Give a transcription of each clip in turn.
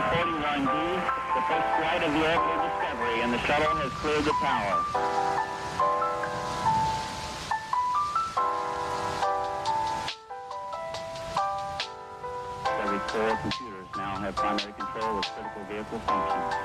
41D, the first flight of the orbital Discovery, and the shuttle has cleared the tower. Every 4 computers now have primary control of critical vehicle functions.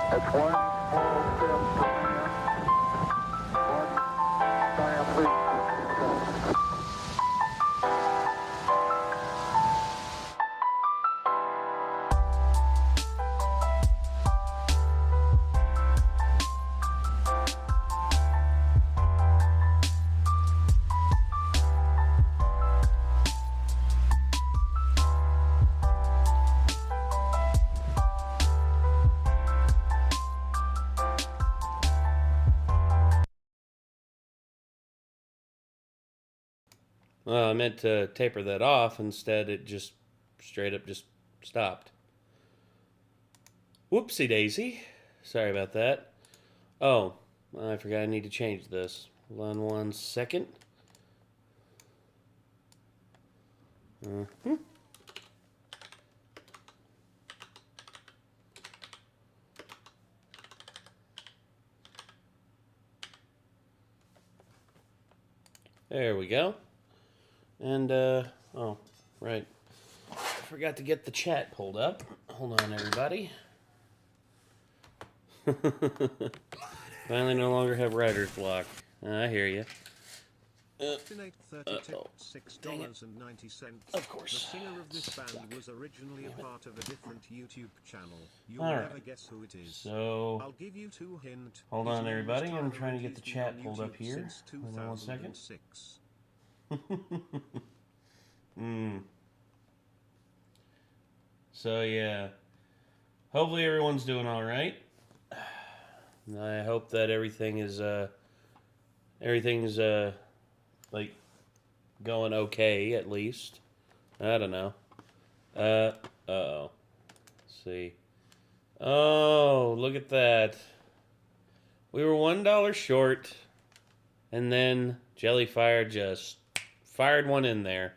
That's one small step for man, one giant leap for mankind. Well, I meant to taper that off. Instead, it just straight up just stopped. Whoopsie daisy. Sorry about that. Oh, I forgot I need to change this. Hold on 1 second. There we go. And, oh, right. I forgot to get the chat pulled up. Hold on, everybody. Finally no longer have writer's block. I hear you. $6.90. Of course. The singer of this band was originally a part of a different YouTube channel. You'll All never right. guess who it is. So, I'll give you 2 hints. hold on, everybody. I'm He's trying to get the been chat on pulled up YouTube here. since Hold on 1 second. 2006. So, yeah. Hopefully everyone's doing all right. I hope that everything's like going okay at least. I don't know. Uh-oh. Let's see. Oh, look at that. We were $1 short, and then Jellyfire just fired one in there.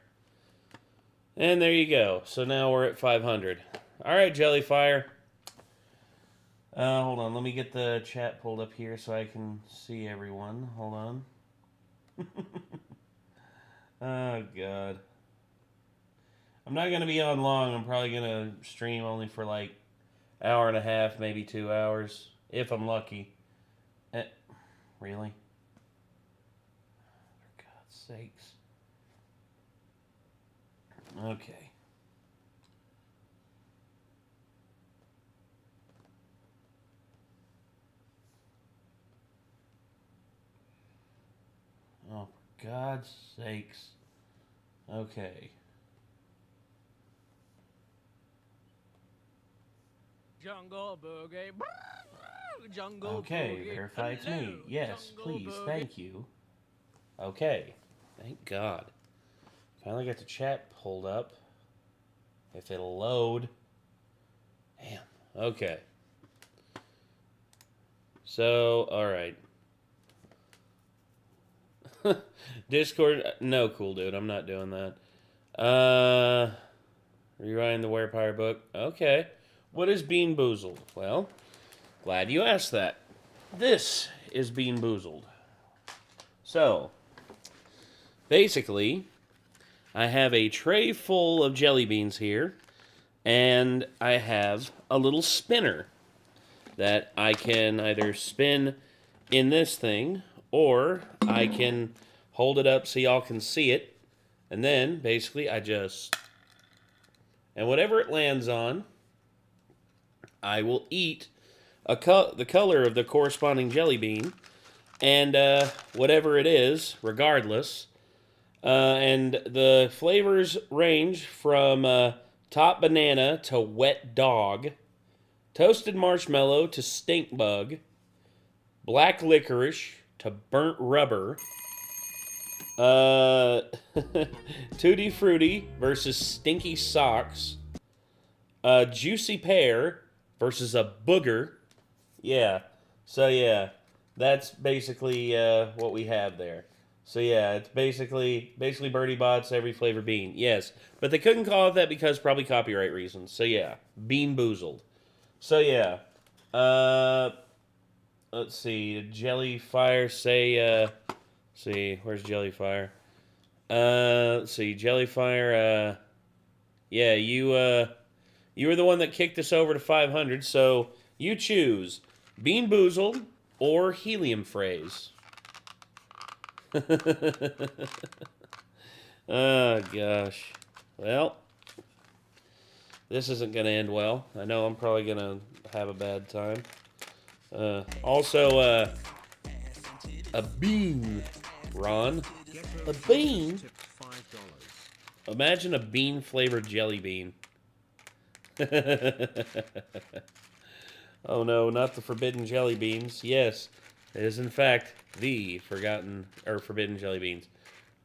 And there you go. So now we're at 500. All right, Jellyfire. Hold on. Let me get the chat pulled up here so I can see everyone. Hold on. Oh, God. I'm not going to be on long. I'm probably going to stream only for like an hour and a half, maybe 2 hours, if I'm lucky. Really? For God's sakes. Okay. Oh, for God's sakes. Okay. Jungle Boogie. Jungle Okay, Boogie. verify it's me. Hello, Yes, Jungle please, Boogie. thank you. Okay, thank God. Finally got the chat pulled up. If it'll load. Damn, Okay. So, alright. Discord, no, cool dude, I'm not doing that. Rewriting the Werepire book. Okay. What is Bean Boozled? Well, glad you asked that. This is Bean Boozled. So, basically, I have a tray full of jelly beans here, and I have a little spinner that I can either spin in this thing, or I can hold it up so y'all can see it, and then, basically, I just... And whatever it lands on, I will eat the color of the corresponding jelly bean, and whatever it is, regardless. And the flavors range from top banana to wet dog, toasted marshmallow to stink bug, black licorice to burnt rubber, Tutti Frutti versus stinky socks, juicy pear versus a booger. Yeah, so yeah, that's basically what we have there. So yeah, it's basically Birdie Bot's every flavor bean. Yes, but they couldn't call it that because probably copyright reasons. So yeah, Bean Boozled. So yeah, let's see, Jellyfire say, see, where's Jellyfire? Let's see, Jellyfire, yeah, you were the one that kicked us over to 500, so you choose Bean Boozled or Helium Phrase. Oh, gosh. Well, this isn't going to end well. I know I'm probably going to have a bad time. Also, a bean, Ron. A bean? Imagine a bean-flavored jelly bean. Oh no, not the forbidden jelly beans. Yes, it is in fact the forbidden jelly beans.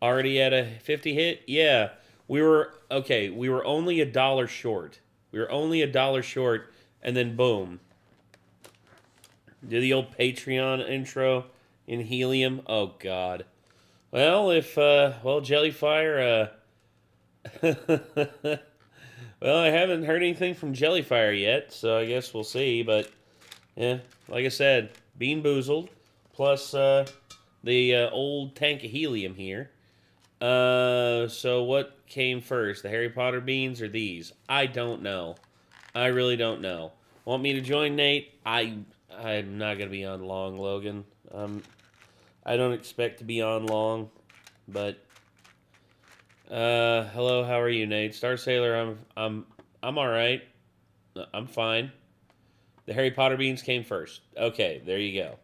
Already at a 50 hit? Yeah. We were only $1 short. We were only $1 short, and then boom. Do the old Patreon intro in helium. Oh god. Well, Jellyfire, well, I haven't heard anything from Jellyfire yet, so I guess we'll see, but, yeah, like I said, Bean Boozled, plus, the, old tank of helium here. So what came first, the Harry Potter beans or these? I don't know. I really don't know. Want me to join, Nate? I'm not gonna be on long, Logan. I don't expect to be on long, but hello, how are you, Nate? Star Sailor, I'm all right. I'm fine. The Harry Potter beans came first. Okay, there you go.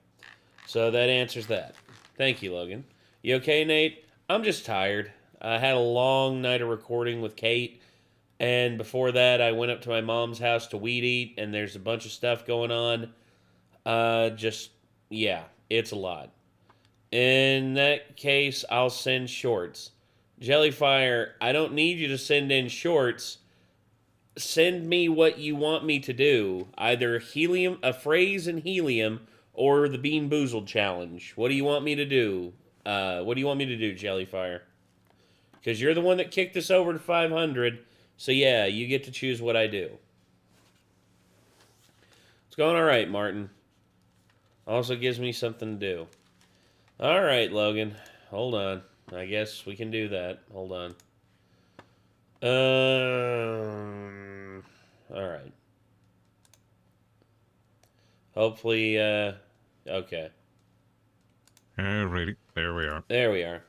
So that answers that. Thank you, Logan. You okay, Nate? I'm just tired. I had a long night of recording with Kate, and before that, I went up to my mom's house to weed eat, and there's a bunch of stuff going on. Yeah, it's a lot. In that case, I'll send shorts. Jellyfire, I don't need you to send in shorts. Send me what you want me to do. Either a phrase in helium, or the Bean Boozled challenge. What do you want me to do? What do you want me to do, Jellyfire? Because you're the one that kicked us over to 500. So yeah, you get to choose what I do. It's going all right, Martin. Also gives me something to do. All right, Logan. Hold on. I guess we can do that. Hold on. All right. Hopefully, okay. Alrighty, there we are. There we are.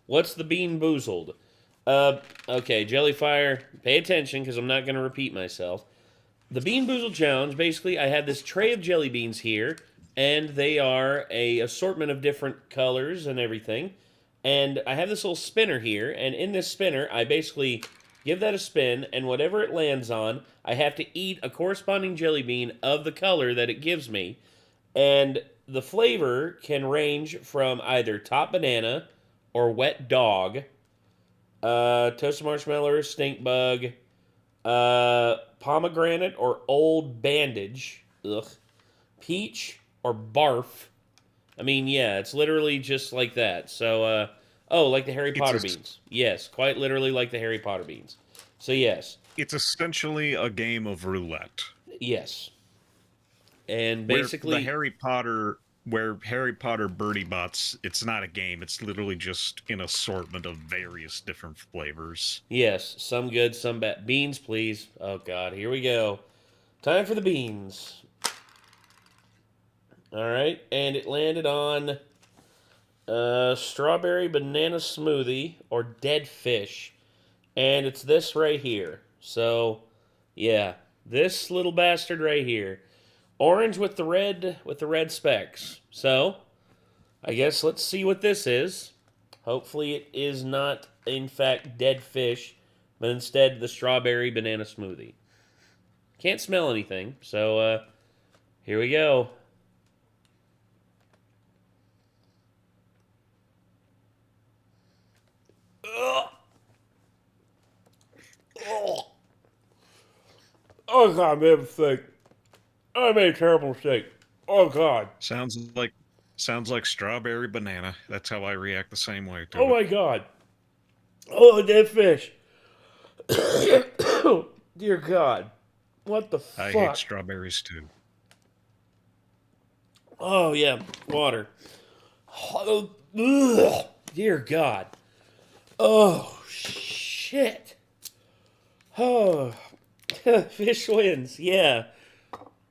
What's the Bean Boozled? Okay, Jellyfire, pay attention because I'm not going to repeat myself. The Bean Boozled challenge, basically, I have this tray of jelly beans here, and they are a assortment of different colors and everything. And I have this little spinner here, and in this spinner, I basically give that a spin, and whatever it lands on, I have to eat a corresponding jelly bean of the color that it gives me. And the flavor can range from either top banana or wet dog, toasted marshmallow or stink bug, Pomegranate or old bandage. Ugh. Peach or barf. I mean, yeah, it's literally just like that. So, oh, like the Harry Potter beans. Yes, quite literally like the Harry Potter beans. So, yes. It's essentially a game of roulette. Yes. And Where basically, Harry Potter Birdie Bots, it's not a game. It's literally just an assortment of various different flavors. yes, some good, some bad. Beans, please. Oh, God, here we go. Time for the beans. All right, and it landed on strawberry banana smoothie or dead fish, and it's this right here. So, yeah, this little bastard right here, orange with the red specks. So, I guess let's see what this is. Hopefully, it is not in fact dead fish, but instead the strawberry banana smoothie. Can't smell anything, so here we go. Oh God, I made a mistake. I made a terrible mistake. Oh God. Sounds like strawberry banana. That's how I react the same way to Oh it. my God. Oh, dead fish. Dear God. What the fuck? I hate strawberries too. Oh yeah, water. Oh, ugh. Dear God. Oh shit. Oh, fish wins. Yeah.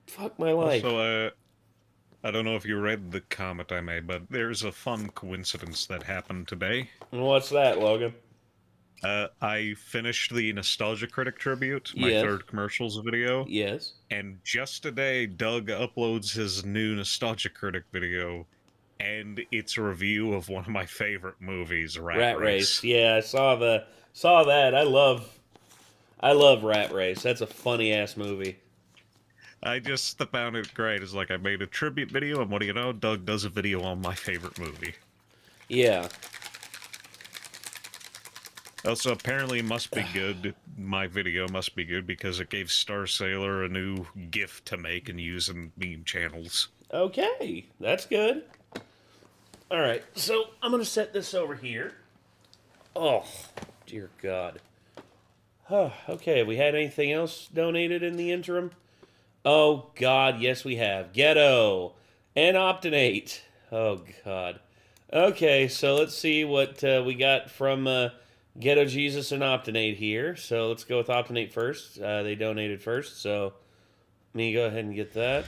Fuck my life. Also, I don't know if you read the comment I made, but there's a fun coincidence that happened today. And what's that, Logan? I finished the Nostalgia Critic tribute, my Yes. third commercials video, Yes. and just today, Doug uploads his new Nostalgia Critic video, and it's a review of one of my favorite movies, Rat Race. Yeah, I saw that. I love Rat Race. That's a funny ass movie. I just found it great. It's like I made a tribute video, and what do you know? Doug does a video on my favorite movie. Yeah. Also, apparently it must be good. My video must be good because it gave Star Sailor a new GIF to make and use in meme channels. Okay, that's good. All right, so I'm gonna set this over here. Oh, dear God. Okay, we had anything else donated in the interim? Oh God, yes we have. Ghetto and Optinate. Oh God. Okay, so let's see what we got from Ghetto Jesus and Optinate here. So let's go with Optinate first. They donated first, so let me go ahead and get that.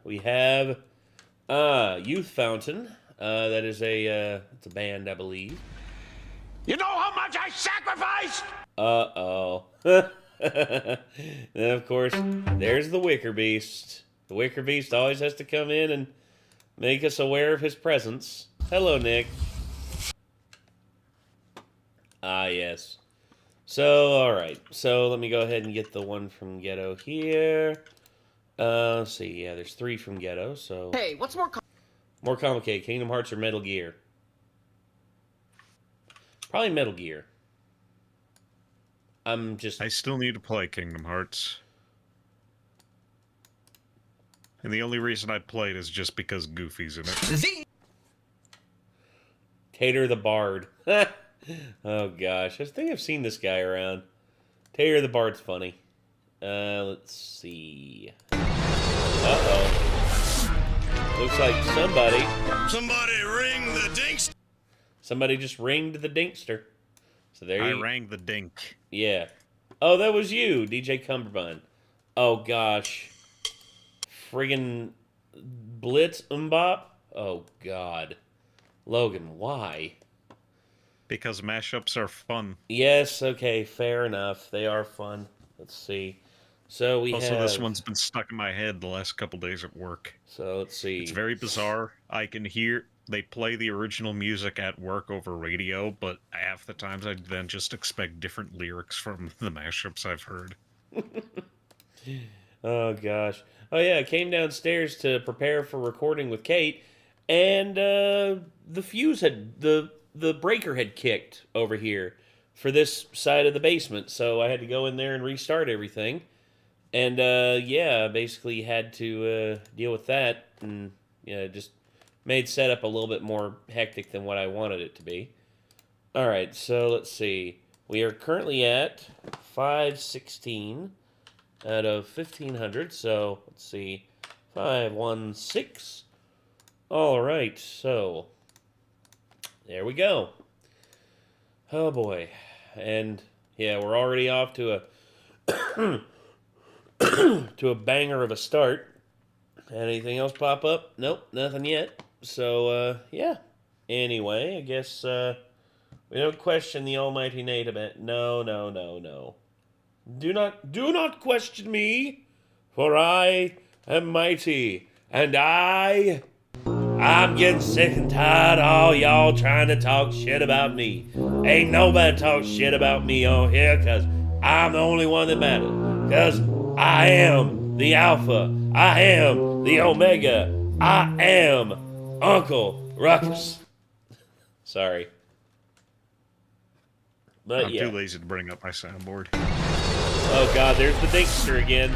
We have Youth Fountain. That is it's a band, I believe. You know how much I sacrificed? Uh-oh. Then, of course, there's the Wicker Beast. The Wicker Beast always has to come in and make us aware of his presence. Hello, Nick. Ah, yes. So, alright. So, let me go ahead and get the one from Ghetto here. Let's see. Yeah, there's 3 from Ghetto, so... Hey, what's more More complicated. Kingdom Hearts or Metal Gear? Probably Metal Gear. I still need to play Kingdom Hearts. And the only reason I played is just because Goofy's in it. Tater the Bard. Oh gosh, I think I've seen this guy around. Tater the Bard's funny. Let's see. Uh-oh. Looks like Somebody ring the dinks. somebody just ringed the dinkster. So there I you rang the dink. Yeah. Oh, that was you, DJ Cumberbund. Oh gosh. Friggin' Blitz Mbop? Oh god. Logan, why? Because mashups are fun. Yes, okay, fair enough. They are fun. Let's see. So we Also, have... this one's been stuck in my head the last couple days at work. So let's see. It's very bizarre. I can hear... They play the original music at work over radio, but half the times I then just expect different lyrics from the mashups I've heard. Oh gosh. Oh yeah, I came downstairs to prepare for recording with Kate, and the fuse had... The breaker had kicked over here for this side of the basement, so I had to go in there and restart everything. And yeah, basically had to deal with that, and yeah, just made setup a little bit more hectic than what I wanted it to be. All right, so let's see. We are currently at 516 out of 1500. So let's see, 516. All right, so there we go. Oh boy, and yeah, we're already off to a to a banger of a start. Anything else pop up? Nope, nothing yet. So yeah. Anyway, I guess we don't question the almighty Nate a bit. No, no, no, no. Do not question me, for I am mighty, and I'm getting sick and tired of all y'all trying to talk shit about me. Ain't nobody talk shit about me on here, cause I'm the only one that matters. Cause I am the Alpha. I am the Omega. I am Uncle Ruckus. Sorry. But I'm yeah. too lazy to bring up my soundboard. Oh god, there's the Dinkster again.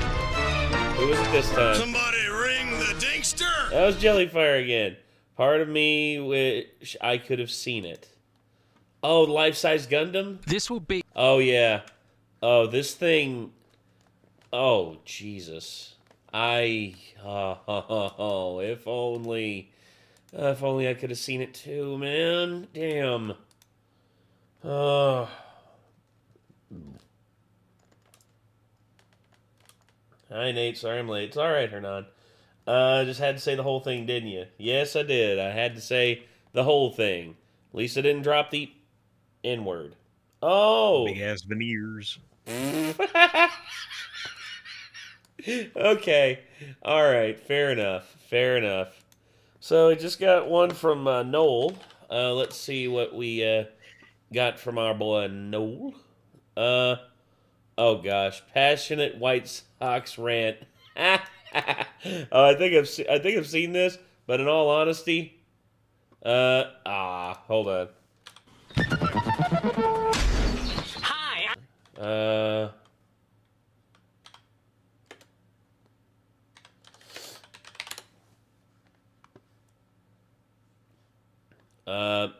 Who was it this time? Somebody ring the Dinkster! That was Jellyfire again. Part of me wish I could have seen it. Oh, life-size Gundam? This will be. Oh yeah. Oh, this thing. Oh, Jesus. If only I could have seen it too, man. Damn. Oh. Hi, Nate. Sorry I'm late. It's alright, Hernan. Just had to say the whole thing, didn't you? Yes, I did. I had to say the whole thing. At least I didn't drop the N-word. Oh! Big ass veneers. Okay. Alright. Fair enough. Fair enough. So, I just got one from Noel. Let's see what we got from our boy Noel. Oh gosh. Passionate White Sox rant. Oh, I think I've seen this, but in all honesty, hold on. Hi.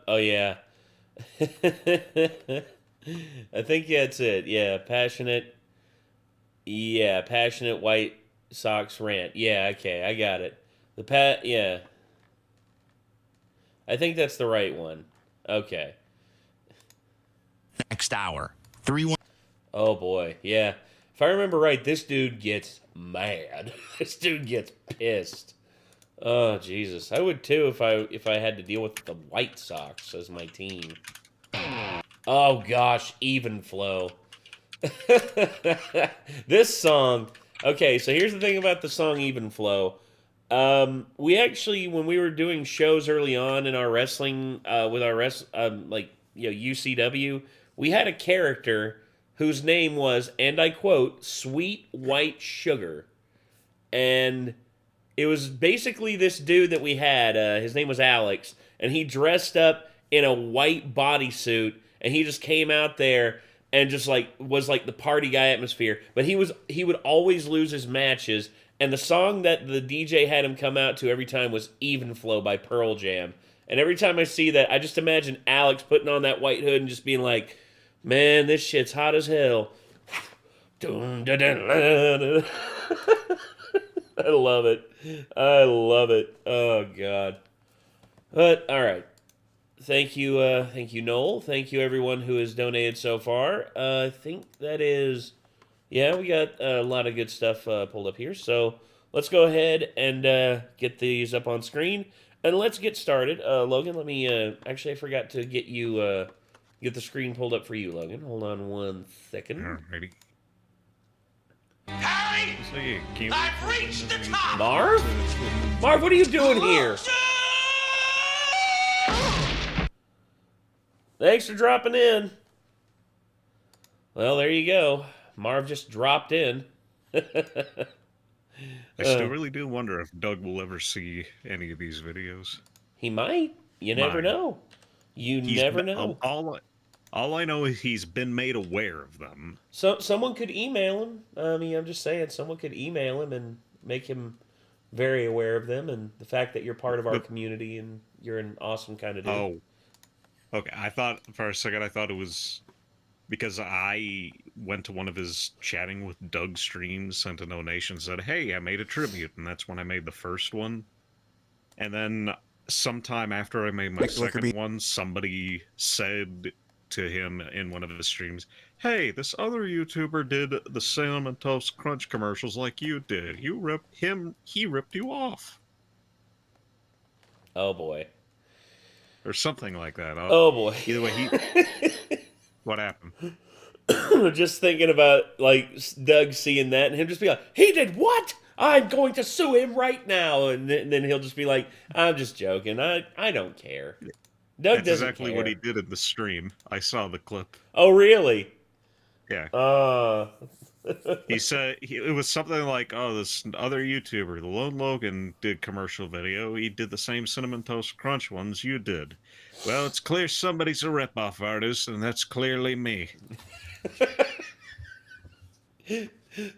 Oh yeah. I think that's it. Yeah, passionate White Sox rant. Yeah, okay, I got it. Yeah. I think that's the right one. Okay. Next hour. 3-1. Oh boy, yeah. If I remember right, this dude gets mad. This dude gets pissed. Oh Jesus, I would too if I had to deal with the White Sox as my team. Oh gosh, Even Flow. This song. Okay, so here's the thing about the song Even Flow. We actually, when we were doing shows early on in our wrestling, with our UCW, we had a character whose name was, and I quote, Sweet White Sugar. And it was basically this dude that we had, his name was Alex, and he dressed up in a white bodysuit, and he just came out there and just was the party guy atmosphere. But he would always lose his matches, and the song that the DJ had him come out to every time was Even Flow by Pearl Jam. And every time I see that, I just imagine Alex putting on that white hood and just being like, man, this shit's hot as hell. I love it. I love it. Oh, God. But, all right. Thank you, Noel. Thank you, everyone who has donated so far. I think that is... Yeah, we got a lot of good stuff pulled up here. So let's go ahead and get these up on screen. And let's get started. Logan, let me... actually, I forgot to get you... get the screen pulled up for you, Logan. Hold on 1 second. Maybe. Harry! So, yeah, I've reached the top! Marv? Marv, what are you doing here? Thanks for dropping in. Well, there you go. Marv just dropped in. I still really do wonder if Doug will ever see any of these videos. He might. You never Might. know. You He's never be- know. All I know is he's been made aware of them. So someone could email him. I mean, I'm just saying, someone could email him and make him very aware of them and the fact that you're part of our community and you're an awesome kind of dude. Oh, okay. I thought for a second it was because I went to one of his chatting with Doug streams, sent a donation, said, "Hey, I made a tribute," and that's when I made the first one. And then sometime after I made my second one, somebody said to him in one of his streams, "Hey, this other YouTuber did the Cinnamon Toast Crunch commercials like you did. He ripped you off." Oh boy. Or something like that. Oh boy. Either way, what happened? Just thinking about like Doug seeing that and him just be like, "He did what? I'm going to sue him right now." And then he'll just be like, "I'm just joking. I don't care." Doug That's doesn't exactly care. what he did in the stream. I saw the clip. Oh, really? Yeah. He said it was something like, "Oh, this other YouTuber, the Lone Logan, did commercial video. He did the same Cinnamon Toast Crunch ones you did. Well, it's clear somebody's a ripoff artist, and that's clearly me."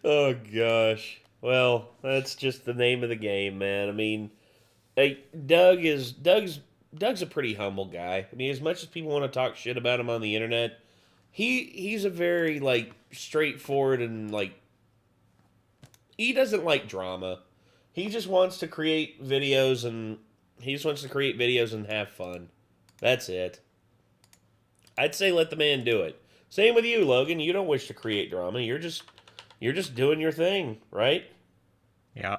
Oh gosh. Well, that's just the name of the game, man. I mean, hey, Doug's a pretty humble guy. I mean, as much as people want to talk shit about him on the internet, he's a very like straightforward and like he doesn't like drama. He just wants to create videos and have fun. That's it. I'd say let the man do it. Same with you, Logan. You don't wish to create drama. You're just doing your thing, right? Yeah.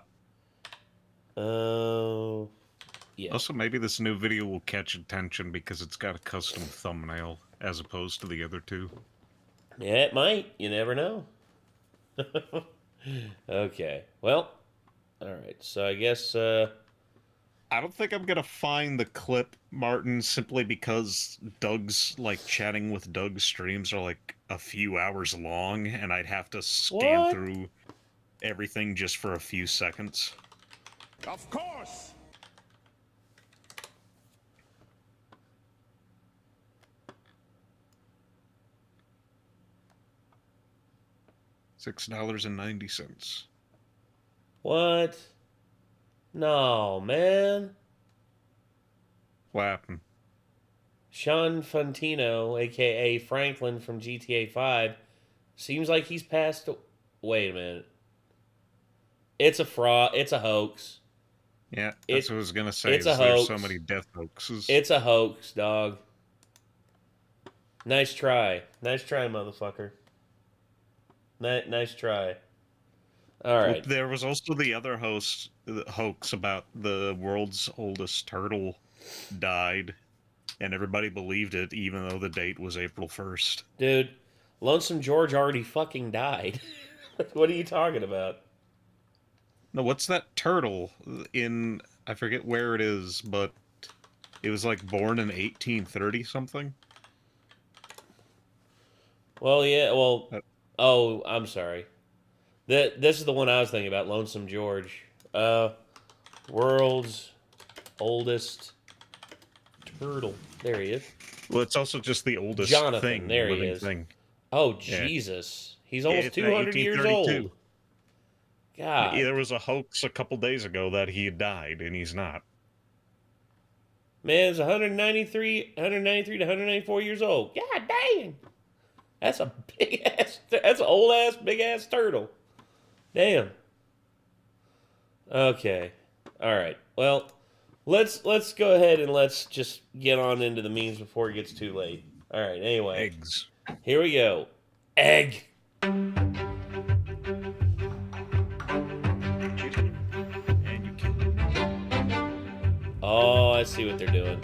Yeah. Also, maybe this new video will catch attention because it's got a custom thumbnail as opposed to the other two. Yeah, it might. You never know. Okay. Well, all right. So I guess I don't think I'm gonna find the clip, Martin, simply because Doug's like chatting with Doug streams are like a few hours long, and I'd have to scan through everything just for a few seconds. Of course. $6.90. What? No, man. What happened? Sean Fantino, a.k.a. Franklin from GTA 5, seems like he's passed... Wait a minute. It's a fraud. It's a hoax. Yeah, that's what I was going to say. It's a there's hoax. so many death hoaxes. It's a hoax, dog. Nice try. Nice try, motherfucker. Nice try. All right. There was also the other hoax about the world's oldest turtle died, and everybody believed it, even though the date was April 1st. Dude, Lonesome George already fucking died. What are you talking about? No, what's that turtle in... I forget where it is, but it was like born in 1830 something. Well, yeah, well... Oh, I'm sorry. This is the one I was thinking about, Lonesome George. World's oldest turtle. There he is. Well, it's also just the oldest Jonathan, there he is. Thing. Oh, Yeah. Jesus. He's almost It's 200 years old. 1832. God. There was a hoax a couple days ago that he had died, and he's not. Man's 193 to 194 years old. God dang. That's a big ass, that's an old ass, big ass turtle. Damn. Okay. All right. Well, let's go ahead and let's just get on into the memes before it gets too late. All right. Anyway. Eggs. Here we go. Egg. And you killed it. Oh, I see what they're doing.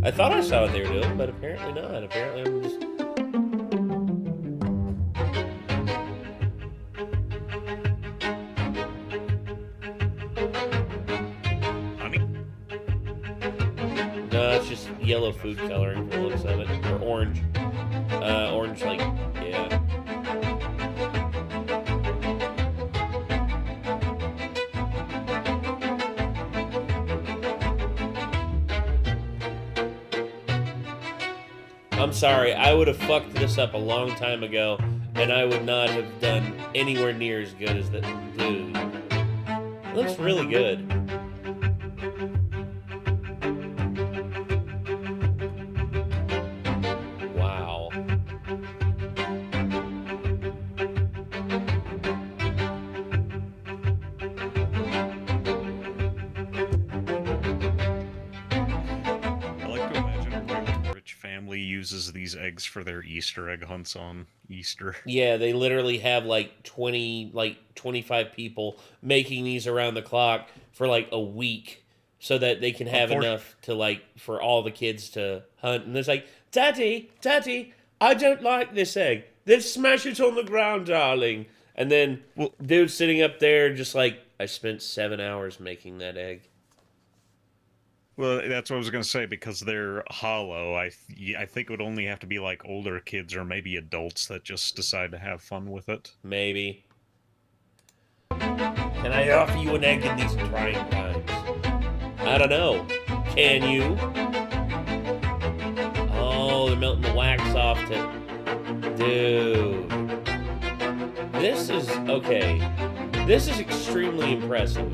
I thought I saw what they were doing, but apparently not. Apparently I'm just... Honey? No, it's just yellow food coloring for the looks of it. Or orange. Orange, like, yeah. I'm sorry, I would have fucked this up a long time ago, and I would not have done anywhere near as good as that. Dude, it looks really good. Wow. I like to imagine a really rich family uses these eggs for their Easter egg hunts on Easter. Yeah, they literally have like 25 people making these around the clock for like a week so that they can have enough to like for all the kids to hunt. And it's like, Daddy, I don't like this egg. Then smash it on the ground, darling. And then dude sitting up there just like, I spent 7 hours making that egg. Well, that's what I was going to say, because they're hollow. I think it would only have to be like older kids or maybe adults that just decide to have fun with it. Maybe. Can I offer you an egg in these trying times? I don't know. Can you? Oh, they're melting the wax off to... Dude. This is... Okay. This is extremely impressive.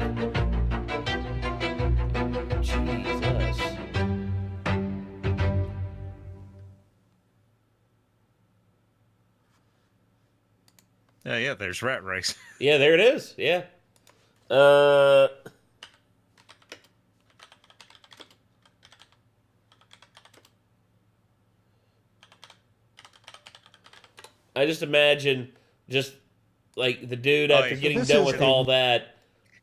Jesus. Yeah, there's Rat Race. Yeah, there it is. Yeah. I just imagine just like the dude after getting done with all that,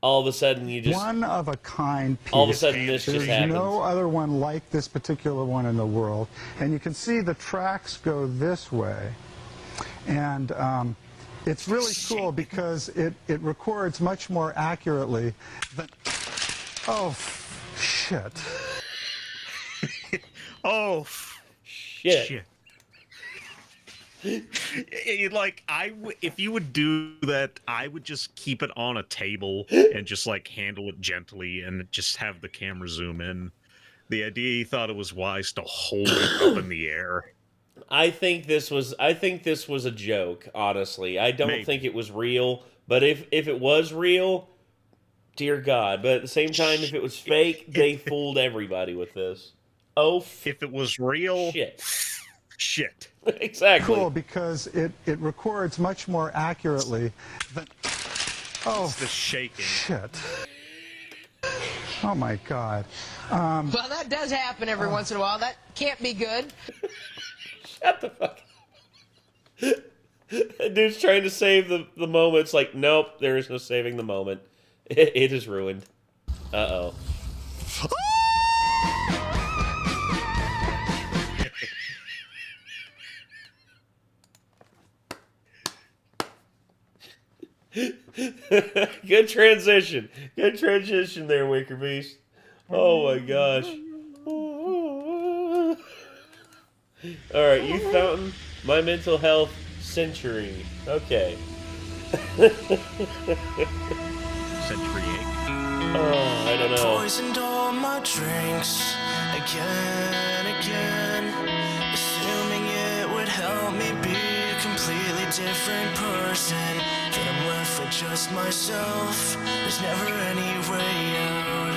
all of a sudden you just one of a kind piece. all of a sudden this just There's happens. no other one like this particular one in the world. And you can see the tracks go this way. And it's really cool because it records much more accurately than... Oh, shit. Oh, Shit. Like, if you would do that, I would just keep it on a table and just like handle it gently and just have the camera zoom in. The idea, he thought it was wise to hold it up in the air. I think this was a joke, honestly. I don't think it was real, but if it was real, dear God. But at the same time, if it was fake, they fooled everybody with this. Oh, if it was real, shit. Exactly. Cool because it records much more accurately than... Oh, it's the shaking. Shit. Oh my God. Well, that does happen every once in a while. That can't be good. Shut the fuck up. Dude's trying to save the moment. It's like, nope, there is no saving the moment. It is ruined. Uh-oh. Good transition. Good transition there, Wicker Beast. Oh my gosh. Alright, Youth Fountain, My Mental Health Century. Okay. Century egg? Oh, I don't know. Poisoned all my drinks again, assuming it would help me be a completely different person. That I'm left with just myself. There's never any way out.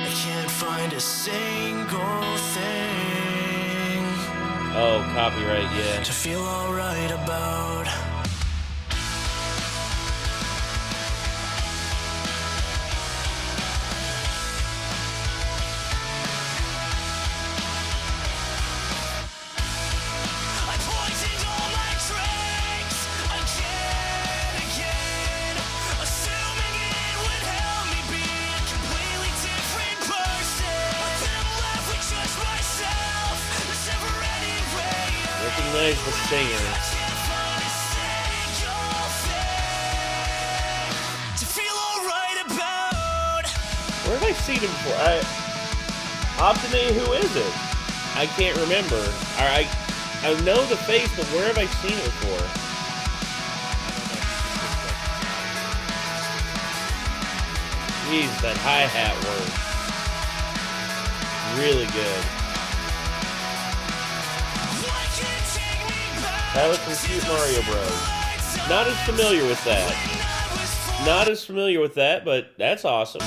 I can't find a single thing. Oh, copyright, yeah. To feel alright about. Recognize the singer. Where have I seen him before? Optimate, who is it? I can't remember. I know the face, but where have I seen it before? Jeez, that hi-hat works. Really good. That was from Cute Mario Bros. Not as familiar with that. Not as familiar with that, but that's awesome.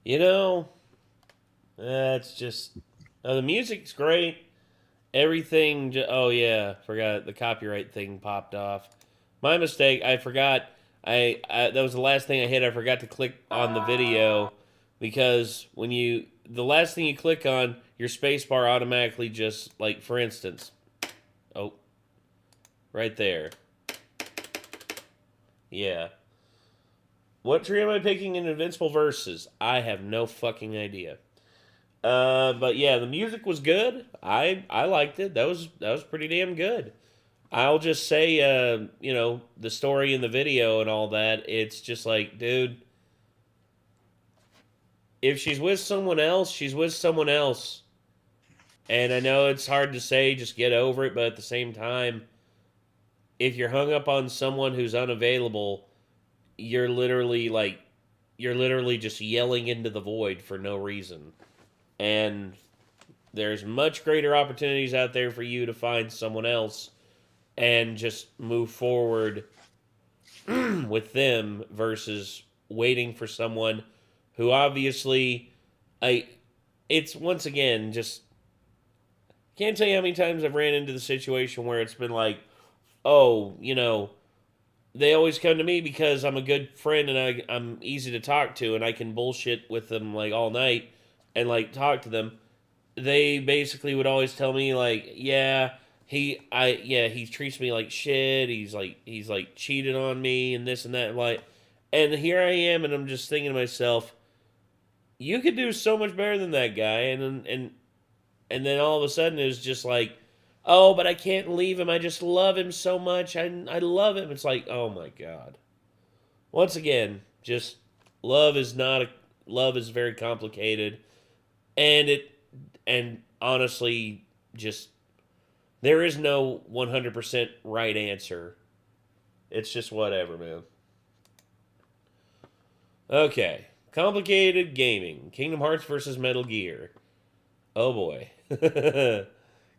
You know, that's just... the music's great. Everything... oh, yeah. Forgot the copyright thing popped off. My mistake. I forgot. That was the last thing I hit. I forgot to click on the video. Because when you... the last thing you click on, your spacebar automatically just... like, for instance... oh. Right there. Yeah. What tree am I picking in Invincible Versus? I have no fucking idea. But yeah, the music was good. I liked it. That was pretty damn good. I'll just say, you know, the story in the video and all that, it's just like, dude, if she's with someone else, she's with someone else. And I know it's hard to say, just get over it, but at the same time, if you're hung up on someone who's unavailable, you're literally just yelling into the void for no reason. And there's much greater opportunities out there for you to find someone else and just move forward with them versus waiting for someone who obviously, it's once again, just, can't tell you how many times I've ran into the situation where it's been like, oh, you know, they always come to me because I'm a good friend and I'm easy to talk to and I can bullshit with them like all night and like talk to them. They basically would always tell me like, he treats me like shit. He's like cheated on me and this and that. And here I am and I'm just thinking to myself, you could do so much better than that guy. And then all of a sudden it's just like, oh, but I can't leave him. I just love him so much. I love him. It's like, oh my God. once again, just love is not a, love is very complicated, and honestly, just there is no 100% right answer. It's just whatever, man. Okay, complicated gaming. Kingdom Hearts versus Metal Gear. Oh boy.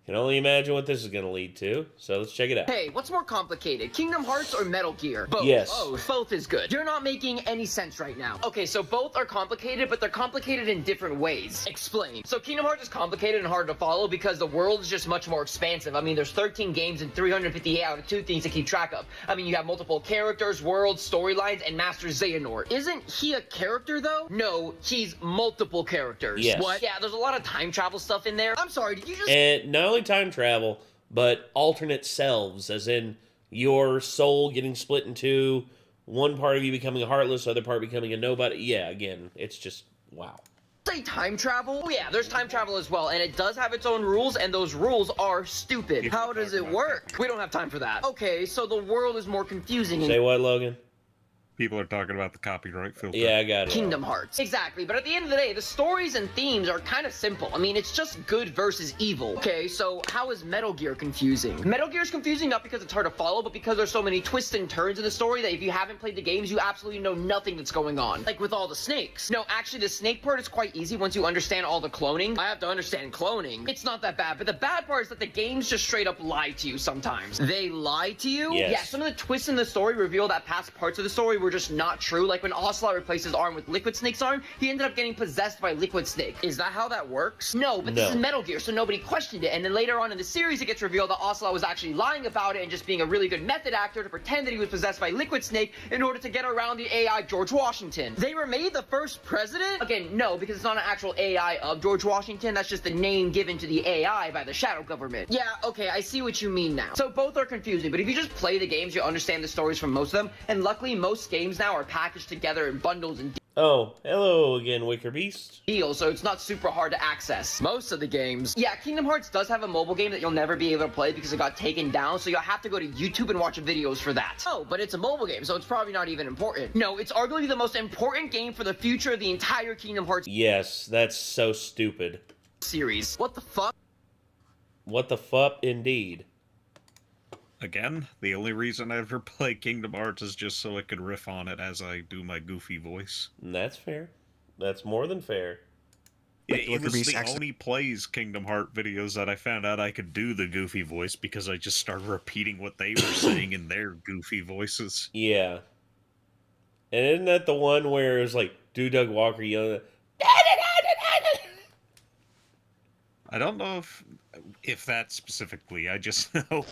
Can only imagine what this is going to lead to. So let's check it out. Hey, what's more complicated, Kingdom Hearts or Metal Gear? Both. Yes. Both is good. You're not making any sense right now. Okay, so both are complicated, but they're complicated in different ways. Explain. So Kingdom Hearts is complicated and hard to follow because the world is just much more expansive. I mean, there's 13 games and 358 out of 2 things to keep track of. I mean, you have multiple characters, worlds, storylines, and Master Xehanort. Isn't he a character, though? No, he's multiple characters. Yes. What? Yeah, there's a lot of time travel stuff in there. I'm sorry, did you just... And not only time travel, but alternate selves, as in your soul getting split in two, one part of you becoming a heartless, other part becoming a nobody. Yeah, again, it's just, wow. Say time travel? Oh yeah, there's time travel as well, and it does have its own rules, and those rules are stupid. How does it work? We don't have time for that. Okay, so the world is more confusing. Say what, Logan? People are talking about the copyright filter. Yeah, I got it. Kingdom Hearts. Exactly, but at the end of the day, the stories and themes are kind of simple. I mean, it's just good versus evil. Okay, so how is Metal Gear confusing? Metal Gear is confusing not because it's hard to follow, but because there's so many twists and turns in the story that if you haven't played the games, you absolutely know nothing that's going on. Like with all the snakes. No, actually, the snake part is quite easy once you understand all the cloning. I have to understand cloning. It's not that bad, but the bad part is that the games just straight up lie to you sometimes. They lie to you? Yes. Yeah, some of the twists in the story reveal that past parts of the story were just not true. Like when Ocelot replaced his arm with Liquid Snake's arm, he ended up getting possessed by Liquid Snake. Is that how that works? No, but this is Metal Gear, so nobody questioned it. And then later on in the series, it gets revealed that Ocelot was actually lying about it and just being a really good method actor to pretend that he was possessed by Liquid Snake in order to get around the AI George Washington. They were made the first president? Again, no, because it's not an actual AI of George Washington. That's just the name given to the AI by the Shadow Government. Yeah, okay, I see what you mean now. So both are confusing, but if you just play the games, you'll understand the stories from most of them. And luckily, most games now are packaged together in bundles and Oh, hello again, Wicker Beast. deals, so it's not super hard to access. Most of the games. Yeah, Kingdom Hearts does have a mobile game that you'll never be able to play because it got taken down, so you'll have to go to YouTube and watch videos for that. Oh, but it's a mobile game, so it's probably not even important. No, it's arguably the most important game for the future of the entire Kingdom Hearts Yes, that's so stupid. series. What the fuck? What the fuck, indeed. Again, the only reason I ever play Kingdom Hearts is just so I could riff on it as I do my goofy voice. And that's fair. That's more than fair. It was the only plays Kingdom Heart videos that I found out I could do the goofy voice because I just started repeating what they were saying in their goofy voices. Yeah. And isn't that the one where it was like, Doug Walker yelling, I don't know if that specifically, I just know they made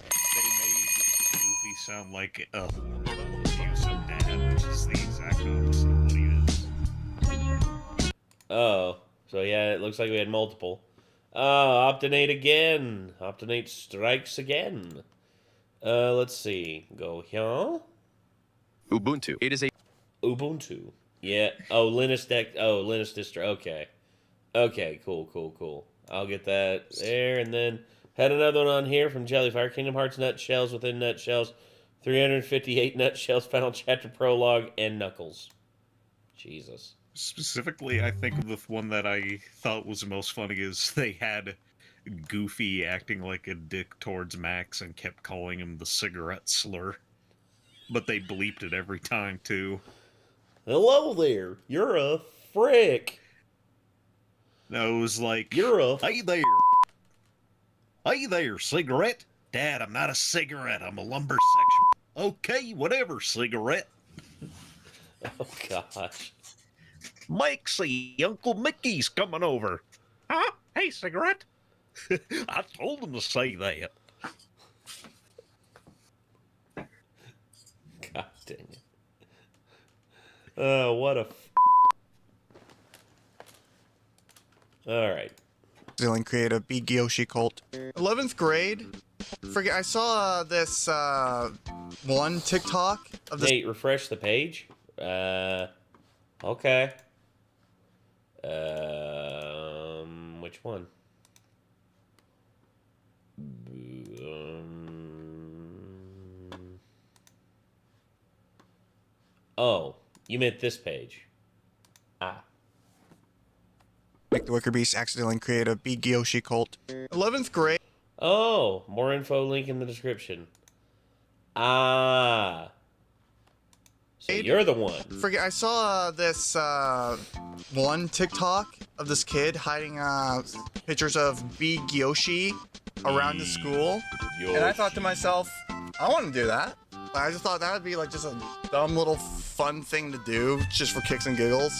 Goofy sound like a abusive dad, which is the exact opposite of what he is. Oh, so yeah, it looks like we had multiple. Optinate again. Optinate strikes again. Let's see. Go here. Ubuntu. It is a Ubuntu. Yeah. Oh, Linux deck. Oh, Linux distro. Okay. Okay. Cool. I'll get that there, and then had another one on here from Jellyfire. Kingdom Hearts Nutshells within Nutshells. 358 Nutshells, Final Chapter Prologue, and Knuckles. Jesus. Specifically, I think the one that I thought was most funny is they had Goofy acting like a dick towards Max and kept calling him the cigarette slur. But they bleeped it every time, too. Hello there. You're a frick. No, it was like, You're a... Hey there. Hey there, cigarette. Dad, I'm not a cigarette. I'm a lumbersexual. Okay, whatever, cigarette. Oh, gosh. Maxie, Uncle Mickey's coming over. Huh? Hey, cigarette. I told him to say that. God dang it. Oh, what a... All right. Zealand creative, Big Yoshi cult. 11th grade. Forget. I saw this one TikTok of this. Nate, refresh the page. Okay. Which one? Oh, you meant this page. Ah. Make the Wicker Beast accidentally create a big Yoshi cult. 11th grade. Oh, more info link in the description. Ah. So you're the one. I saw this one TikTok of this kid hiding pictures of Big Yoshi around the school. And I thought to myself, I want to do that. I just thought that would be like just a dumb little fun thing to do just for kicks and giggles.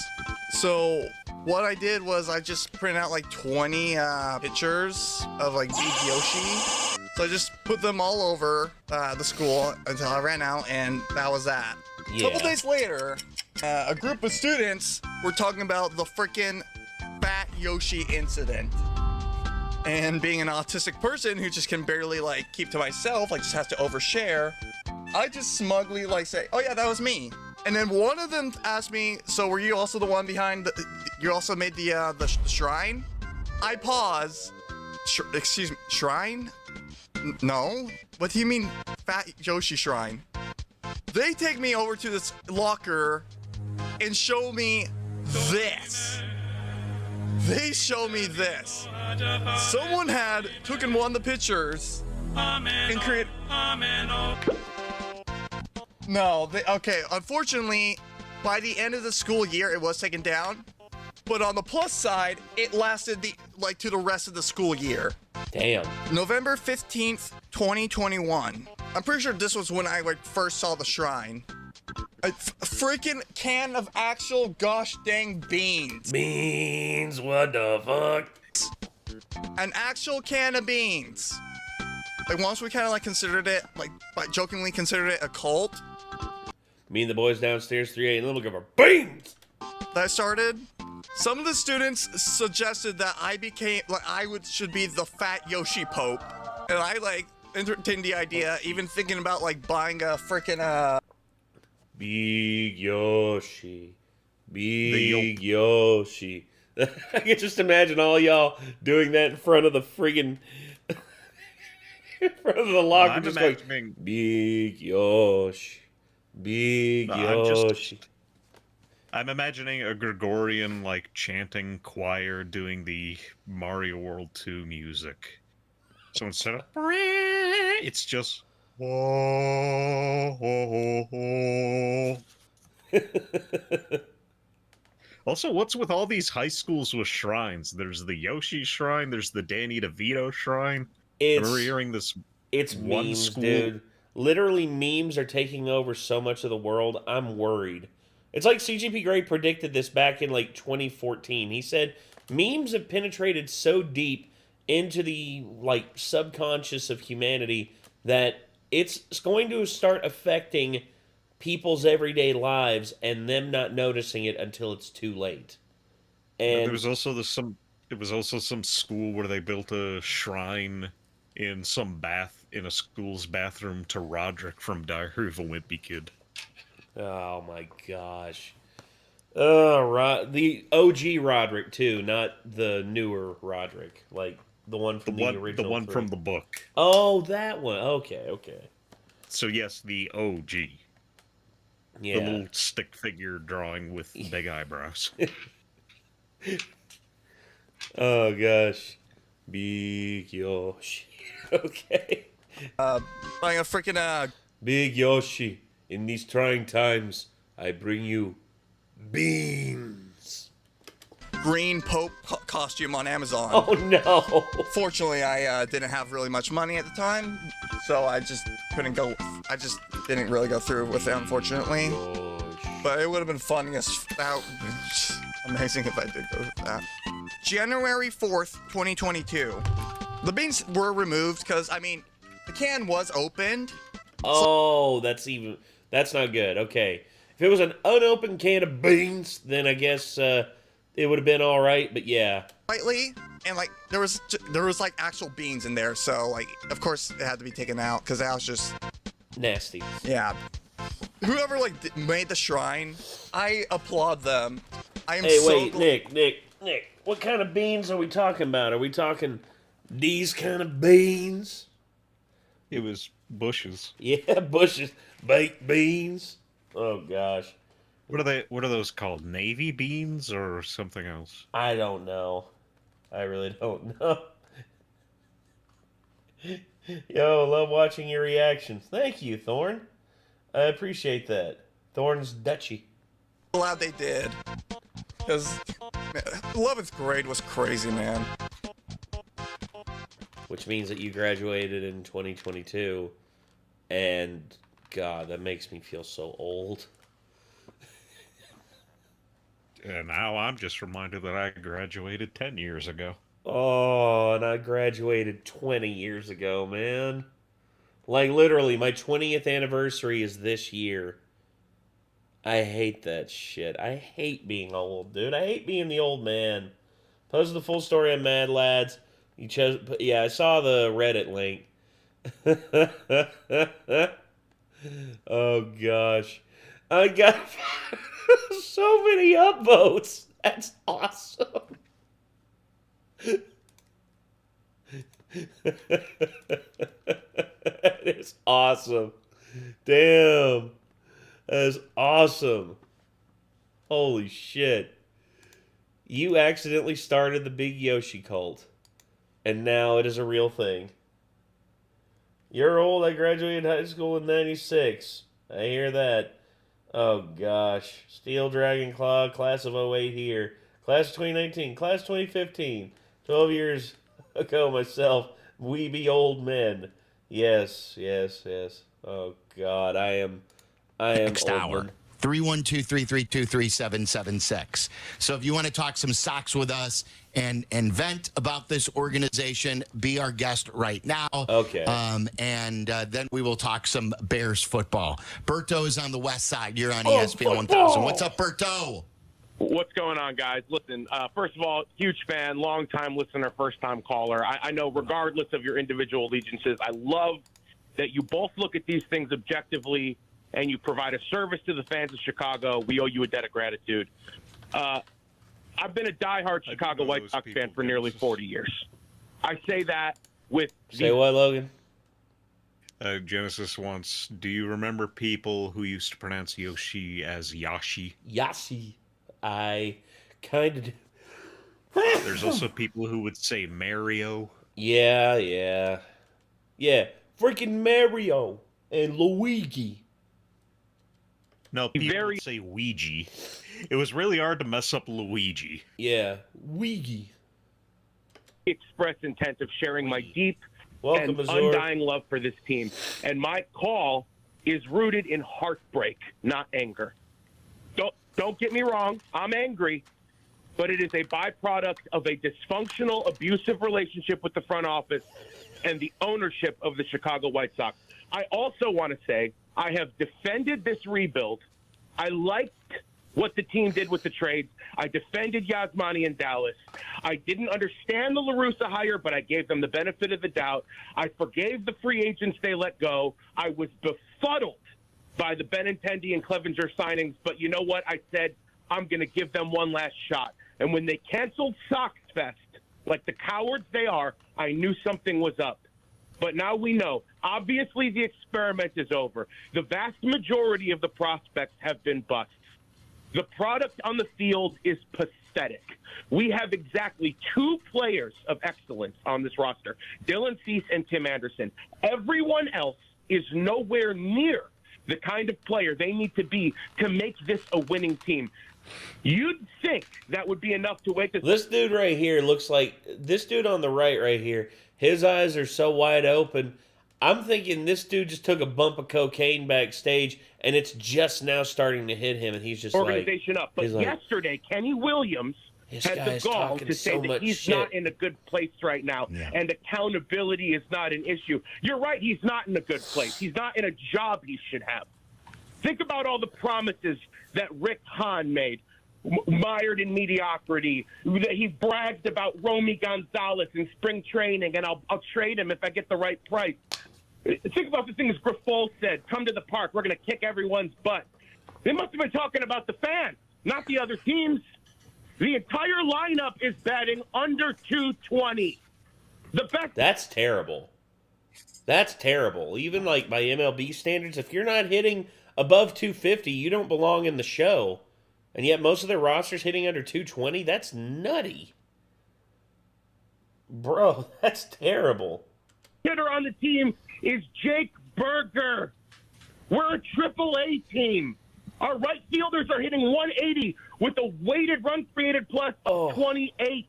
So what I did was I just printed out like 20 pictures of like Big Yoshi. So I just put them all over the school until I ran out, and that was that. Yeah. A couple days later, a group of students were talking about the frickin' Fat Yoshi incident. And being an autistic person who just can barely like keep to myself, like just has to overshare, I just smugly like say, "Oh yeah, that was me." And then one of them asked me, "So were you also the one behind the? You also made the shrine?" I pause. Excuse me, shrine? No. What do you mean, Fat Yoshi shrine? They take me over to this locker and show me this. They show me this. Someone had taken one of the pictures and created. No, okay. Unfortunately, by the end of the school year, it was taken down. But on the plus side, it lasted to the rest of the school year. Damn. November 15th, 2021. I'm pretty sure this was when I first saw the shrine. A freaking can of actual gosh dang beans. Beans, what the fuck? An actual can of beans. Like once we kind of like considered it, jokingly considered it a cult. Me and the boys downstairs, 3 a.m. looking for beans. That started. Some of the students suggested that I should be the Fat Yoshi Pope, and I entertained the idea, even thinking about buying a freaking Big Yoshi, Big Yoshi. I can just imagine all y'all doing that in front of the friggin' in front of the locker, I'm just imagining going, Big Yoshi, Big Yoshi. I'm imagining a Gregorian chanting choir doing the Mario World 2 music. So instead of it's just Also, what's with all these high schools with shrines? There's the Yoshi shrine, there's the Danny DeVito shrine. We're hearing this. It's one memes, school. dude. Literally, memes are taking over so much of the world. I'm worried. It's like CGP Grey predicted this back in 2014. He said memes have penetrated so deep into the subconscious of humanity that it's going to start affecting people's everyday lives and them not noticing it until it's too late. And there was also some school where they built a shrine in a school's bathroom to Roderick from Diary of a Wimpy Kid. Oh my gosh. The OG Roderick too, not the newer Roderick, the one from the original. The one from the book. Oh, that one. Okay. So yes, the OG. Yeah. The little stick figure drawing with big eyebrows. Oh gosh. Big Yoshi. Okay. Buying a freaking Big Yoshi. In these trying times, I bring you beans. Green Pope costume on Amazon. Oh no! Fortunately, I didn't have really much money at the time, so I just couldn't go. I just didn't really go through with it, unfortunately. But it would have been fun. Amazing if I did go with that. January 4th, 2022. The beans were removed because the can was opened. Oh, that's not good. Okay. If it was an unopened can of beans, then I guess it would have been all right, but yeah. Slightly, and there was actual beans in there, so of course it had to be taken out because that was just nasty. Yeah. Whoever made the shrine, I applaud them. Nick, what kind of beans are we talking about? Are we talking these kind of beans? It was bushes. Yeah, bushes. Baked beans. Oh, gosh. What are they? What are those called? Navy beans or something else? I don't know. I really don't know. Yo, love watching your reactions. Thank you, Thorn. I appreciate that. Thorn's Dutchy. Glad they did. Because 11th grade was crazy, man. Which means that you graduated in 2022. And, God, that makes me feel so old. And now I'm just reminded that I graduated 10 years ago. Oh, and I graduated 20 years ago, man. Like, literally, my 20th anniversary is this year. I hate that shit. I hate being old, dude. I hate being the old man. Post the full story on Mad Lads. You chose... Yeah, I saw the Reddit link. Oh, gosh. I got so many upvotes. That's awesome. That is awesome. Damn. That is awesome. Holy shit. You accidentally started the Big Yoshi cult. And now it is a real thing. You're old. I graduated high school in 96. I hear that. Oh gosh. Steel Dragon Claw, class of 08 here. Class of 2019, class 2015. 12 years ago myself. We be old men. Yes, yes, yes. Oh God, I am Next old hour. man. 312-332-3776. So if you want to talk some socks with us and vent about this organization, be our guest right now. Okay. And then we will talk some Bears football. Berto is on the west side. You're on ESPN 1000. What's up, Berto? What's going on, guys? Listen, first of all, huge fan, long-time listener, first-time caller. I know regardless of your individual allegiances, I love that you both look at these things objectively and you provide a service to the fans of Chicago. We owe you a debt of gratitude. I've been a diehard Chicago White Sox fan for nearly 40 years. I say that with... Say what, Logan? Genesis wants, do you remember people who used to pronounce Yoshi as Yashi? Yashi. I kind of do. There's also people who would say Mario. Yeah, yeah. Yeah, freaking Mario and Luigi. No, people would say Ouija. It was really hard to mess up Luigi. Yeah, Ouija. Express intent of sharing my deep Welcome, and Azor. undying love for this team. And my call is rooted in heartbreak, not anger. Don't get me wrong, I'm angry, but it is a byproduct of a dysfunctional, abusive relationship with the front office and the ownership of the Chicago White Sox. I also want to say I have defended this rebuild. I liked what the team did with the trades. I defended Yasmani in Dallas. I didn't understand the La Russa hire, but I gave them the benefit of the doubt. I forgave the free agents they let go. I was befuddled by the Benintendi and Clevenger signings, but you know what? I said, I'm going to give them one last shot. And when they canceled Sox Fest, like the cowards they are, I knew something was up. But now we know. Obviously, the experiment is over. The vast majority of the prospects have been busts. The product on the field is pathetic. We have exactly two players of excellence on this roster, Dylan Cease and Tim Anderson. Everyone else is nowhere near the kind of player they need to be to make this a winning team. You'd think that would be enough to wake us. This dude right here looks like, this dude on the right here, his eyes are so wide open. I'm thinking this dude just took a bump of cocaine backstage, and it's just now starting to hit him, and he's just organization like, up. But yesterday, Kenny Williams This had the guy's gall talking to say so that much he's shit. not in a good place right now, and accountability is not an issue. You're right, he's not in a good place. He's not in a job he should have. Think about all the promises that Rick Hahn made, mired in mediocrity. He bragged about Romy Gonzalez in spring training, and I'll trade him if I get the right price. Think about the things Grifol said, come to the park, we're going to kick everyone's butt. They must have been talking about the fans, not the other teams. The entire lineup is batting under 220. The best. That's terrible. That's terrible. Even like by MLB standards, if you're not hitting above 250, you don't belong in the show. And yet most of their rosters hitting under 220? That's nutty. Bro, that's terrible. Hitter on the team is Jake Berger. We're a AAA team. Our right fielders are hitting 180 with a weighted run created plus of 28.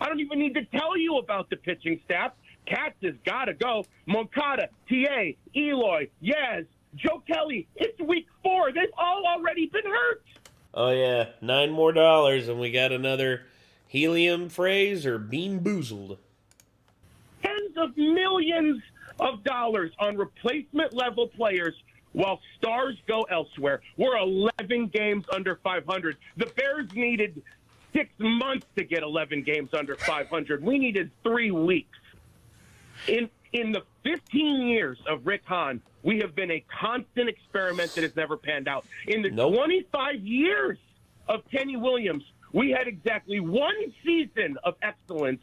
I don't even need to tell you about the pitching staff. Katz has got to go. Moncada, TA, Eloy, Yaz, Joe Kelly. It's week 4. They've all already been hurt. Oh, yeah. $9 more, and we got another helium phrase or being boozled. Tens of millions of dollars on replacement level players while stars go elsewhere. We're 11 games under 500. The Bears needed 6 months to get 11 games under 500. We needed 3 weeks. In the 15 years of Rick Hahn, we have been a constant experiment that has never panned out. In the 25 years of Kenny Williams, we had exactly 1 season of excellence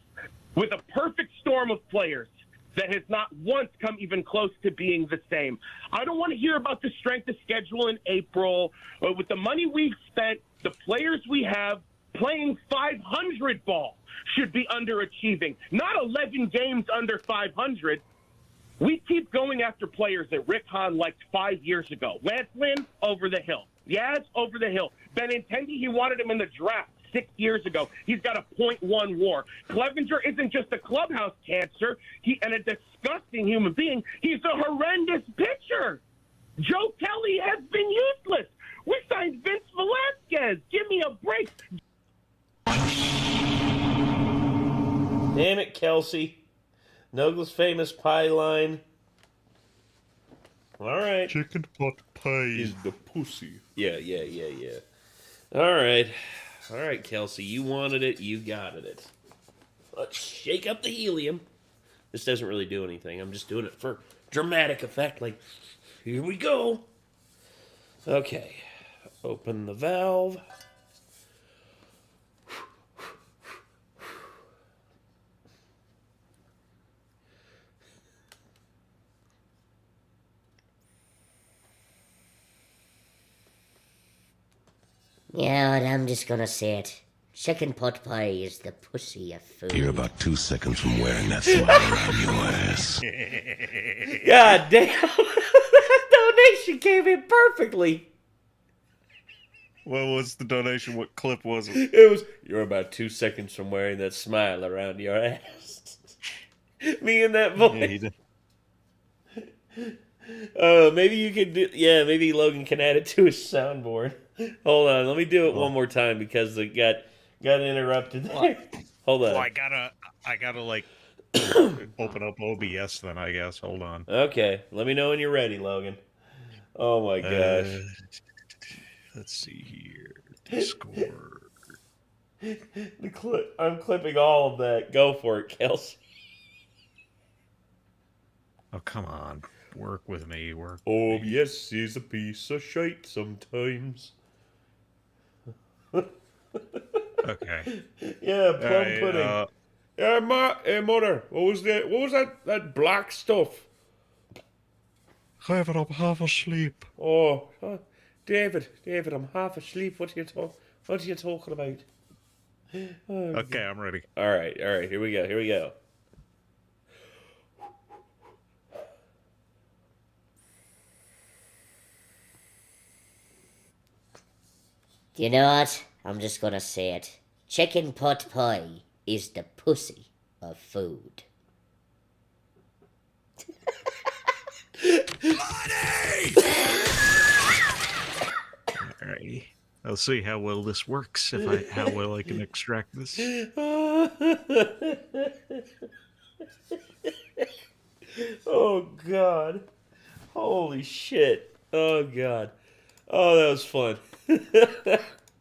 with a perfect storm of players that has not once come even close to being the same. I don't want to hear about the strength of schedule in April. With the money we've spent, the players we have playing 500 ball should be underachieving, not 11 games under 500. We keep going after players that Rick Hahn liked 5 years ago. Lance Lynn, over the hill. Yaz, over the hill. Benintendi, he wanted him in the draft 6 years ago. He's got a .1 WAR. Clevenger isn't just a clubhouse cancer and a disgusting human being. He's a horrendous pitcher. Joe Kelly has been useless. We signed Vince Velasquez. Give me a break. Damn it, Kelsey. Nogle's famous pie line. All right. Chicken pot pie is the pussy. Yeah. All right, Kelsey. You wanted it. You got it. Let's shake up the helium. This doesn't really do anything. I'm just doing it for dramatic effect. Like, here we go. Okay. Open the valve. Yeah, and I'm just gonna say it. Chicken pot pie is the pussy of food. You're about 2 seconds from wearing that smile around your ass. God damn. That donation came in perfectly. What was the donation? What clip was it? It was, you're about 2 seconds from wearing that smile around your ass. Me and that voice. Maybe you could do, maybe Logan can add it to his soundboard. Hold on, let me do it one more time because it got interrupted there. Hold on. Well, I gotta like open up OBS then, I guess. Hold on. Okay, let me know when you're ready, Logan. Oh my gosh. Let's see here. Discord. I'm clipping all of that. Go for it, Kelsey. Oh, come on. Work with me. OBS is a piece of shite sometimes. Okay. Yeah, plum pudding. Hey, mother, what was that black stuff? David, I'm half asleep. Oh, David, I'm half asleep. What are you talking about? Okay, I'm ready. All right, here we go. You know what? I'm just gonna say it. Chicken pot pie is the pussy of food. Alrighty. I'll see how well this works, how well I can extract this. Oh, God. Holy shit. Oh, God. Oh, that was fun.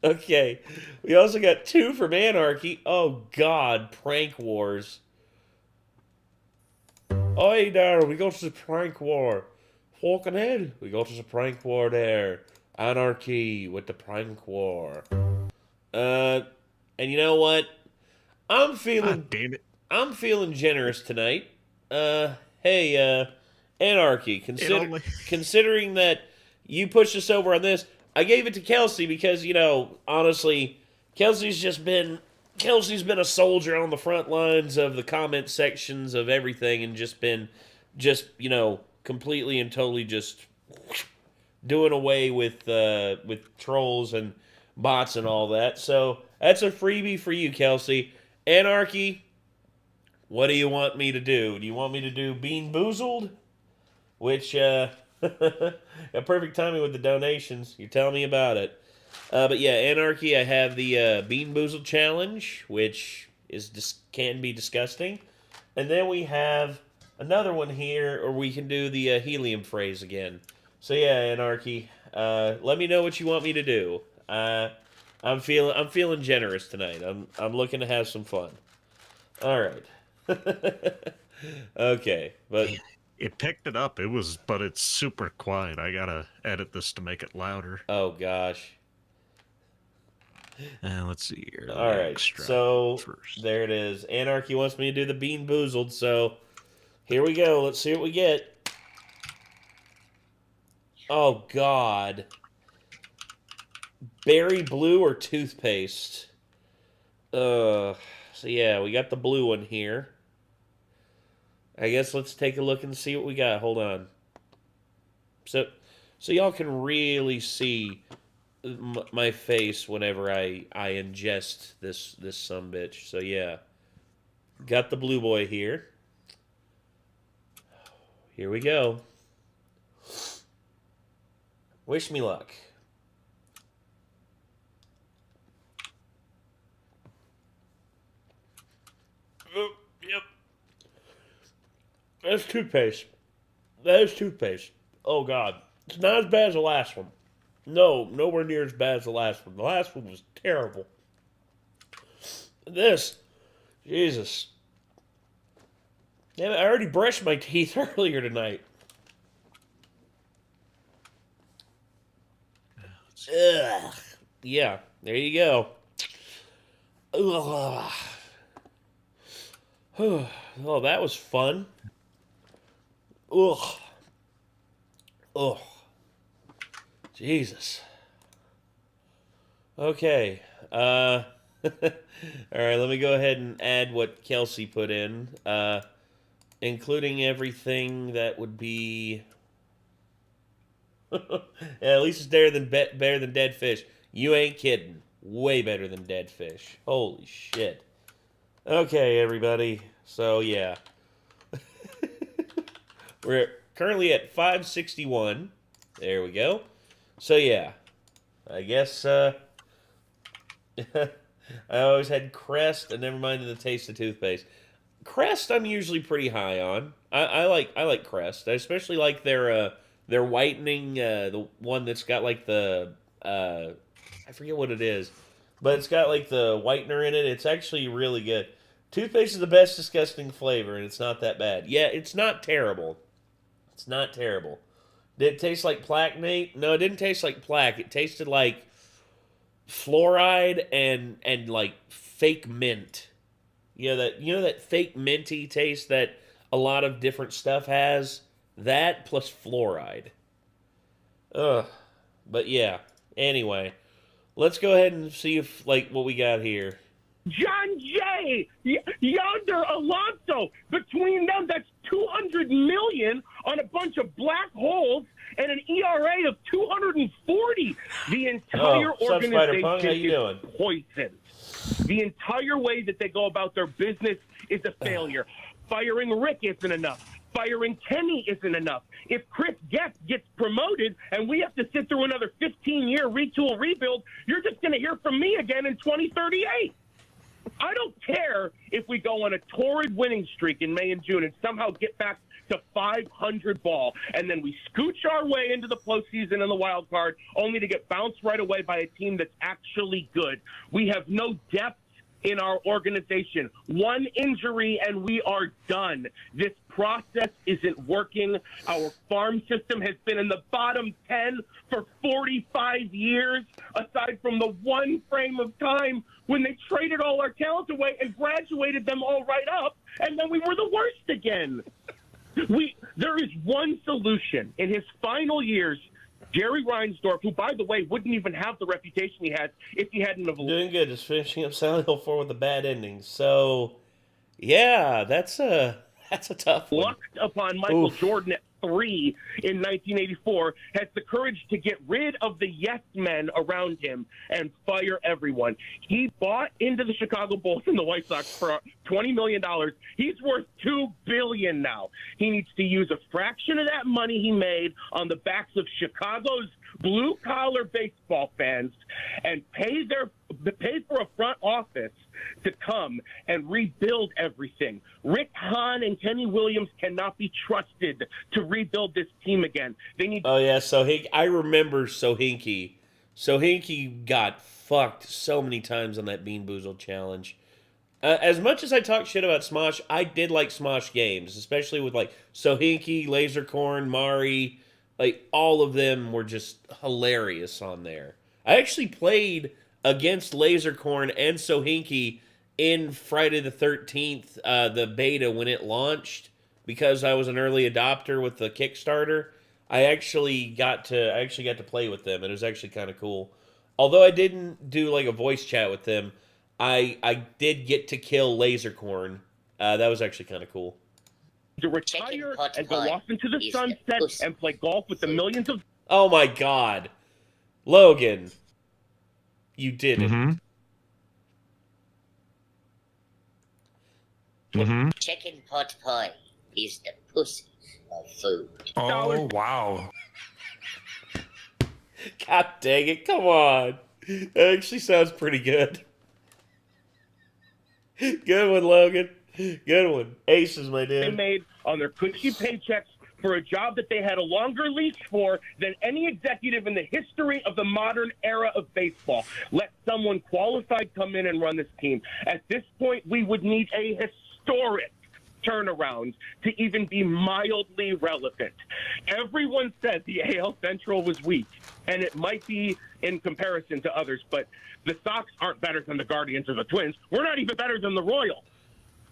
Okay. We also got 2 from Anarchy. Oh, God. Prank wars. Oi there, we got the prank war. Fucking hell, we got the prank war there. Anarchy with the prank war. And you know what? I'm feeling damn it. I'm feeling generous tonight. Hey, Anarchy, considering that you pushed us over on this. I gave it to Kelsey because, you know, honestly, Kelsey's been a soldier on the front lines of the comment sections of everything and just been, you know, completely and totally just doing away with trolls and bots and all that. So that's a freebie for you, Kelsey. Anarchy, what do you want me to do? Do you want me to do Bean Boozled? Which, a perfect timing with the donations. You tell me about it. But yeah, Anarchy, I have the Bean Boozled challenge, which can be disgusting. And then we have another one here, or we can do the helium phrase again. So yeah, Anarchy, let me know what you want me to do. I'm feeling generous tonight. I'm looking to have some fun. All right. Okay, but it picked it up. But it's super quiet. I gotta edit this to make it louder. Oh gosh. Let's see here. All right, so there it is. Anarchy wants me to do the Bean Boozled, so here we go. Let's see what we get. Oh, God. Berry blue or toothpaste? So, yeah, we got the blue one here. I guess let's take a look and see what we got. Hold on. So y'all can really see my face whenever I ingest this sumbitch. So, yeah. Got the blue boy here. Here we go. Wish me luck. Oh, yep. That's toothpaste. That is toothpaste. Oh, God. It's not as bad as the last one. No, nowhere near as bad as the last one. The last one was terrible. This, Jesus. Damn it, I already brushed my teeth earlier tonight. Ugh. Yeah, there you go. Ugh. Oh, that was fun. Ugh. Ugh. Jesus. Okay. All right, let me go ahead and add what Kelsey put in. Including everything that would be... yeah, at least it's better than dead fish. You ain't kidding. Way better than dead fish. Holy shit. Okay, everybody. So, yeah. We're currently at 561. There we go. So, yeah. I guess, I always had Crest, and never mind the taste of toothpaste. Crest I'm usually pretty high on. I like Crest. I especially like their whitening, the one that's got like the I forget what it is, but it's got like the whitener in it. It's actually really good. Toothpaste is the best disgusting flavor, and it's not that bad. Yeah, it's not terrible. It's not terrible. Did it taste like plaque, Nate? No, it didn't taste like plaque. It tasted like fluoride and like fake mint. You know that fake minty taste that a lot of different stuff has? That plus fluoride. Ugh. But yeah. Anyway, let's go ahead and see if what we got here. John Jay, Yonder Alonso, between them, that's $200 million on a bunch of black holes and an ERA of 240. The entire organization is poisoned. The entire way that they go about their business is a failure. Firing Rick isn't enough. Firing Kenny isn't enough. If Chris Guest gets promoted and we have to sit through another 15-year retool rebuild, you're just going to hear from me again in 2038. I don't care if we go on a torrid winning streak in May and June and somehow get back to 500 ball, and then we scooch our way into the postseason and the wild card, only to get bounced right away by a team that's actually good. We have no depth in our organization. One injury and we are done. This process isn't working. Our farm system has been in the bottom 10 for 45 years, aside from the one frame of time when they traded all our talent away and graduated them all right up, and then we were the worst again. There is one solution. In his final years, Jerry Reinsdorf, who, by the way, wouldn't even have the reputation he has if he hadn't have... Doing good. Just finishing up Silent Hill 4 with a bad ending. So, yeah, that's a tough one. Lucked upon Michael Jordan at 3 in 1984, has the courage to get rid of the yes men around him and fire everyone. He bought into the Chicago Bulls and the White Sox for $20 million. He's worth $2 billion now. He needs to use a fraction of that money he made on the backs of Chicago's blue-collar baseball fans and pay for a front office to come and rebuild everything. Rick Hahn and Kenny Williams cannot be trusted to rebuild this team again. They need. Oh yeah, I remember Sohinki. Sohinki got fucked so many times on that Bean Boozled challenge. As much as I talk shit about Smosh, I did like Smosh games, especially with like Sohinki, Lasercorn, Mari. Like all of them were just hilarious on there. I actually played against Lasercorn and Sohinki in Friday the 13th, the beta when it launched, because I was an early adopter with the Kickstarter. I actually got to play with them. It was actually kind of cool. Although I didn't do like a voice chat with them, I did get to kill Lasercorn. That was actually kind of cool. To retire and go off into the sunset and play golf with the millions of... Oh my God. Logan. You did it. Chicken pot pie is the pussy of food. Oh, wow. God dang it, come on. That actually sounds pretty good. Good one, Logan. Good one. Aces, my dude. They made on their cushy paychecks for a job that they had a longer leash for than any executive in the history of the modern era of baseball. Let someone qualified come in and run this team. At this point, we would need a historic turnaround to even be mildly relevant. Everyone said the AL Central was weak, and it might be in comparison to others, but the Sox aren't better than the Guardians or the Twins. We're not even better than the Royals.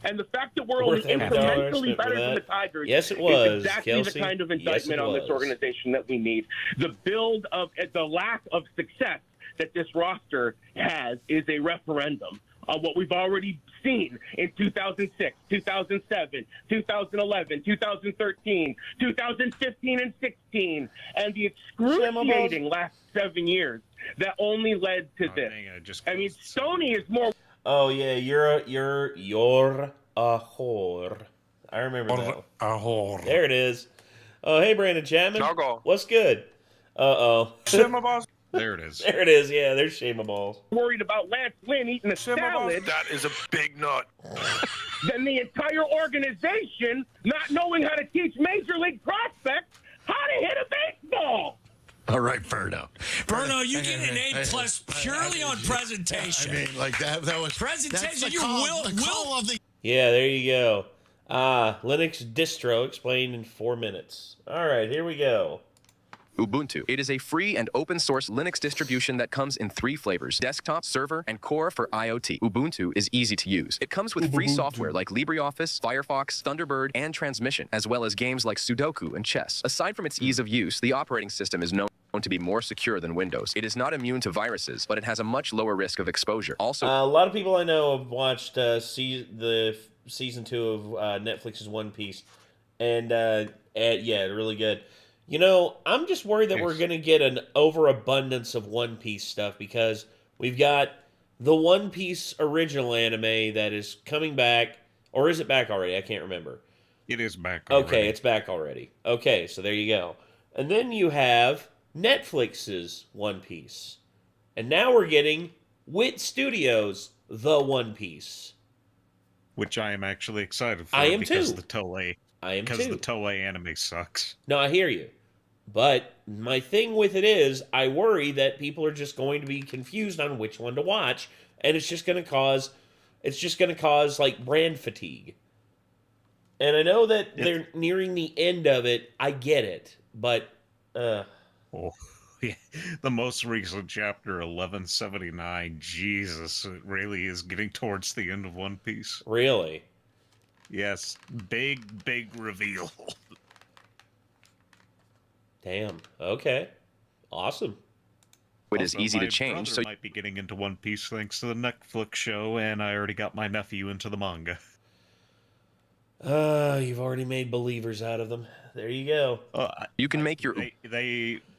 And the fact that we're only incrementally better than the Tigers is exactly the kind of indictment on this organization that we need. The lack of success that this roster has is a referendum on what we've already seen in 2006, 2007, 2011, 2013, 2015, and 16, and the excruciating last 7 years that only led to this. I mean, Sony is more... Oh yeah, you're a whore. I remember that. A whore. There it is. Oh, hey Brandon Chapman. Joggle. What's good? Shema balls. There it is. There it is. Yeah, there's Shema balls. Worried about Lance Lynn eating a salad. That is a big nut. Than the entire organization not knowing how to teach major league prospects how to hit a baseball. All right, Ferno. Bruno, you get an A+ purely on presentation. I mean, like that was presentation. You will of the. Yeah, there you go. Linux distro explained in 4 minutes. All right, here we go. Ubuntu. It is a free and open source Linux distribution that comes in 3 flavors: desktop, server, and core for IoT. Ubuntu is easy to use. It comes with free software like LibreOffice, Firefox, Thunderbird, and Transmission, as well as games like Sudoku and chess. Aside from its ease of use, the operating system is known to be more secure than Windows. It is not immune to viruses, but it has a much lower risk of exposure. Also, a lot of people I know have watched the season 2 of Netflix's One Piece, and yeah, really good. You know, I'm just worried that we're going to get an overabundance of One Piece stuff, because we've got the One Piece original anime that is coming back, or is it back already? I can't remember. It is back already. Okay, it's back already. Okay, so there you go. And then you have Netflix's One Piece. And now we're getting Wit Studios' The One Piece. Which I am actually excited for. I am because too. The Toei. Because the Toei anime sucks. No, I hear you. But my thing with it is, I worry that people are just going to be confused on which one to watch, and it's just going to cause like brand fatigue. And I know that they're nearing the end of it. I get it, but oh, yeah. The most recent chapter, 1179. Jesus, it really is getting towards the end of One Piece. Really? Yes, big reveal. Damn. Okay. Awesome. It is easy to change. My So brother might be getting into One Piece thanks to the Netflix show, and I already got my nephew into the manga. You've already made believers out of them. There you go. You can make your...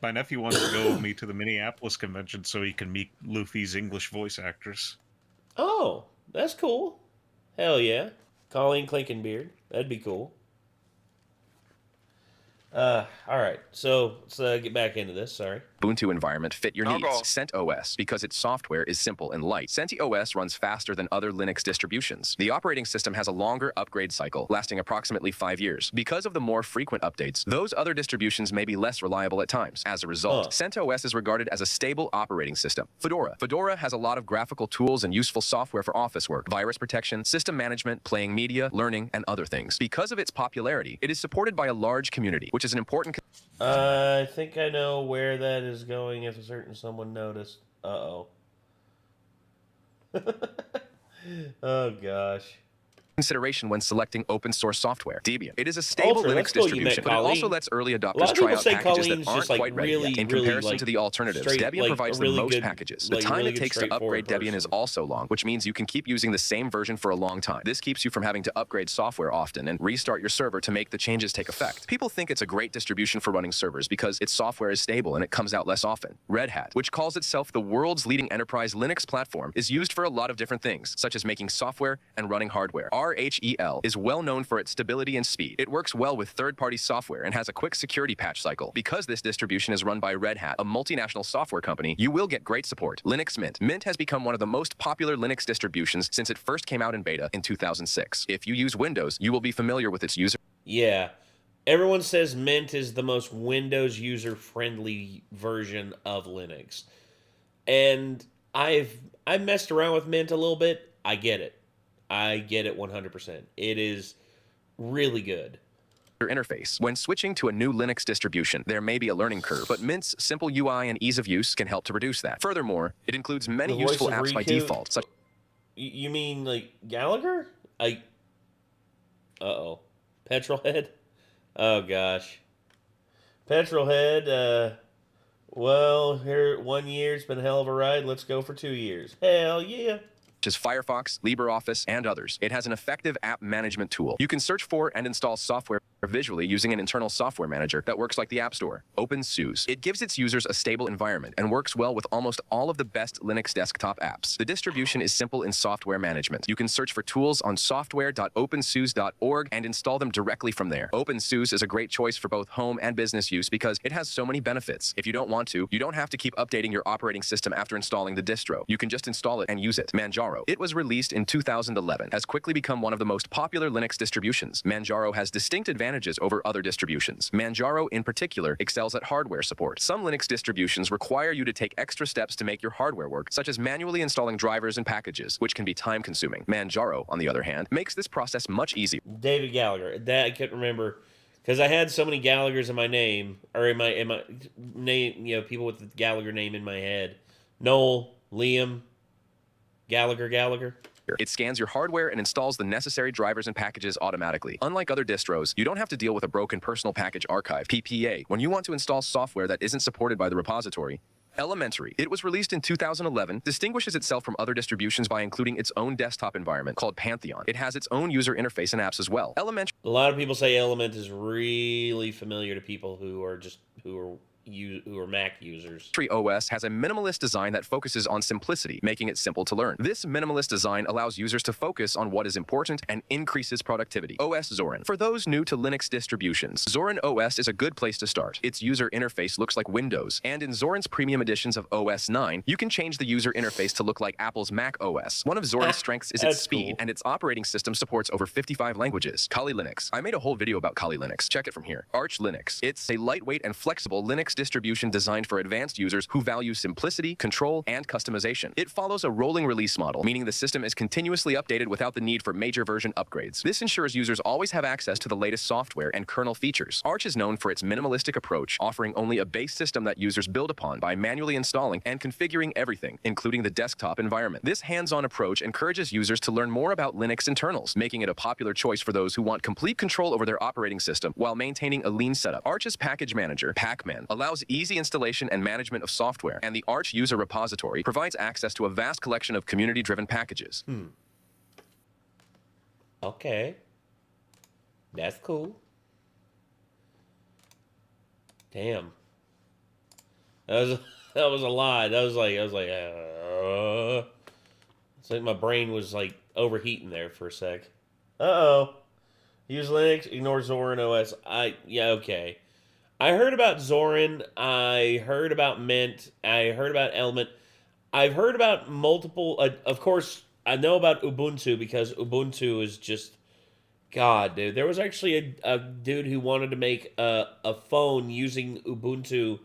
My nephew wants to go with me to the Minneapolis convention so he can meet Luffy's English voice actors. Oh, that's cool. Hell yeah. Colleen Clinkenbeard. That'd be cool. All right. So let's get back into this. Sorry. Ubuntu environment fit your needs. CentOS, because its software is simple and light. CentOS runs faster than other Linux distributions. The operating system has a longer upgrade cycle, lasting approximately 5 years. Because of the more frequent updates, those other distributions may be less reliable at times. As a result, CentOS is regarded as a stable operating system. Fedora has a lot of graphical tools and useful software for office work, virus protection, system management, playing media, learning, and other things. Because of its popularity, it is supported by a large community, which is an important... I think I know where that is going if a certain someone noticed. Uh-oh. Oh, gosh. Consideration when selecting open source software. Debian. It is a stable Linux cool distribution, but it also lets early adopters try out packages that aren't quite ready yet. In comparison to the alternatives, Debian provides the most packages. The time it takes to upgrade Debian is also long, which means you can keep using the same version for a long time. This keeps you from having to upgrade software often and restart your server to make the changes take effect. People think it's a great distribution for running servers because its software is stable and it comes out less often. Red Hat, which calls itself the world's leading enterprise Linux platform, is used for a lot of different things, such as making software and running hardware. RHEL is well known for its stability and speed. It works well with third-party software and has a quick security patch cycle. Because this distribution is run by Red Hat, a multinational software company, you will get great support. Linux Mint. Mint has become one of the most popular Linux distributions since it first came out in beta in 2006. If you use Windows, you will be familiar with its user... Yeah. Everyone says Mint is the most Windows user-friendly version of Linux. And I've messed around with Mint a little bit. I get it. I get it 100%. It is really good. Interface. When switching to a new Linux distribution, there may be a learning curve, but Mint's simple UI and ease of use can help to reduce that. Furthermore, it includes many useful apps by default, such... You mean, like, Gallagher? Uh-oh. Petrolhead? Oh, gosh. Petrolhead, well, here, 1 year's been a hell of a ride. Let's go for 2 years. Hell yeah. As Firefox, LibreOffice, and others. It has an effective app management tool. You can search for and install software visually using an internal software manager that works like the App Store. OpenSUSE. It gives its users a stable environment and works well with almost all of the best Linux desktop apps. The distribution is simple in software management. You can search for tools on software.opensuse.org and install them directly from there. OpenSUSE is a great choice for both home and business use because it has so many benefits. If you don't want to, you don't have to keep updating your operating system after installing the distro. You can just install it and use it. Manjaro. It was released in 2011, has quickly become one of the most popular Linux distributions. Manjaro has distinct advantages over other distributions. Manjaro, in particular, excels at hardware support. Some Linux distributions require you to take extra steps to make your hardware work, such as manually installing drivers and packages, which can be time-consuming. Manjaro, on the other hand, makes this process much easier. David Gallagher. That I couldn't remember because I had so many Gallaghers in my name, or in my name, you know, people with the Gallagher name in my head. Noel, Liam, Gallagher. It scans your hardware and installs the necessary drivers and packages automatically. Unlike other distros, you don't have to deal with a broken personal package archive, PPA, when you want to install software that isn't supported by the repository. Elementary. It was released in 2011, distinguishes itself from other distributions by including its own desktop environment called Pantheon. It has its own user interface and apps as well. Elementary. A lot of people say Element is really familiar to people who are Mac users. OS has a minimalist design that focuses on simplicity, making it simple to learn. This minimalist design allows users to focus on what is important and increases productivity. OS Zorin. For those new to Linux distributions, Zorin OS is a good place to start. Its user interface looks like Windows, and in Zorin's premium editions of OS 9, you can change the user interface to look like Apple's Mac OS. One of Zorin's strengths is its speed, and its operating system supports over 55 languages. Kali Linux. I made a whole video about Kali Linux. Check it from here. Arch Linux. It's a lightweight and flexible Linux distribution designed for advanced users who value simplicity, control, and customization. It follows a rolling release model, meaning the system is continuously updated without the need for major version upgrades. This ensures users always have access to the latest software and kernel features. Arch is known for its minimalistic approach, offering only a base system that users build upon by manually installing and configuring everything, including the desktop environment. This hands-on approach encourages users to learn more about Linux internals, making it a popular choice for those who want complete control over their operating system while maintaining a lean setup. Arch's package manager, Pacman, allows allows easy installation and management of software, and the Arch User Repository provides access to a vast collection of community-driven packages. Okay. That's cool. Damn. That was a lot. It's like my brain was like overheating there for a sec. Uh-oh. Use Linux, ignore Zorin OS. Yeah, okay. I heard about Zorin. I heard about Mint. I heard about Element. I've heard about multiple... of course, I know about Ubuntu because Ubuntu is just... God, dude. There was actually a dude who wanted to make a phone using Ubuntu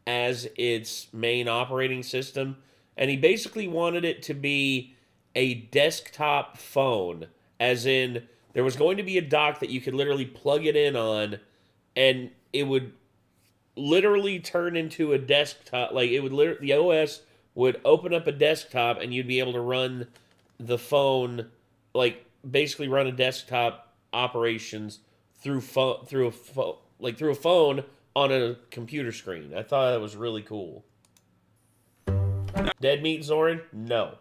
as its main operating system. And he basically wanted it to be a desktop phone. As in, there was going to be a dock that you could literally plug it in on, and it would literally turn into a desktop. Like, it would the OS would open up a desktop, and you'd be able to run the phone, like, basically run a desktop operations through a phone on a computer screen. I thought that was really cool. Dead Meat Zorin? No.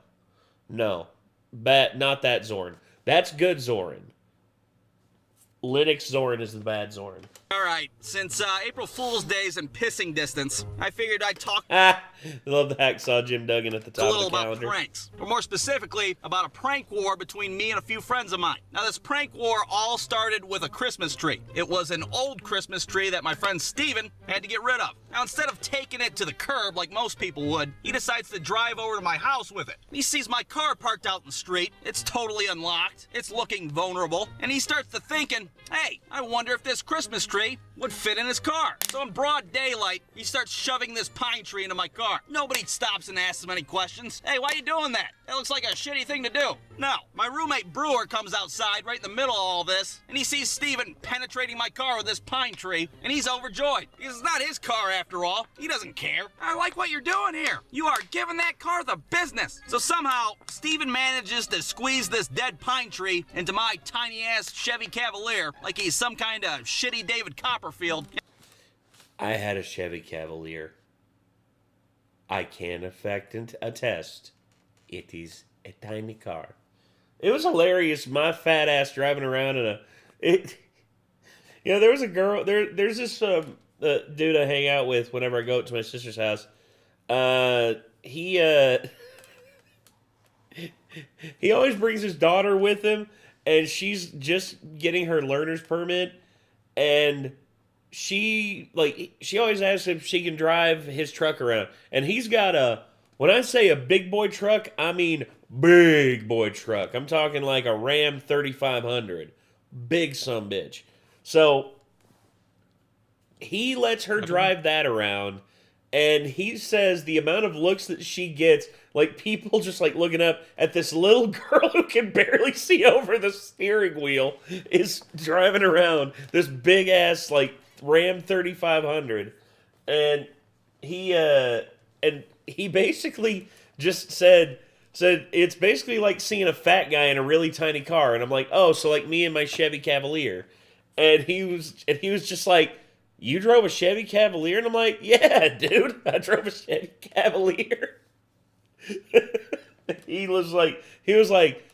Not that Zorin. That's good Zorin. Linux Zorin is the bad Zorin. All right, since April Fool's Day is in pissing distance, I figured I'd talk I love the Hacksaw Jim Duggan at the a top little of the about calendar. pranks, or more specifically, about a prank war between me and a few friends of mine. Now, this prank war all started with a Christmas tree. It was an old Christmas tree that my friend Steven had to get rid of. Now, instead of taking it to the curb like most people would, he decides to drive over to my house with it. He sees my car parked out in the street. It's totally unlocked. It's looking vulnerable. And he starts to thinking, hey, I wonder if this Christmas tree would fit in his car. So in broad daylight, he starts shoving this pine tree into my car. Nobody stops and asks him any questions. Hey, why are you doing that? That looks like a shitty thing to do. No, my roommate Brewer comes outside right in the middle of all this, and he sees Steven penetrating my car with this pine tree, and he's overjoyed. Because it's not his car after all. He doesn't care. I like what you're doing here. You are giving that car the business. So somehow, Steven manages to squeeze this dead pine tree into my tiny-ass Chevy Cavalier like he's some kind of shitty David Copperfield. I had a Chevy Cavalier. I can attest. It is a tiny car. It was hilarious. My fat ass driving around in there was a girl. There's this dude I hang out with whenever I go to my sister's house. He always brings his daughter with him, and she's just getting her learner's permit, and she always asks if she can drive his truck around. And he's got when I say a big boy truck, I mean big boy truck. I'm talking like a Ram 3500. Big sumbitch. So he lets her drive that around, and he says the amount of looks that she gets, like people just like looking up at this little girl who can barely see over the steering wheel, is driving around this big ass like Ram 3500. And he basically just said it's basically like seeing a fat guy in a really tiny car. And I'm like, oh, so like me and my Chevy Cavalier. And he was just like, you drove a Chevy Cavalier? And I'm like, yeah, dude, I drove a Chevy Cavalier. He was like,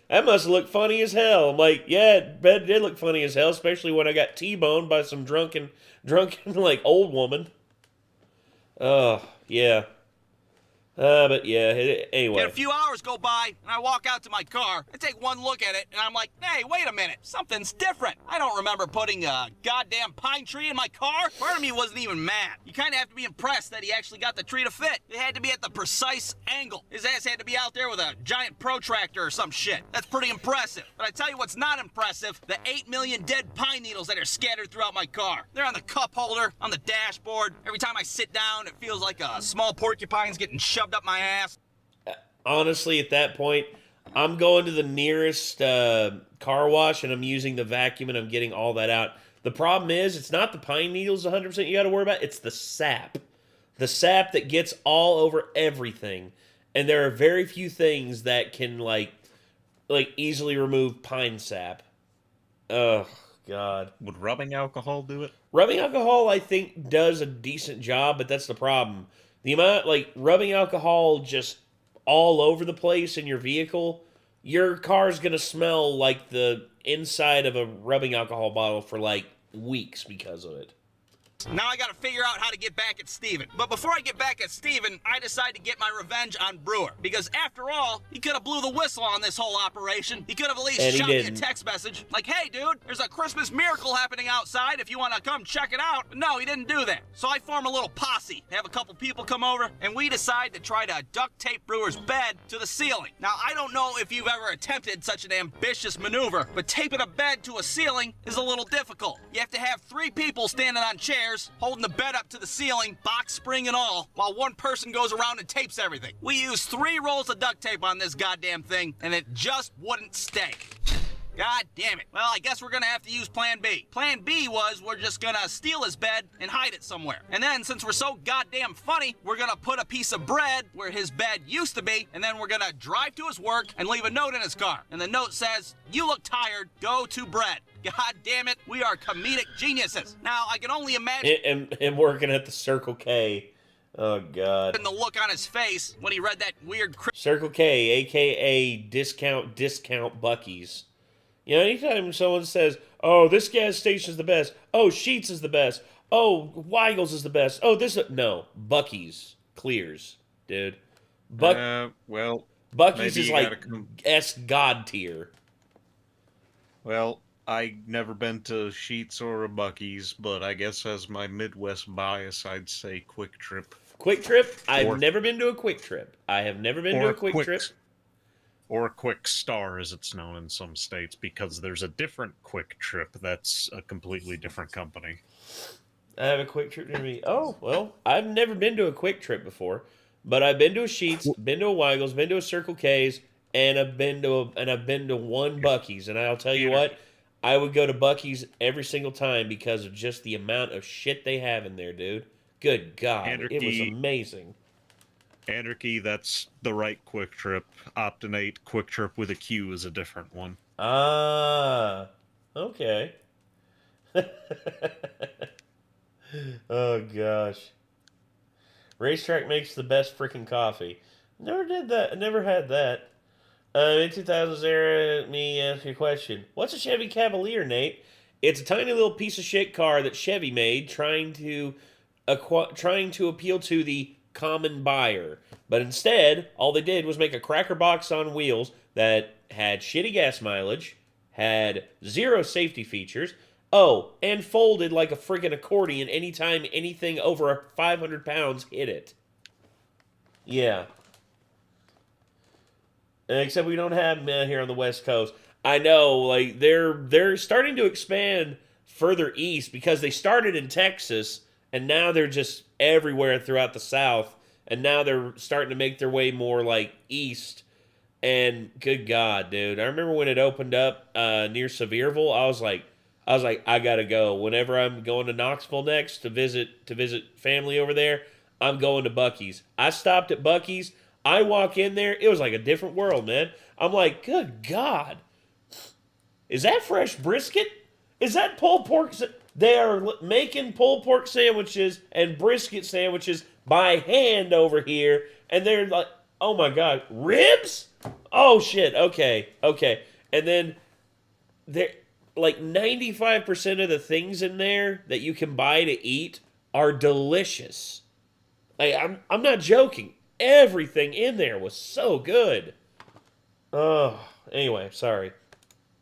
that must look funny as hell. I'm like, yeah, it did look funny as hell, especially when I got T-boned by some drunken like old woman. Oh, yeah. But yeah, anyway. And a few hours go by, and I walk out to my car. I take one look at it, and I'm like, hey, wait a minute. Something's different. I don't remember putting a goddamn pine tree in my car. Part of me wasn't even mad. You kind of have to be impressed that he actually got the tree to fit. It had to be at the precise angle. His ass had to be out there with a giant protractor or some shit. That's pretty impressive. But I tell you what's not impressive, the 8 million dead pine needles that are scattered throughout my car. They're on the cup holder, on the dashboard. Every time I sit down, it feels like a small porcupine's getting shoved up my ass. Honestly, at that point, I'm going to the nearest car wash, and I'm using the vacuum, and I'm getting all that out. The problem is, it's not the pine needles 100% you got to worry about. It's the sap. The sap that gets all over everything. And there are very few things that can, like easily remove pine sap. Oh, God. Would rubbing alcohol do it? Rubbing alcohol, I think, does a decent job, but that's the problem. The amount, like, rubbing alcohol just all over the place in your vehicle, your car's going to smell like the inside of a rubbing alcohol bottle for, like, weeks because of it. Now I gotta figure out how to get back at Steven. But before I get back at Steven, I decide to get my revenge on Brewer. Because after all, he could have blew the whistle on this whole operation. He could have at least shot me a text message like, hey dude, there's a Christmas miracle happening outside if you want to come check it out. But no, he didn't do that. So I form a little posse, have a couple people come over, and we decide to try to duct tape Brewer's bed to the ceiling. Now I don't know if you've ever attempted such an ambitious maneuver, but taping a bed to a ceiling is a little difficult. You have to have 3 people standing on chairs holding the bed up to the ceiling, box spring and all, while one person goes around and tapes everything. We used 3 rolls of duct tape on this goddamn thing, and it just wouldn't stay. God damn it. Well, I guess we're gonna have to use plan B. Plan B was we're just gonna steal his bed and hide it somewhere. And then, since we're so goddamn funny, we're gonna put a piece of bread where his bed used to be, and then we're gonna drive to his work and leave a note in his car. And the note says, you look tired, go to bread. God damn it, we are comedic geniuses. Now, I can only imagine And working at the Circle K. Oh, God. the look on his face when he read that weird Circle K, a.k.a. discount Buc-ee's. You know, anytime someone says, oh, this gas station's the best. Oh, Sheetz is the best. Oh, Weigel's is the best. Oh, this... No, Buc-ee's clears, dude. Well, Buc-ee's is like S God tier. Well, I've never been to Sheetz or a Buc-ee's, but I guess as my Midwest bias, I'd say Quick Trip. Quick Trip? I've never been to a Quick Trip. I have never been to a Quick Trip. Or Quick Star, as it's known in some states, because there's a different Quick Trip that's a completely different company. I have a Quick Trip near me. Oh, well, I've never been to a Quick Trip before, but I've been to a Sheetz, been to a Weigel's, been to a Circle K's, and I've been to one Buc-ee's. And I'll tell you what, I would go to Buc-ee's every single time because of just the amount of shit they have in there, dude. Good God, it was amazing. Anarchy, that's the right Quick Trip. Optinate, Quick Trip with a Q is a different one. Ah, okay. Oh, gosh. Racetrack makes the best freaking coffee. Never did that. I never had that. In 2000s era, let me ask you a question. What's a Chevy Cavalier, Nate? It's a tiny little piece of shit car that Chevy made trying to appeal to the common buyer. But instead, all they did was make a cracker box on wheels that had shitty gas mileage, had 0 safety features, and folded like a friggin' accordion anytime anything over 500 pounds hit it. Yeah. Except we don't have them here on the West Coast. I know, like, they're starting to expand further east because they started in Texas, and now they're just everywhere throughout the South, and now they're starting to make their way more, like, east. And good God, dude. I remember when it opened up near Sevierville, I was like, I gotta go. Whenever I'm going to Knoxville next to visit family over there, I'm going to Buc-ee's. I stopped at Buc-ee's. I walk in there, it was like a different world, man. I'm like, good God. Is that fresh brisket? Is that pulled pork? They are making pulled pork sandwiches and brisket sandwiches by hand over here. And they're like, oh my God, ribs? Oh shit, okay. And then they're like 95% of the things in there that you can buy to eat are delicious. Like, I'm not joking. Everything in there was so good. Oh, anyway, sorry.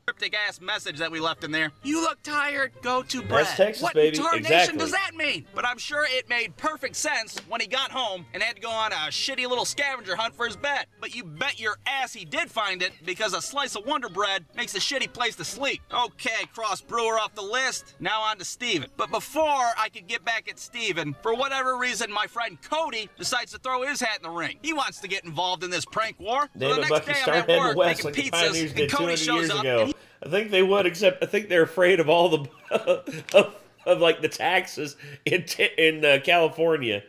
cryptic ass message that we left in there. You look tired, go to bread. That's Texas, what baby. What Exactly. does that mean? But I'm sure it made perfect sense when he got home and had to go on a shitty little scavenger hunt for his bed. But you bet your ass he did find it, because a slice of Wonder Bread makes a shitty place to sleep. Okay, cross Brewer off the list. Now on to Steven. But before I could get back at Steven, for whatever reason, my friend Cody decides to throw his hat in the ring. He wants to get involved in this prank war. So the next day I'm at work making pizzas, and Cody shows up. And I think they would, except I think they're afraid of all the of like the taxes in California.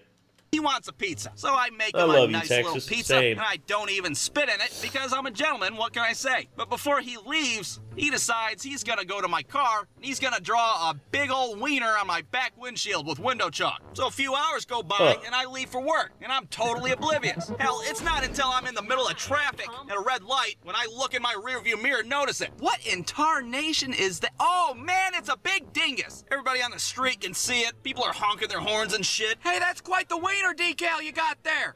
He wants a pizza, so I make him a nice little pizza, and I don't even spit in it because I'm a gentleman. What can I say? But before he leaves, he decides he's gonna go to my car and he's gonna draw a big old wiener on my back windshield with window chalk. So a few hours go by and I leave for work and I'm totally oblivious. Hell, it's not until I'm in the middle of traffic at a red light when I look in my rearview mirror and notice it. What in tarnation is that? Oh man, it's a big dingus. Everybody on the street can see it. People are honking their horns and shit. Hey, that's quite the wiener decal you got there.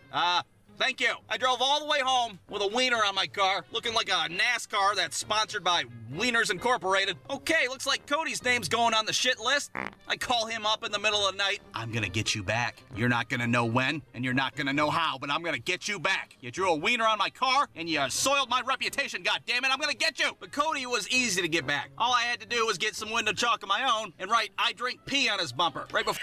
Thank you. I drove all the way home with a wiener on my car, looking like a NASCAR that's sponsored by Wieners Incorporated. Okay, looks like Cody's name's going on the shit list. I call him up in the middle of the night. I'm gonna get you back. You're not gonna know when, and you're not gonna know how, but I'm gonna get you back. You drew a wiener on my car, and you soiled my reputation, goddammit. I'm gonna get you. But Cody was easy to get back. All I had to do was get some window chalk of my own and write, I drink pee on his bumper, right before...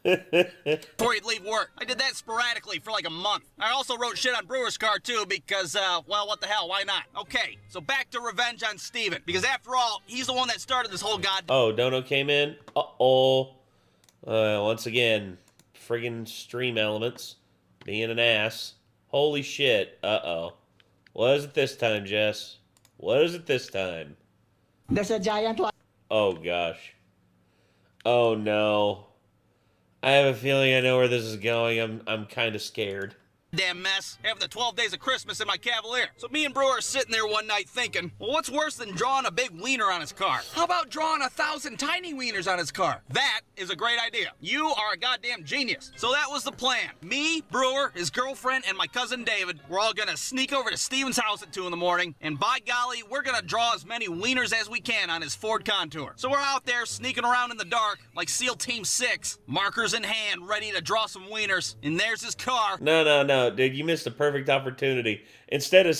before he'd leave work. I did that sporadically for like a month. I also wrote shit on Brewer's car too because, well, what the hell, why not? Okay, so back to revenge on Steven, because after all, he's the one that started this whole goddamn... Oh, Dono came in. Uh-oh. Once again, friggin' stream elements being an ass. Holy shit. Uh-oh. What is it this time, Jess? What is it this time? There's a giant... Oh, gosh. Oh, no. I have a feeling I know where this is going. I'm kind of scared. Damn mess, having the 12 days of Christmas in my Cavalier. So me and Brewer are sitting there one night thinking, well, what's worse than drawing a big wiener on his car? How about drawing 1,000 tiny wieners on his car? That is a great idea. You are a goddamn genius. So that was the plan. Me, Brewer, his girlfriend, and my cousin David, we're all gonna sneak over to Steven's house at 2 in the morning, and by golly, we're gonna draw as many wieners as we can on his Ford Contour. So we're out there sneaking around in the dark, like SEAL Team 6, markers in hand, ready to draw some wieners, and there's his car. No, dude, you missed a perfect opportunity. Instead of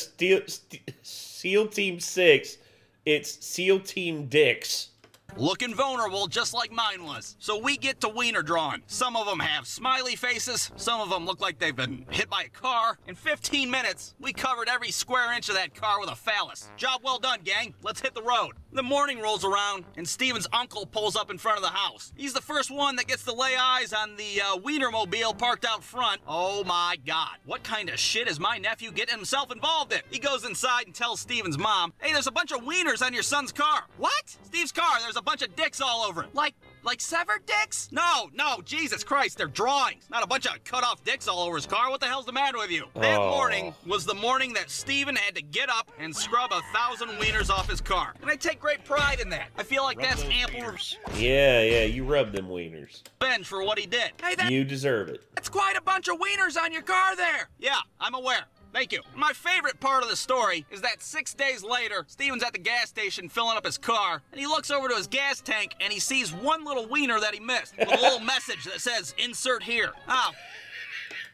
SEAL Team 6, it's SEAL Team Dicks. Looking vulnerable, just like mine was. So we get to wiener drawing. Some of them have smiley faces. Some of them look like they've been hit by a car. In 15 minutes, we covered every square inch of that car with a phallus. Job well done, gang. Let's hit the road. The morning rolls around, and Steven's uncle pulls up in front of the house. He's the first one that gets to lay eyes on the Wienermobile parked out front. Oh my God. What kind of shit is my nephew getting himself involved in? He goes inside and tells Steven's mom, hey, there's a bunch of wieners on your son's car. What? Steve's car, there's a bunch of dicks all over it. Like severed dicks? No, Jesus Christ, they're drawings. Not a bunch of cut off dicks all over his car. What the hell's the matter with you? That morning was the morning that Steven had to get up and scrub 1,000 wieners off his car. And I take great pride in that. I feel like that's ample Yeah, you rub them wieners. revenge for what he did. Hey, You deserve it. that's quite a bunch of wieners on your car there. Yeah, I'm aware. Thank you. My favorite part of the story is that 6 days later, Steven's at the gas station filling up his car, and he looks over to his gas tank and he sees one little wiener that he missed with a little message that says, insert here. Oh,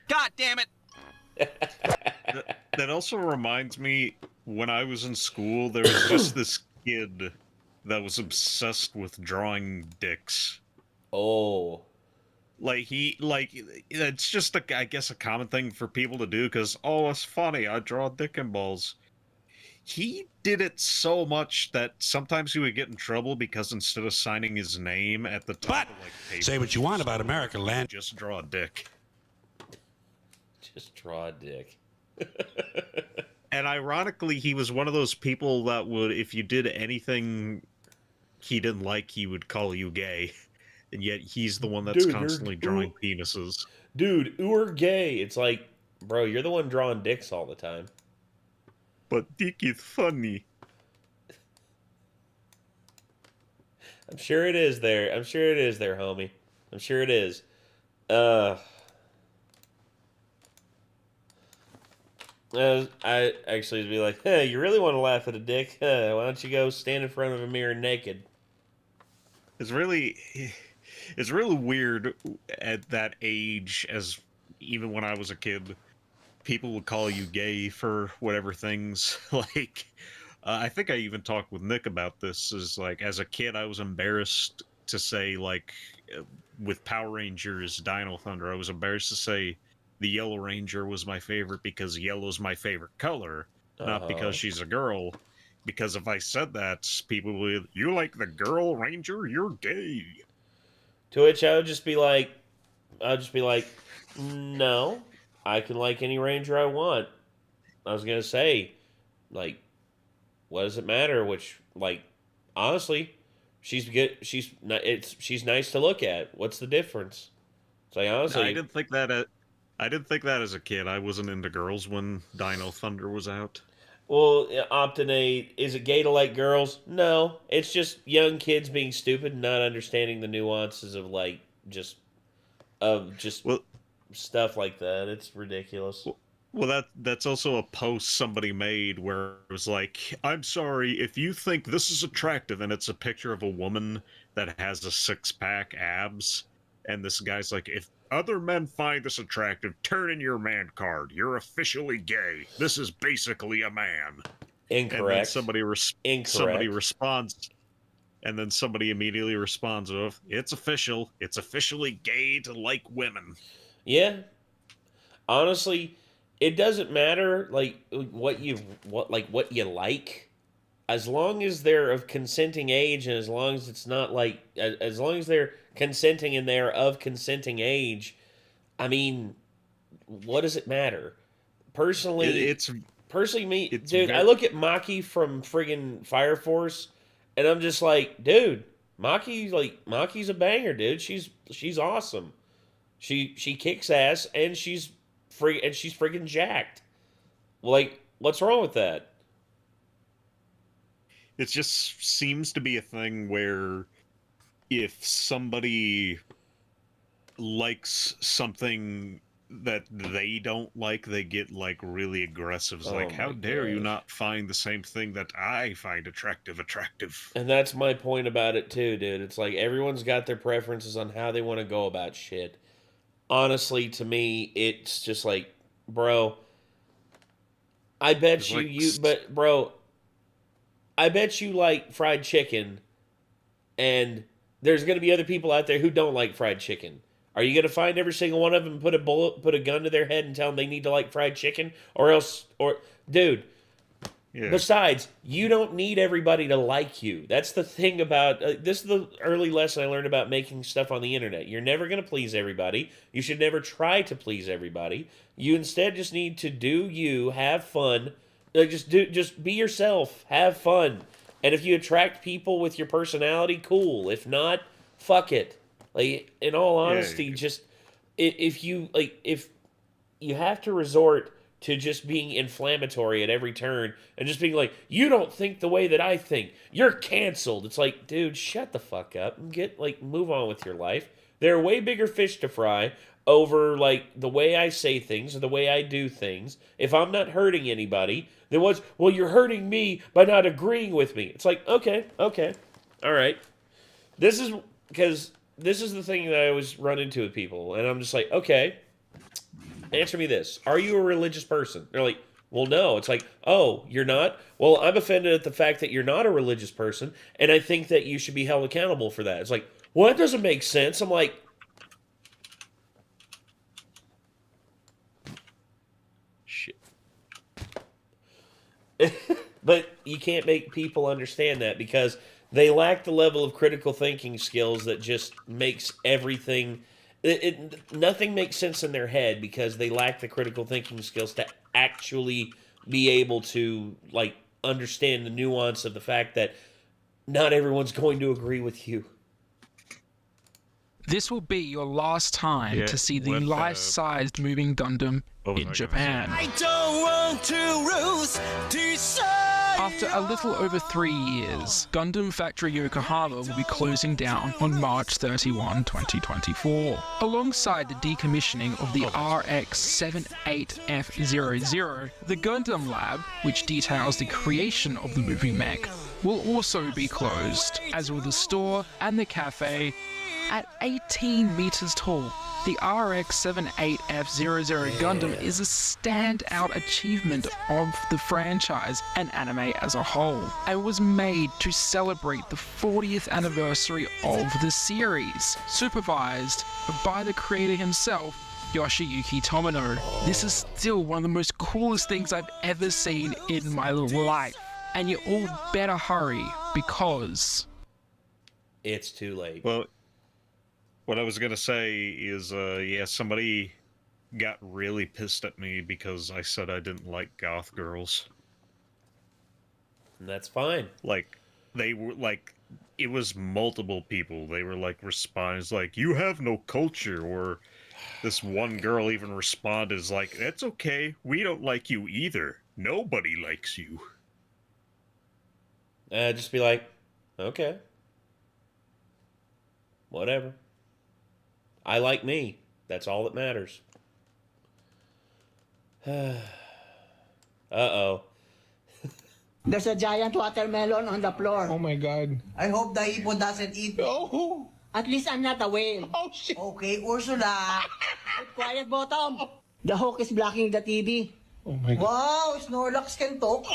God damn it. That also reminds me, when I was in school, there was just this kid that was obsessed with drawing dicks. Oh. It's just, I guess, a common thing for people to do, because, oh, it's funny, I draw dick and balls. He did it so much that sometimes he would get in trouble because instead of signing his name at the top of, paper, say what you want about America, land. Just draw a dick. Just draw a dick. And ironically, he was one of those people that would, if you did anything he didn't like, he would call you gay. And yet he's the one that's constantly drawing penises. Dude, you're gay. It's like, bro, you're the one drawing dicks all the time. But dick is funny. I'm sure it is there. I'm sure it is there, homie. I'm sure it is. I actually would be like, hey, you really want to laugh at a dick? Why don't you go stand in front of a mirror naked? It's really weird at that age, as even when I was a kid, people would call you gay for whatever things. I think I even talked with Nick about this, is like, as a kid, I was embarrassed to say, with Power Rangers Dino Thunder, I was embarrassed to say the Yellow Ranger was my favorite because yellow's my favorite color, not because she's a girl. Because if I said that, people would, you like the girl ranger? You're gay. To which I would just be like, no, I can like any ranger I want. I was going to say, like, what does it matter? Which, like, honestly, she's good. She's nice to look at. What's the difference? It's like, honestly, I didn't think that. I didn't think that as a kid. I wasn't into girls when Dino Thunder was out. well, Optinate, is it gay to like girls? No, it's just young kids being stupid and not understanding the nuances of like just stuff like that. It's ridiculous. Well, that's also a post somebody made where it was like, I'm sorry, if you think this is attractive, and it's a picture of a woman that has a six-pack abs, and this guy's like, if other men find this attractive, turn in your man card. You're officially gay. This is basically a man. Incorrect. And then somebody Incorrect. responds, and then somebody immediately responds with, it's official. It's officially gay to like women. Yeah. Honestly, it doesn't matter like what you like, as long as they're of consenting age, and as long as it's not like as long as they're consenting and they're of consenting age. I mean, what does it matter? Personally, dude, I look at Maki from friggin' Fire Force, and I'm just like, dude, Maki's a banger, dude. She's awesome. She kicks ass, and she's friggin' jacked. Like, what's wrong with that? It just seems to be a thing where if somebody likes something that they don't like, they get like really aggressive. It's like, how dare you not find the same thing that I find attractive? And that's my point about it too, dude. It's like everyone's got their preferences on how they want to go about shit. Honestly, to me, it's just like, bro, I bet you like fried chicken, and there's going to be other people out there who don't like fried chicken. Are you going to find every single one of them and put a gun to their head and tell them they need to like fried chicken? Dude, yeah. Besides, you don't need everybody to like you. That's the thing about, this is the early lesson I learned about making stuff on the internet. You're never going to please everybody. You should never try to please everybody. You instead just need to do you, have fun. Just be yourself, have fun. And if you attract people with your personality, cool. If not, fuck it. Like, in all honesty, if you have to resort to just being inflammatory at every turn and just being like, you don't think the way that I think, you're canceled. It's like, dude, shut the fuck up and move on with your life. There are way bigger fish to fry over like the way I say things or the way I do things. If I'm not hurting anybody, then well, you're hurting me by not agreeing with me. It's like, okay, all right. This is the thing that I always run into with people, and I'm just like, okay, answer me this. Are you a religious person? They're like, well, no. It's like, oh, you're not? Well, I'm offended at the fact that you're not a religious person, and I think that you should be held accountable for that. It's like, well, that doesn't make sense. I'm like, shit. But you can't make people understand that because they lack the level of critical thinking skills that just makes everything... Nothing makes sense in their head because they lack the critical thinking skills to actually be able to like understand the nuance of the fact that not everyone's going to agree with you. This will be your last time to see the life-sized moving Gundam in Japan. I don't want to lose this. After a little over 3 years, Gundam Factory Yokohama will be closing down on March 31, 2024. Alongside the decommissioning of the RX-78F00, the Gundam Lab, which details the creation of the moving mech, will also be closed, as will the store and the cafe. At 18 meters tall, the RX-78F00 Gundam is a standout achievement of the franchise and anime as a whole, and was made to celebrate the 40th anniversary of the series, supervised by the creator himself, Yoshiyuki Tomino. This is still one of the most coolest things I've ever seen in my life, and you all better hurry, because... it's too late. Well, what I was going to say is, somebody got really pissed at me because I said I didn't like goth girls. And that's fine. Like, they were like, it was multiple people. They were like responding like, "You have no culture," or this one girl even responded as like, "That's okay. We don't like you either. Nobody likes you." Just be like, okay, whatever. I like me. That's all that matters. Uh-oh. There's a giant watermelon on the floor. Oh my god. I hope the hippo doesn't eat. Oh. At least I'm not a whale. Oh shit. Okay, Ursula. Keep quiet, bottom. The hawk is blocking the TV. Oh my god. Wow, Snorlax can talk.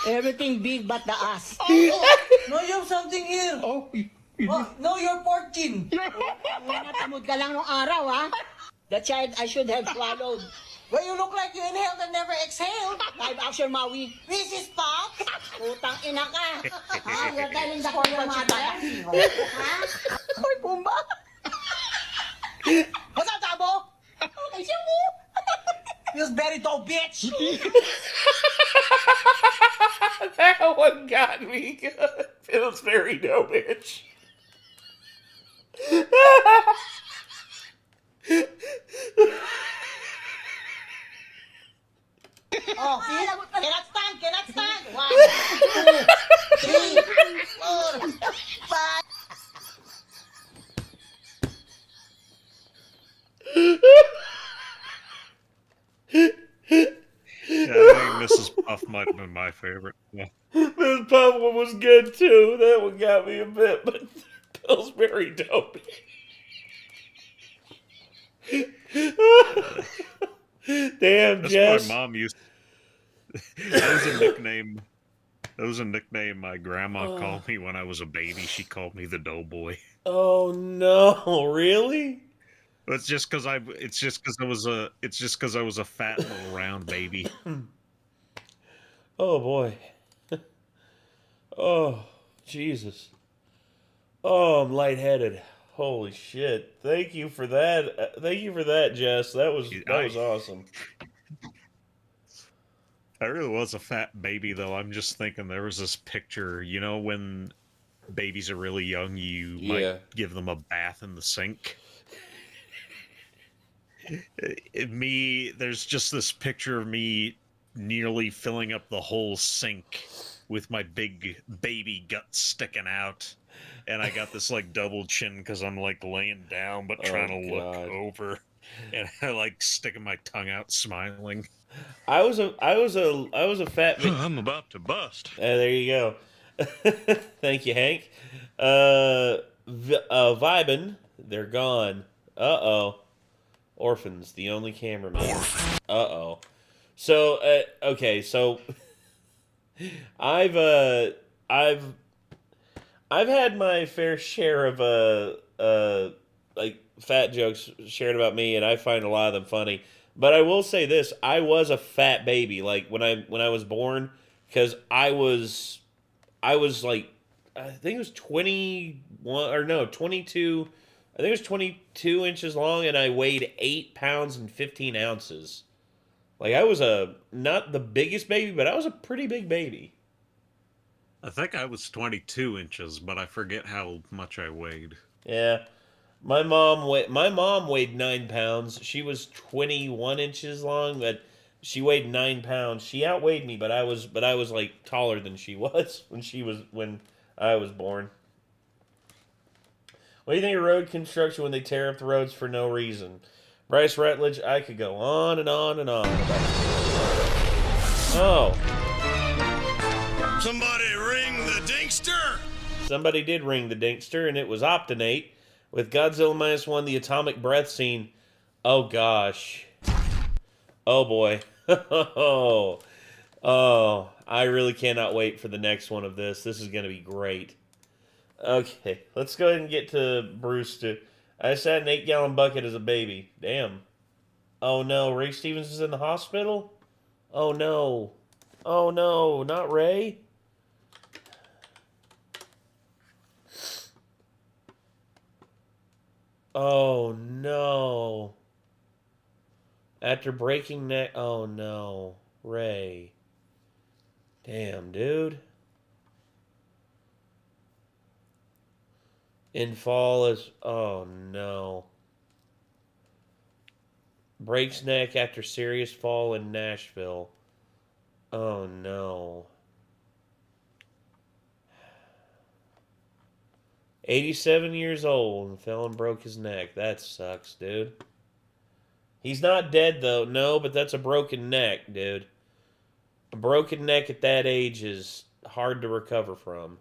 Everything big but the ass. No, you have something here. Oh, no, you're 14. Natamod ka lang nung araw, ha? The child I should have swallowed. Well, you look like you inhaled and never exhaled. Live action, Maui. Mrs. Pop? Putang ina ka. Ha? You're telling the whole mother? Ha? Hoy, Pumba. What's up, Tabo? Okay, siya mo. Feels very tall, bitch. That one got me good. Feels very no bitch. Oh, see? Cannot stand. 1, 2, 3, 4, 5. Yeah, I think Mrs. Puff might have been my favorite. Yeah. This Puff one was good too. That one got me a bit, but Pillsbury Dopey. Damn, That's Jess. my mom used. That was a nickname. That was a nickname my grandma called me when I was a baby. She called me the Doughboy. Oh no! Really? It's just because I. It's just because I was a. It's just because I was a fat little round baby. Oh boy. Oh Jesus. Oh, I'm lightheaded. Holy shit! Thank you for that. Thank you for that, Jess. That was awesome. I really was a fat baby, though. I'm just thinking there was this picture. You know, when babies are really young, you might give them a bath in the sink. There's just this picture of me nearly filling up the whole sink with my big baby guts sticking out. And I got this like double chin because I'm like laying down but trying to look over, and I like sticking my tongue out, smiling. I was a fat. I'm about to bust. There you go. Thank you, Hank. Vibin, they're gone. Uh-oh. Orphans, the only cameraman. Uh-oh. So, okay, so I've had my fair share of like fat jokes shared about me, and I find a lot of them funny. But I will say this: I was a fat baby, like when I was born, because I was like, I think it was 21 or no 22. I think it was 22 inches long, and I weighed 8 pounds and 15 ounces. Like I was not the biggest baby, but I was a pretty big baby. I think I was 22 inches, but I forget how much I weighed. Yeah. My mom weighed 9 pounds. She was 21 inches long, but she weighed 9 pounds. She outweighed me, but I was like taller than she was when I was born. What do you think of road construction when they tear up the roads for no reason? Bryce Rutledge, I could go on and on and on about this. Oh. Somebody ring the Dinkster! Somebody did ring the Dinkster, and it was Optinate with Godzilla -1, the atomic breath scene. Oh, gosh. Oh, boy. Oh, I really cannot wait for the next one of this. This is going to be great. Okay, let's go ahead and get to Bruce. I sat in an 8-gallon bucket as a baby. Damn. Oh, no. Ray Stevens is in the hospital? Oh, no. Oh, no. Not Ray? Oh, no. After breaking neck. Oh, no. Ray. Damn, dude. In fall is... Oh, no. Breaks neck after serious fall in Nashville. Oh, no. 87 years old and fell and broke his neck. That sucks, dude. He's not dead, though. No, but that's a broken neck, dude. A broken neck at that age is hard to recover from.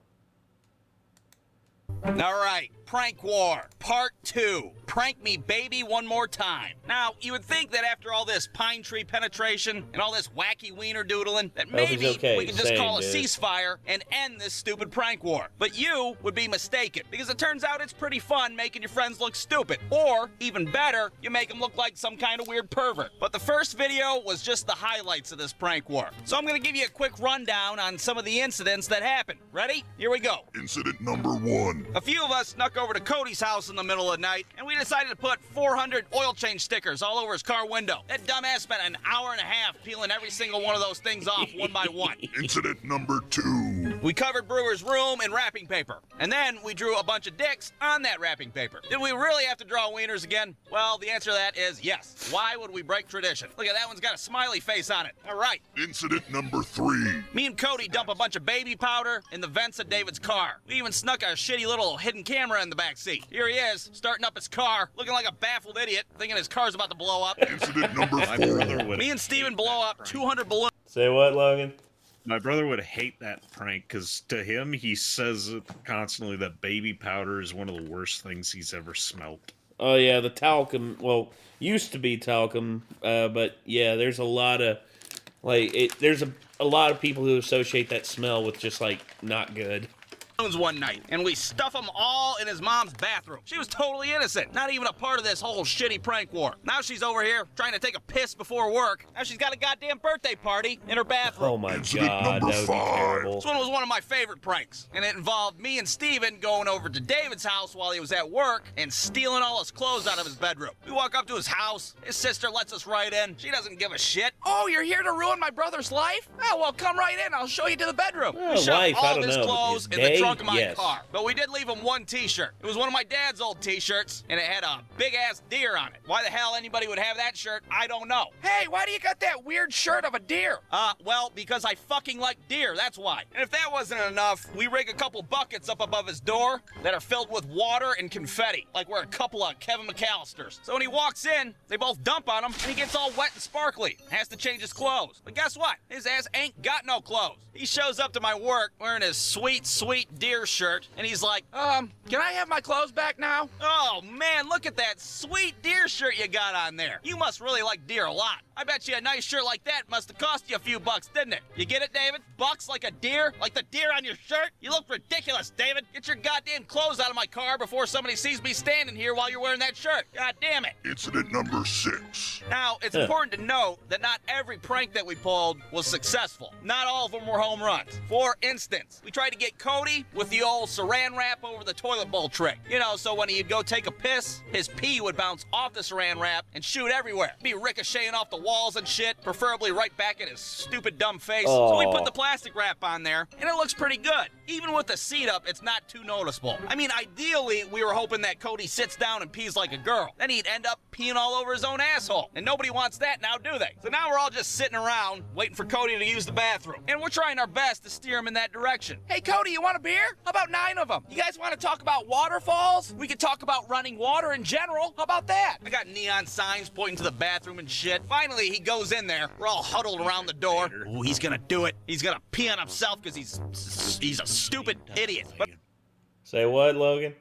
All right, Prank War, Part 2. Prank me, baby, one more time. Now, you would think that after all this pine tree penetration and all this wacky wiener doodling, that maybe we could just call a ceasefire and end this stupid prank war. But you would be mistaken, because it turns out it's pretty fun making your friends look stupid. Or, even better, you make them look like some kind of weird pervert. But the first video was just the highlights of this prank war. So I'm going to give you a quick rundown on some of the incidents that happened. Ready? Here we go. Incident number 1. A few of us snuck over to Cody's house in the middle of the night, and we decided to put 400 oil change stickers all over his car window. That dumbass spent an hour and a half peeling every single one of those things off one by one. Incident number 2. We covered Brewer's room in wrapping paper, and then we drew a bunch of dicks on that wrapping paper. Did we really have to draw wieners again? Well, the answer to that is yes. Why would we break tradition? Look at that one's got a smiley face on it. All right. Incident number 3. Me and Cody dump a bunch of baby powder in the vents of David's car. We even snuck a shitty little hidden camera in the back seat. Here he is, starting up his car, looking like a baffled idiot, thinking his car's about to blow up. Incident number 4. Me and Steven blow up 200 balloons. Say what, Logan? My brother would hate that prank because to him, he says constantly that baby powder is one of the worst things he's ever smelt. Oh, yeah, the talcum, well, used to be talcum, but yeah, there's a lot of, like, there's a lot of people who associate that smell with just, like, not good. One night, and we stuff them all in his mom's bathroom. She was totally innocent, not even a part of this whole shitty prank war. Now she's over here trying to take a piss before work. Now she's got a goddamn birthday party in her bathroom. Oh my God, that would be terrible. This one was one of my favorite pranks, and it involved me and Steven going over to David's house while he was at work and stealing all his clothes out of his bedroom. We walk up to his house, his sister lets us right in. She doesn't give a shit. Oh, you're here to ruin my brother's life? Oh, well, come right in. I'll show you to the bedroom. Oh, we shoved life, all I of don't his know. clothes in Day? the trunk of my Yes. car. But we did leave him one t-shirt. It was one of my dad's old t-shirts, and it had a big-ass deer on it. Why the hell anybody would have that shirt, I don't know. Hey, why do you got that weird shirt of a deer? Well, because I fucking like deer, that's why. And if that wasn't enough, we rig a couple buckets up above his door that are filled with water and confetti, like we're a couple of Kevin McAllisters. So when he walks in, they both dump on him, and he gets all wet and sparkly. Has to change his clothes. But guess what? His ass ain't got no clothes. He shows up to my work wearing his sweet, sweet deer shirt, and he's like, can I have my clothes back now? Oh, man, look at that sweet deer shirt you got on there. You must really like deer a lot. I bet you a nice shirt like that must have cost you a few bucks, didn't it? You get it, David? Bucks like a deer? Like the deer on your shirt? You look ridiculous, David. Get your goddamn clothes out of my car before somebody sees me standing here while you're wearing that shirt. God damn it. Incident number 6. Now, it's important to note that not every prank that we pulled was successful. Not all of them were home runs. For instance, we tried to get Cody with the old saran wrap over the toilet bowl trick. You know, so when he'd go take a piss, his pee would bounce off the saran wrap and shoot everywhere. Be ricocheting off the walls and shit, preferably right back in his stupid dumb face. So we put the plastic wrap on there, and it looks pretty good. Even with the seat up, it's not too noticeable. I mean, ideally, we were hoping that Cody sits down and pees like a girl. Then he'd end up peeing all over his own asshole. And nobody wants that now, do they? So now we're all just sitting around, waiting for Cody to use the bathroom. And we're trying our best to steer him in that direction. Hey, Cody, you want a beer? How about 9 of them? You guys want to talk about waterfalls? We could talk about running water in general. How about that? I got neon signs pointing to the bathroom and shit. Finally, he goes in there. We're all huddled around the door. Ooh, he's gonna do it. He's gonna pee on himself because he's a stupid idiot. But Say what, Logan?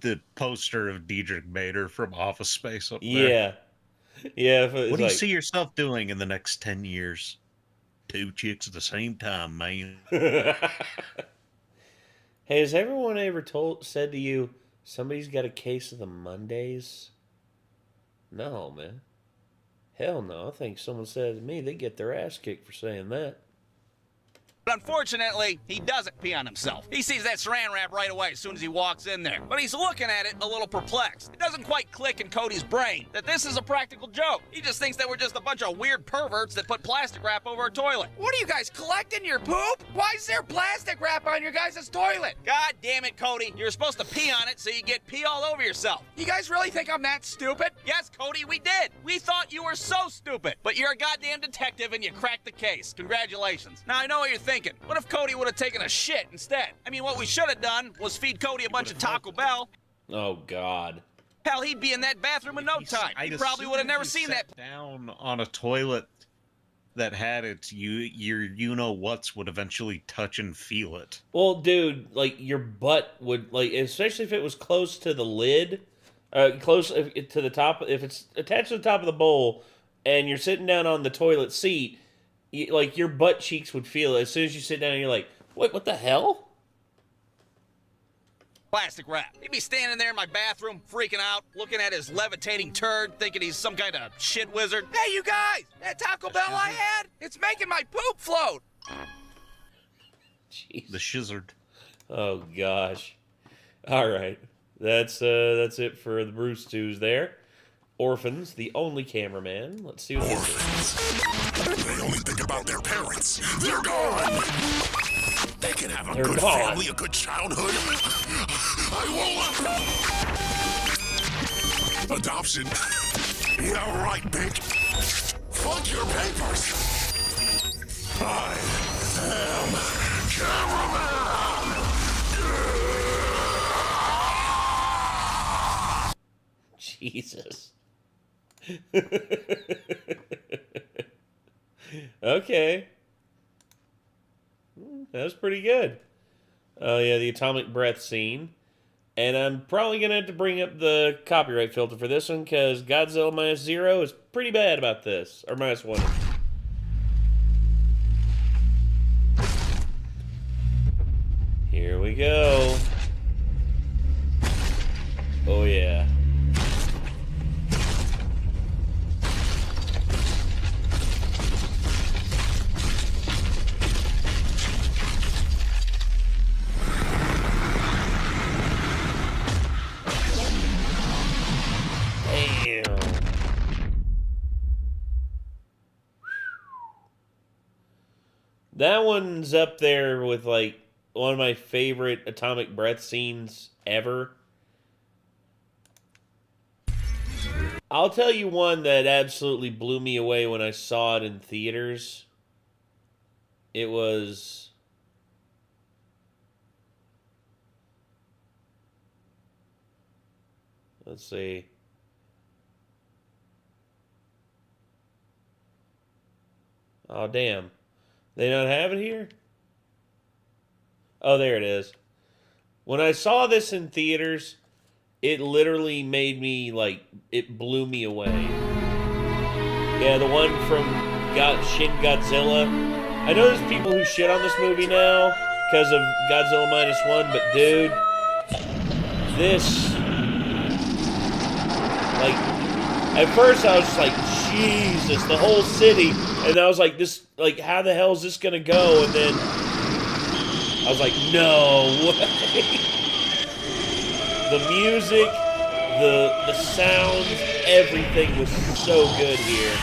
The poster of Diedrich Bader from Office Space up there. Yeah. Yeah. What do you see yourself doing in the next 10 years? 2 chicks at the same time, man. Hey, has everyone ever said to you, somebody's got a case of the Mondays? No, man. Hell no. I think someone said to me, they get their ass kicked for saying that. But unfortunately, he doesn't pee on himself. He sees that saran wrap right away as soon as he walks in there. But he's looking at it a little perplexed. It doesn't quite click in Cody's brain that this is a practical joke. He just thinks that we're just a bunch of weird perverts that put plastic wrap over a toilet. What are you guys collecting your poop? Why is there plastic wrap on your guys' toilet? God damn it, Cody. You're supposed to pee on it so you get pee all over yourself. You guys really think I'm that stupid? Yes, Cody, we did. We thought you were so stupid. But you're a goddamn detective and you cracked the case. Congratulations. Now, I know what you're thinking. What if Cody would have taken a shit instead? I mean, what we should have done was feed Cody a bunch of Taco Bell. Oh, God. Hell, he'd be in that bathroom in no time. He probably would have never seen that. Down on a toilet that had its you-know-whats would eventually touch and feel it. Well, dude, like, your butt would, like, especially if it was close to the lid, close to the top, if it's attached to the top of the bowl, and you're sitting down on the toilet seat, like, your butt cheeks would feel it. As soon as you sit down, you're like, what the hell? Plastic wrap. He'd be standing there in my bathroom, freaking out, looking at his levitating turd, thinking he's some kind of shit wizard. Hey, you guys! That Taco Bell I had, it's making my poop float! Jeez. The shizzard. Oh, gosh. All right. That's it for the Bruce 2s there. Orphans, the only cameraman. Let's see what this is. They only think about their parents. They're gone. They can have a good gone. family, a good childhood. I won't let them. Adoption. Yeah, right, Big. Fuck your papers. I am cameraman. Jesus. Okay. That was pretty good. Oh, yeah, the atomic breath scene. And I'm probably going to have to bring up the copyright filter for this one, because Godzilla Minus Zero is pretty bad about this. Or Minus One. Here we go. Oh, yeah. That one's up there with, like, one of my favorite atomic breath scenes ever. I'll tell you one that absolutely blew me away when I saw it in theaters. It was... Let's see. Oh, damn. They don't have it here? Oh, there it is. When I saw this in theaters, it literally made me, like, it blew me away. Yeah, the one from Shin Godzilla. I know there's people who shit on this movie now because of Godzilla Minus One, but dude, this, like, at first I was just like, Jesus, the whole city. And I was like, this, like, how the hell is this gonna go? And then I was like, no way. The music, the sound, everything was so good here.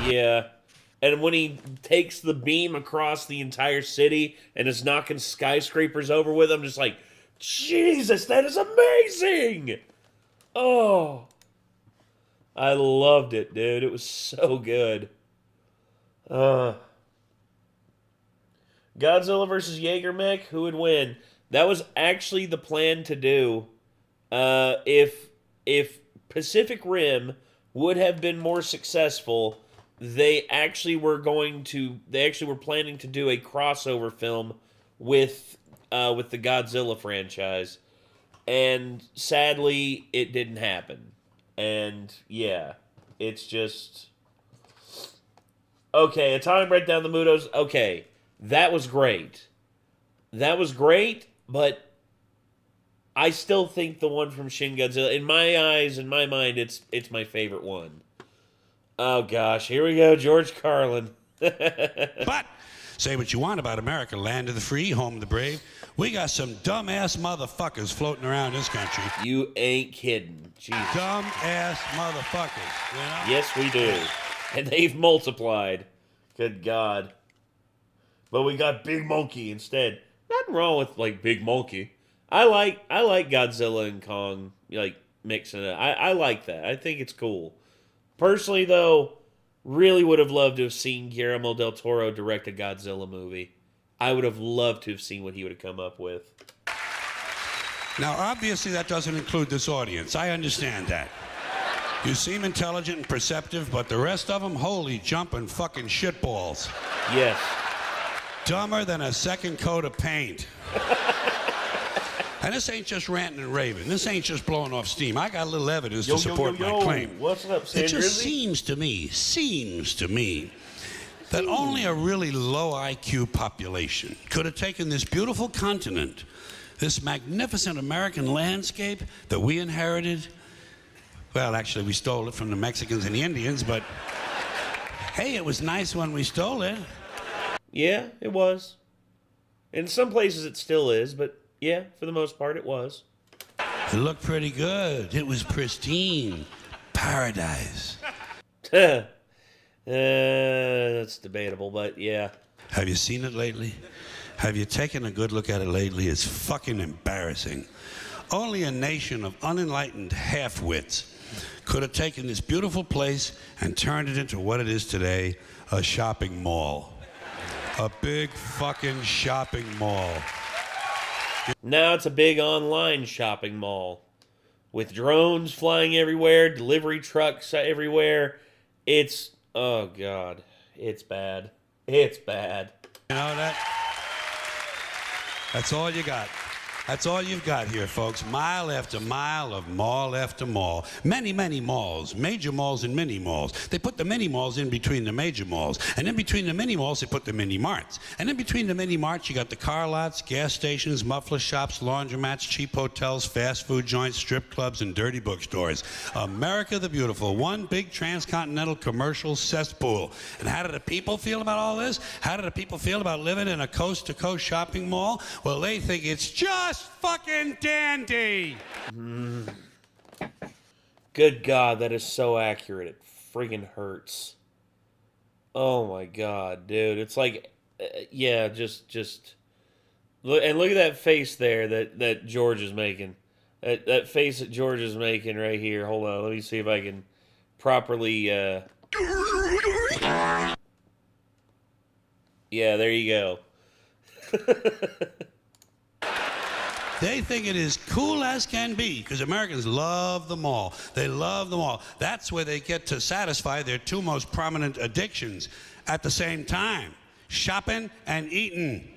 Yeah. And when he takes the beam across the entire city and is knocking skyscrapers over with him, just like, Jesus, that is amazing! Oh. I loved it, dude. It was so good. Godzilla versus Jaeger Mech, who would win? That was actually the plan to do. If Pacific Rim would have been more successful, they actually were planning to do a crossover film with the Godzilla franchise. And sadly, it didn't happen. And yeah, it's just okay. Atomic Breakdown the Mudos. Okay, that was great. That was great, but I still think the one from Shin Godzilla, in my eyes, in my mind, it's my favorite one. Oh, gosh. Here we go, George Carlin. But say what you want about America, land of the free, home of the brave. We got some dumbass motherfuckers floating around this country. You ain't kidding. Jesus. Dumbass motherfuckers. You know? Yes, we do. And they've multiplied. Good God. But we got Big Monkey instead. Nothing wrong with, like, Big Monkey. I like Godzilla and Kong, like, mixing it. I like that. I think it's cool. Personally, though, really would have loved to have seen Guillermo del Toro direct a Godzilla movie. I would have loved to have seen what he would have come up with. Now, obviously, that doesn't include this audience. I understand that. You seem intelligent and perceptive, but the rest of them, holy jumping fucking shitballs. Yes. Dumber than a second coat of paint. And this ain't just ranting and raving. This ain't just blowing off steam. I got a little evidence to support my claim. What's up, Sam It just Drizzy? seems to me, that only a really low IQ population could have taken this beautiful continent, this magnificent American landscape that we inherited. Well, actually, we stole it from the Mexicans and the Indians, but hey, it was nice when we stole it. Yeah, it was. In some places it still is, but yeah, for the most part it was. It looked pretty good. It was pristine. Paradise. That's debatable, but yeah. Have you seen it lately? Have you taken a good look at it lately? It's fucking embarrassing. Only a nation of unenlightened half-wits could have taken this beautiful place and turned it into what it is today, a shopping mall. A big fucking shopping mall. Now it's a big online shopping mall. With drones flying everywhere, delivery trucks everywhere. It's, oh God, it's bad. It's bad. You know that's all you got. That's all you've got here, folks. Mile after mile of mall after mall. Many, many malls. Major malls and mini malls. They put the mini malls in between the major malls. And in between the mini malls, they put the mini marts. And in between the mini marts, you got the car lots, gas stations, muffler shops, laundromats, cheap hotels, fast food joints, strip clubs, and dirty bookstores. America the Beautiful. One big transcontinental commercial cesspool. And how do the people feel about all this? How do the people feel about living in a coast-to-coast shopping mall? Well, they think it's just fucking dandy. Good God, that is so accurate. It friggin' hurts. Oh my God, dude. It's like, yeah, just look, and look at that face there that George is making. That face that George is making right here. Hold on, let me see if I can properly. Yeah, there you go. They think it is cool as can be because Americans love the mall. They love the mall. That's where they get to satisfy their two most prominent addictions at the same time: shopping and eating.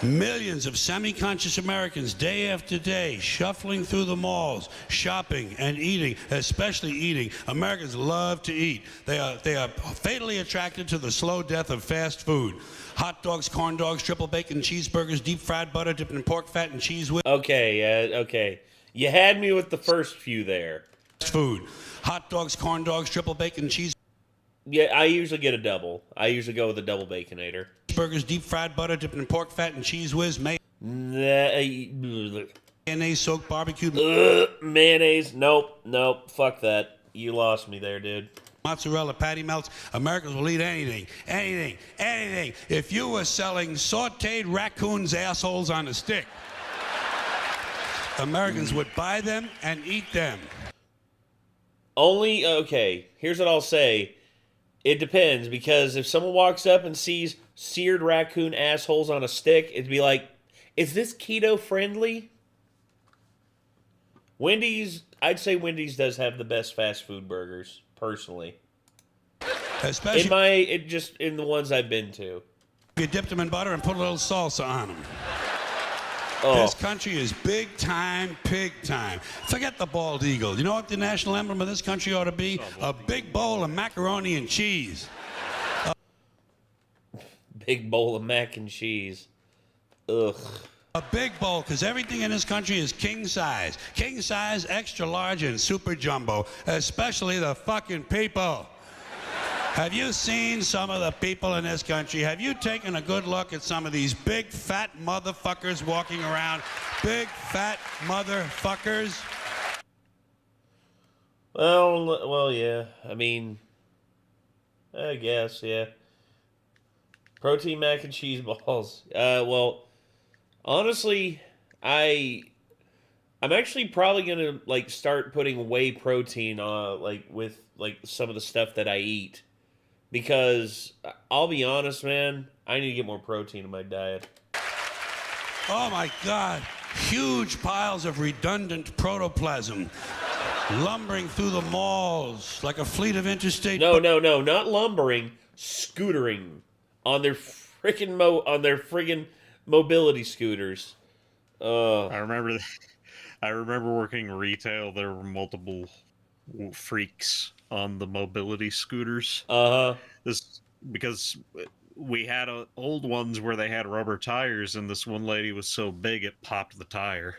Millions of semi-conscious Americans, day after day, shuffling through the malls, shopping and eating, especially eating. Americans love to eat. They are fatally attracted to the slow death of fast food. Hot dogs, corn dogs, triple bacon cheeseburgers, deep fried butter dipped in pork fat and cheese whiz. Okay. You had me with the first few there. Food. Hot dogs, corn dogs, triple bacon cheese. Yeah, I usually get a double. I usually go with a double baconator. Burgers, deep fried butter dipped in pork fat and cheese whiz. Mayonnaise soaked barbecue. Mayonnaise. Nope. Fuck that. You lost me there, dude. Mozzarella patty melts. Americans will eat anything. If you were selling sauteed raccoons' assholes on a stick, Americans would buy them and eat them. Okay, here's what I'll say. It depends, because if someone walks up and sees seared raccoon assholes on a stick, it'd be like, is this keto friendly? I'd say Wendy's does have the best fast food burgers, personally. Especially in the ones I've been to. You dipped them in butter and put a little salsa on them. Oh. This country is big time, pig time. Forget the bald eagle. You know what the national emblem of this country ought to be? A big bowl of macaroni and cheese. Big bowl of mac and cheese. Ugh. A big bowl, because everything in this country is king size. King size, extra large, and super jumbo. Especially the fucking people. Have you seen some of the people in this country? Have you taken a good look at some of these big fat motherfuckers walking around? Big fat motherfuckers. Well, yeah. I mean, I guess, yeah. Protein mac and cheese balls. Well, honestly, I'm actually probably gonna like start putting whey protein like with like some of the stuff that I eat, because I'll be honest, man, I need to get more protein in my diet. Oh my God! Huge piles of redundant protoplasm lumbering through the malls like a fleet of interstate. No, not lumbering, scootering on their friggin' mobility scooters. I remember working retail. There were multiple freaks on the mobility scooters. This because we had old ones where they had rubber tires, and this one lady was so big it popped the tire.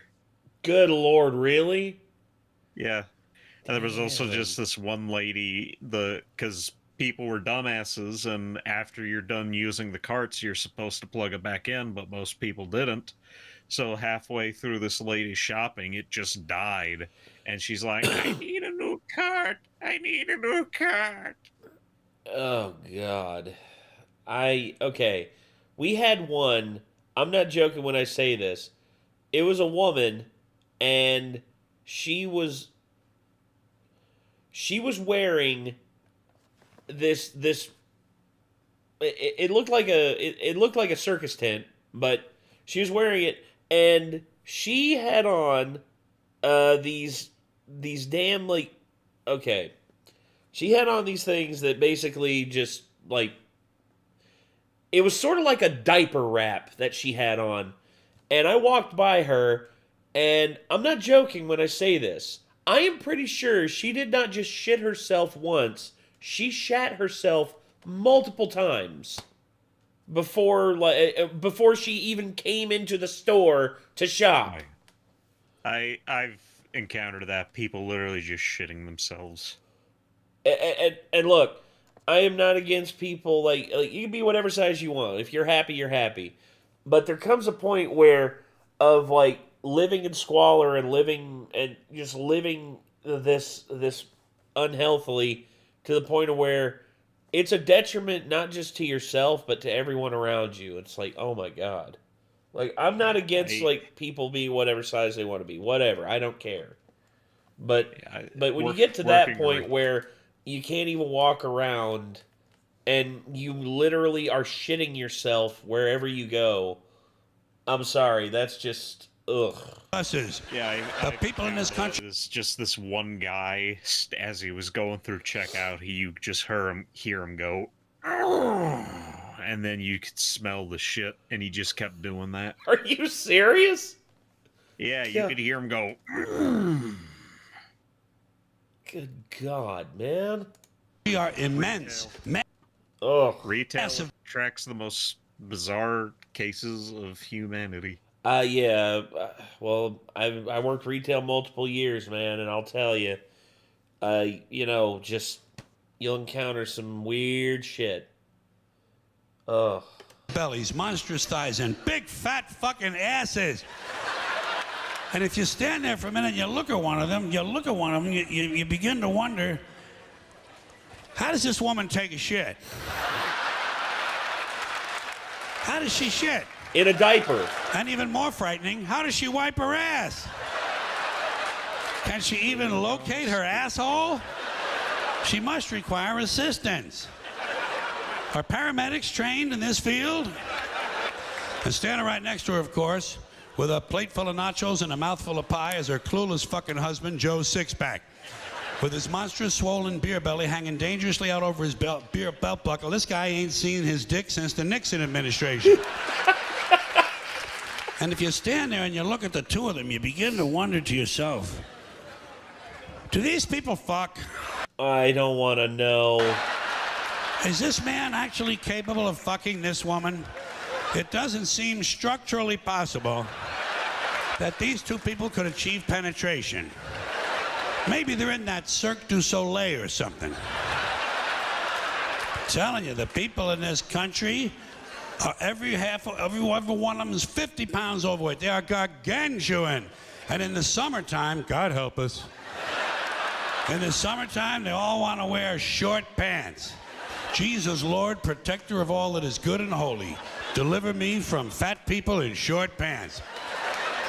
Good Lord, really? Yeah. And there was also just this one lady, because people were dumbasses, and after you're done using the carts, you're supposed to plug it back in, but most people didn't. So halfway through this lady's shopping, it just died. And she's like, I need a new cart. I need a new cart. Oh, God. Okay. We had one, I'm not joking when I say this. It was a woman, and she was wearing this it looked like a circus tent, but she was wearing it, and she had on these damn, like, okay, she had on these things that basically just, like, it was sort of like a diaper wrap that she had on. And I walked by her, and I'm not joking when I say this, I am pretty sure she did not just shit herself once. She shat herself multiple times before she even came into the store to shop. I've encountered that, people literally just shitting themselves. And look, I am not against people, like you can be whatever size you want. If you're happy, you're happy. But there comes a point where of like living in squalor and living this unhealthily, to the point of where it's a detriment not just to yourself but to everyone around you. It's like, oh my God. Like, I'm not against like people being whatever size they want to be. Whatever, I don't care. But when you get to that point where you can't even walk around and you literally are shitting yourself wherever you go, I'm sorry, that's just ugh. Buses. Yeah, the people in this country. It's just this one guy, as he was going through checkout, you just hear him go, and then you could smell the shit, and he just kept doing that. Are you serious? Yeah, you could hear him go. Good God, man. We are immense. Retail attracts the most bizarre cases of humanity. Yeah. Well, I worked retail multiple years, man, and I'll tell you, just you'll encounter some weird shit. Ugh. Bellies, monstrous thighs, and big fat fucking asses. And if you stand there for a minute and you look at one of them, you begin to wonder, how does this woman take a shit? How does she shit? In a diaper. And even more frightening, how does she wipe her ass? Can she even locate her asshole? She must require assistance. Are paramedics trained in this field? And standing right next to her, of course, with a plate full of nachos and a mouthful of pie, is her clueless fucking husband, Joe Sixpack, with his monstrous swollen beer belly hanging dangerously out over his belt buckle. This guy ain't seen his dick since the Nixon administration. And if you stand there and you look at the two of them, you begin to wonder to yourself, do these people fuck? I don't want to know. Is this man actually capable of fucking this woman? It doesn't seem structurally possible that these two people could achieve penetration. Maybe they're in that Cirque du Soleil or something. telling you, the people in this country, every one of them is 50 pounds overweight. They are gargantuan. And in the summertime, God help us, in the summertime, they all want to wear short pants. Jesus, Lord, protector of all that is good and holy, deliver me from fat people in short pants.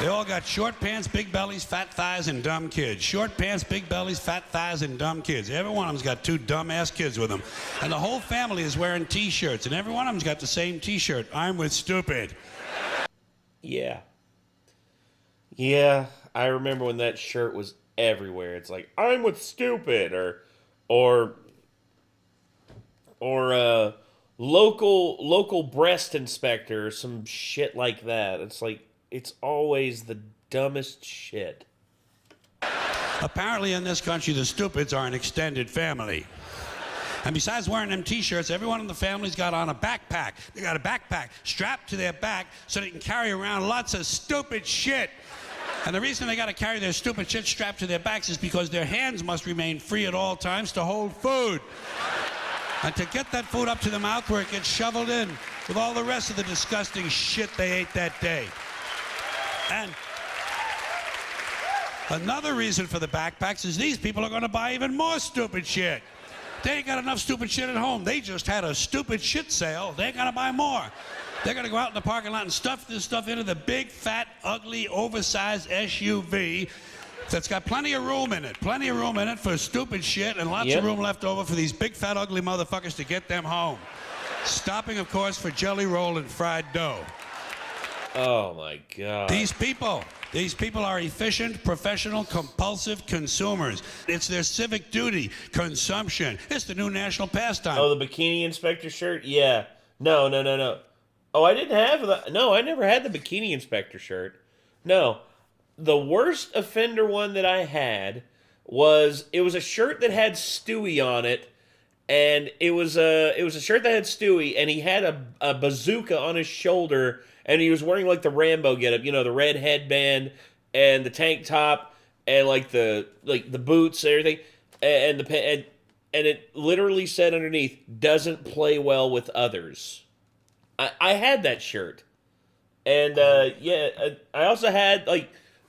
They all got short pants, big bellies, fat thighs, and dumb kids. Short pants, big bellies, fat thighs, and dumb kids. Every one of them's got 2 dumb-ass kids with them. And the whole family is wearing T-shirts, and every one of them's got the same T-shirt. I'm with stupid. Yeah. Yeah, I remember when that shirt was everywhere. It's like, I'm with stupid, or local breast inspector, some shit like that. It's like, it's always the dumbest shit. Apparently in this country, the stupids are an extended family. And besides wearing them T-shirts, everyone in the family's got on a backpack. They got a backpack strapped to their back so they can carry around lots of stupid shit. And the reason they got to carry their stupid shit strapped to their backs is because their hands must remain free at all times to hold food. And to get that food up to the mouth where it gets shoveled in with all the rest of the disgusting shit they ate that day. And another reason for the backpacks is these people are going to buy even more stupid shit. They ain't got enough stupid shit at home. They just had a stupid shit sale. They ain't going to buy more. They're going to go out in the parking lot and stuff this stuff into the big, fat, ugly, oversized SUV that's got plenty of room in it. Plenty of room in it for stupid shit and lots of room left over for these big, fat, ugly motherfuckers to get them home. Stopping, of course, for jelly roll and fried dough. Oh, my God. These people are efficient, professional, compulsive consumers. It's their civic duty, consumption. It's the new national pastime. Oh, the bikini inspector shirt? Yeah. No. Oh, I didn't have that. No, I never had the bikini inspector shirt. No. The worst offender one that I had was, it was a shirt that had Stewie on it, and it was a shirt that had Stewie, and he had a bazooka on his shoulder, and he was wearing like the Rambo getup, the red headband and the tank top and like the boots and everything, and it literally said underneath, "Doesn't play well with others." I had that shirt, and I also had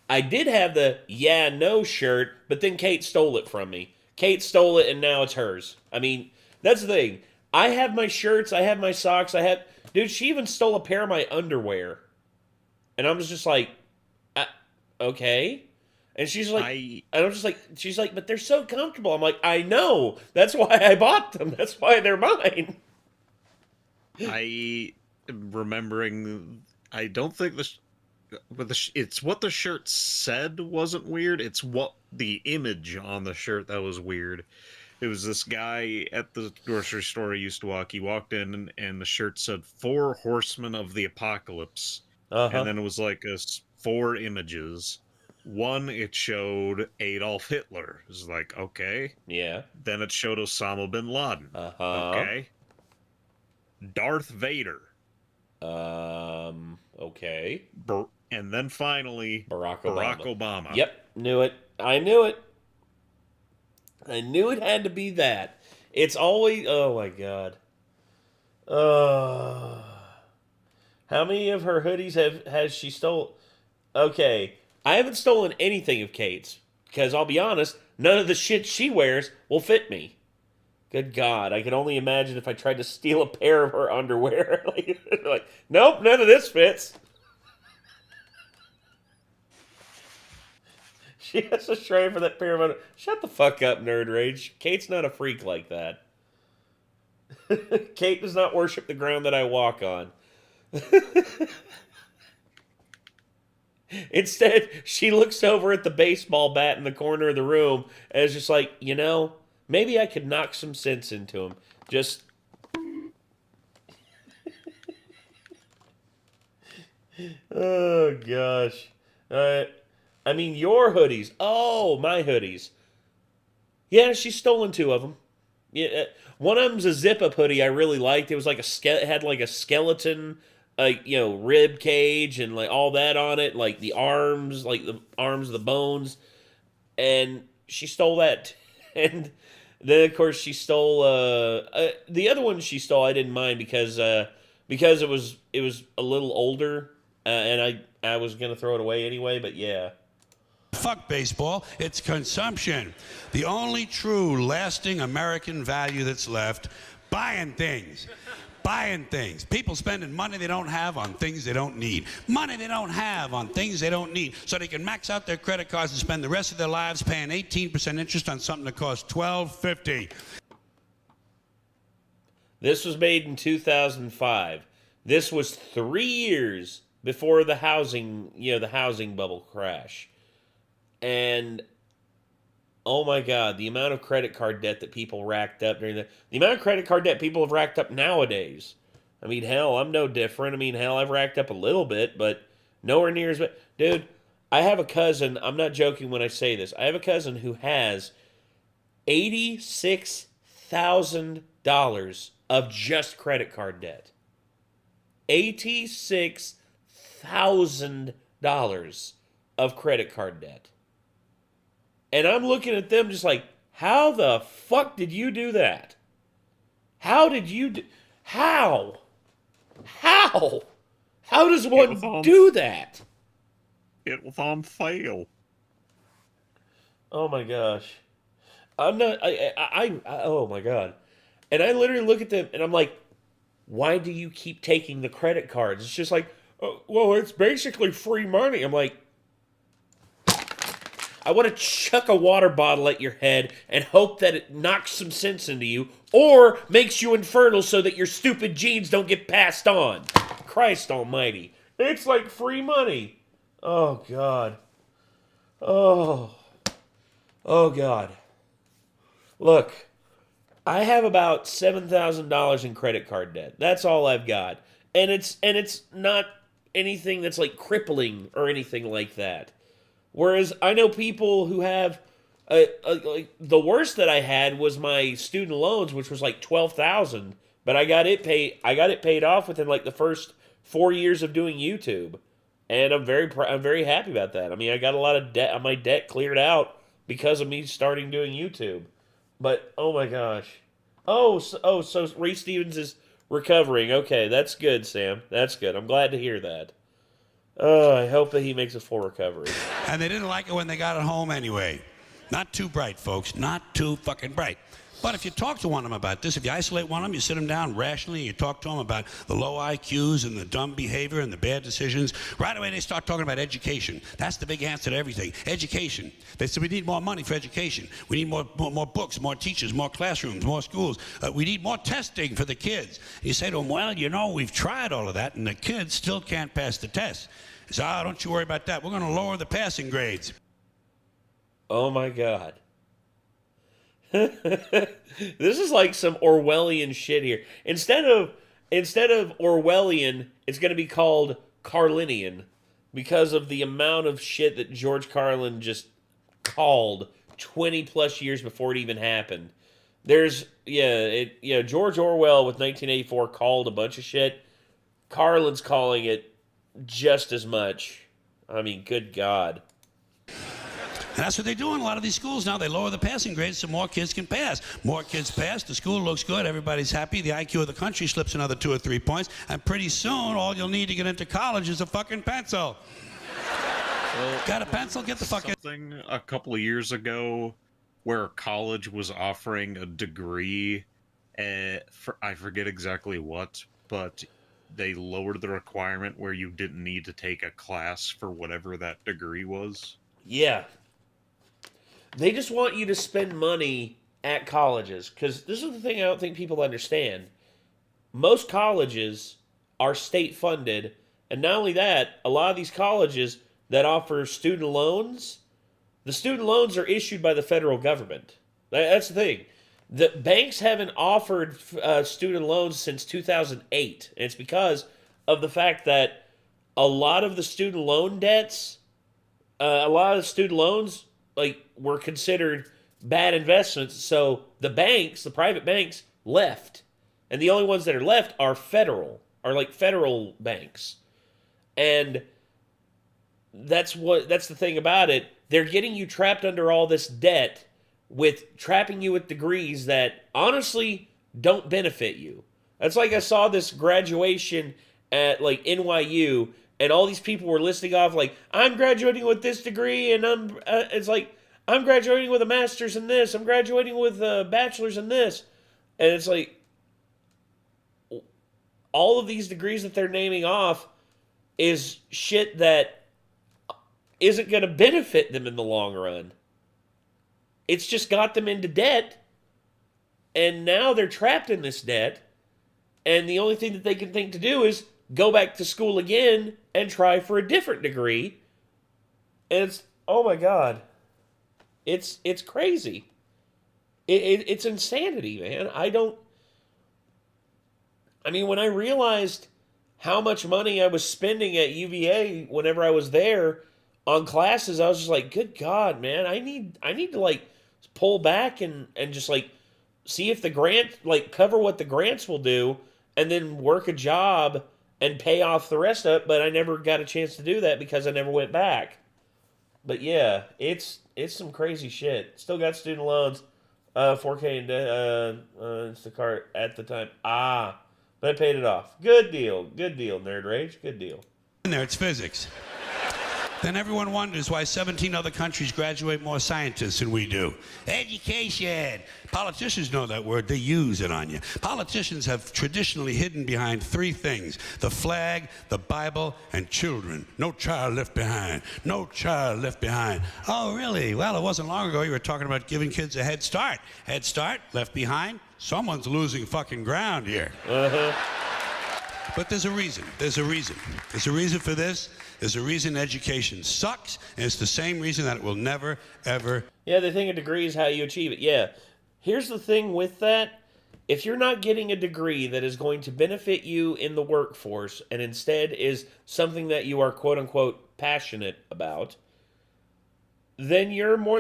I did have the "Yeah No" shirt, but then Kate stole it from me. Kate stole it, and now it's hers. I mean, that's the thing. I have my shirts, I have my socks, dude, she even stole a pair of my underwear. And I'm just like, okay. And she's like, she's like, but they're so comfortable. I'm like, I know. That's why I bought them. That's why they're mine. I am remembering, I don't think it's what the shirt said wasn't weird. It's what the image on the shirt that was weird. It was this guy at the grocery store I used to walk. He walked in, and the shirt said 4 Horsemen of the Apocalypse. And then it was like 4 images. One, it showed Adolf Hitler. It was like, okay. Yeah. Then it showed Osama bin Laden. Okay. Darth Vader. Okay. And then finally, Barack Obama. Yep. Knew it. I knew it. I knew it had to be that. It's always... Oh, my God. How many of her hoodies has she stolen? Okay. I haven't stolen anything of Kate's. Because I'll be honest, none of the shit she wears will fit me. Good God. I can only imagine if I tried to steal a pair of her underwear. like, nope, none of this fits. She has to strive for that pair of underwear. Shut the fuck up, Nerd Rage. Kate's not a freak like that. Kate does not worship the ground that I walk on. Instead, she looks over at the baseball bat in the corner of the room and is just like, maybe I could knock some sense into him. Just... Oh, gosh. I mean, your hoodies. Oh, my hoodies. Yeah, she's stolen 2 of them. Yeah, one of them's a zip-up hoodie I really liked. It was like it had like a skeleton, rib cage and like all that on it, like the arms, the bones, and she stole that. And Then of course she stole the other one she stole. I didn't mind because it was a little older, and I was gonna throw it away anyway. But yeah. Fuck baseball. It's consumption. The only true lasting American value that's left, buying things. Buying things. People spending money they don't have on things they don't need. Money they don't have on things they don't need. So they can max out their credit cards and spend the rest of their lives paying 18% interest on something that costs $12.50. This was made in 2005. This was 3 years before the housing bubble crash. And oh my God, the amount of credit card debt that people racked up during the amount of credit card debt people have racked up nowadays. I mean, hell, I'm no different. I mean, hell, I've racked up a little bit, but nowhere near as much. Dude, I have a cousin, I'm not joking when I say this. I have a cousin who has $86,000 of just credit card debt. $86,000 of credit card debt. And I'm looking at them just like, how the fuck did you do that? How did you do... How? How? How does one do that? It was on sale. Oh my gosh. I'm not... oh my God. And I literally look at them and I'm like, why do you keep taking the credit cards? It's just like, oh, well, it's basically free money. I'm like, I want to chuck a water bottle at your head and hope that it knocks some sense into you or makes you infertile so that your stupid genes don't get passed on. Christ almighty. It's like free money. Oh, God. Oh. Oh, God. Look, I have about $7,000 in credit card debt. That's all I've got. And it's not anything that's like crippling or anything like that. Whereas I know people who have, like the worst that I had was my student loans, which was like $12,000, but I got it paid off within like the first 4 years of doing YouTube, and I'm very happy about that. I mean, I got a lot of debt, my debt cleared out because of me starting doing YouTube. But oh my gosh, so Ray Stevens is recovering. Okay, that's good, Sam. That's good. I'm glad to hear that. I hope that he makes a full recovery. And they didn't like it when they got it home anyway. Not too bright, folks. Not too fucking bright. But if you talk to one of them about this, if you isolate one of them, you sit them down rationally, and you talk to them about the low IQs and the dumb behavior and the bad decisions, right away they start talking about education. That's the big answer to everything. Education. They say we need more money for education. We need more books, more teachers, more classrooms, more schools. We need more testing for the kids. You say to them, well, you know, we've tried all of that, and the kids still can't pass the test. They say, don't you worry about that. We're going to lower the passing grades. Oh, my God. This is like some Orwellian shit here. Instead of Orwellian, it's going to be called Carlinian because of the amount of shit that George Carlin just called 20 plus years before it even happened. George Orwell with 1984 called a bunch of shit. Carlin's calling it just as much. I mean, good God. And that's what they do in a lot of these schools now. They lower the passing grades so more kids can pass. More kids pass, the school looks good, everybody's happy, the IQ of the country slips another 2 or 3 points, and pretty soon all you'll need to get into college is a fucking pencil. Got a pencil? Get the fuck in. Something a couple of years ago where a college was offering a degree for I forget exactly what, but they lowered the requirement where you didn't need to take a class for whatever that degree was. Yeah. They just want you to spend money at colleges. Because this is the thing I don't think people understand. Most colleges are state-funded. And not only that, a lot of these colleges that offer student loans, the student loans are issued by the federal government. That's the thing. The banks haven't offered student loans since 2008. And it's because of the fact that a lot of the student loan debts, a lot of the student loans, were considered bad investments. So the banks, the private banks, left. And the only ones that are left are federal banks. And that's the thing about it. They're getting you trapped under all this debt with trapping you with degrees that honestly don't benefit you. That's like I saw this graduation at like NYU, and all these people were listing off like, I'm graduating with this degree, and it's like, I'm graduating with a master's in this, I'm graduating with a bachelor's in this. And it's like, all of these degrees that they're naming off is shit that isn't going to benefit them in the long run. It's just got them into debt, and now they're trapped in this debt, and the only thing that they can think to do is go back to school again and try for a different degree. And it's, oh my God, it's crazy. It's insanity, man. When I realized how much money I was spending at UVA whenever I was there on classes, I was just like, good God, man, I need to like pull back and just like see if the grant, like cover what the grants will do, and then work a job and pay off the rest of it. But I never got a chance to do that because I never went back. But yeah, it's some crazy shit. Still got student loans, 4K and Instacart at the time. But I paid it off. Good deal, Nerd Rage, good deal. In there, it's physics. Then everyone wonders why 17 other countries graduate more scientists than we do. Education. Politicians know that word. They use it on you. Politicians have traditionally hidden behind three things: the flag, the Bible, and children. No child left behind. No child left behind. Oh, really? Well, it wasn't long ago you were talking about giving kids a head start. Head start, left behind. Someone's losing fucking ground here. But there's a reason. There's a reason for this. There's a reason education sucks, and it's the same reason that it will never, ever... Yeah, they think a degree is how you achieve it. Yeah. Here's the thing with that. If you're not getting a degree that is going to benefit you in the workforce, and instead is something that you are quote-unquote passionate about, then you're more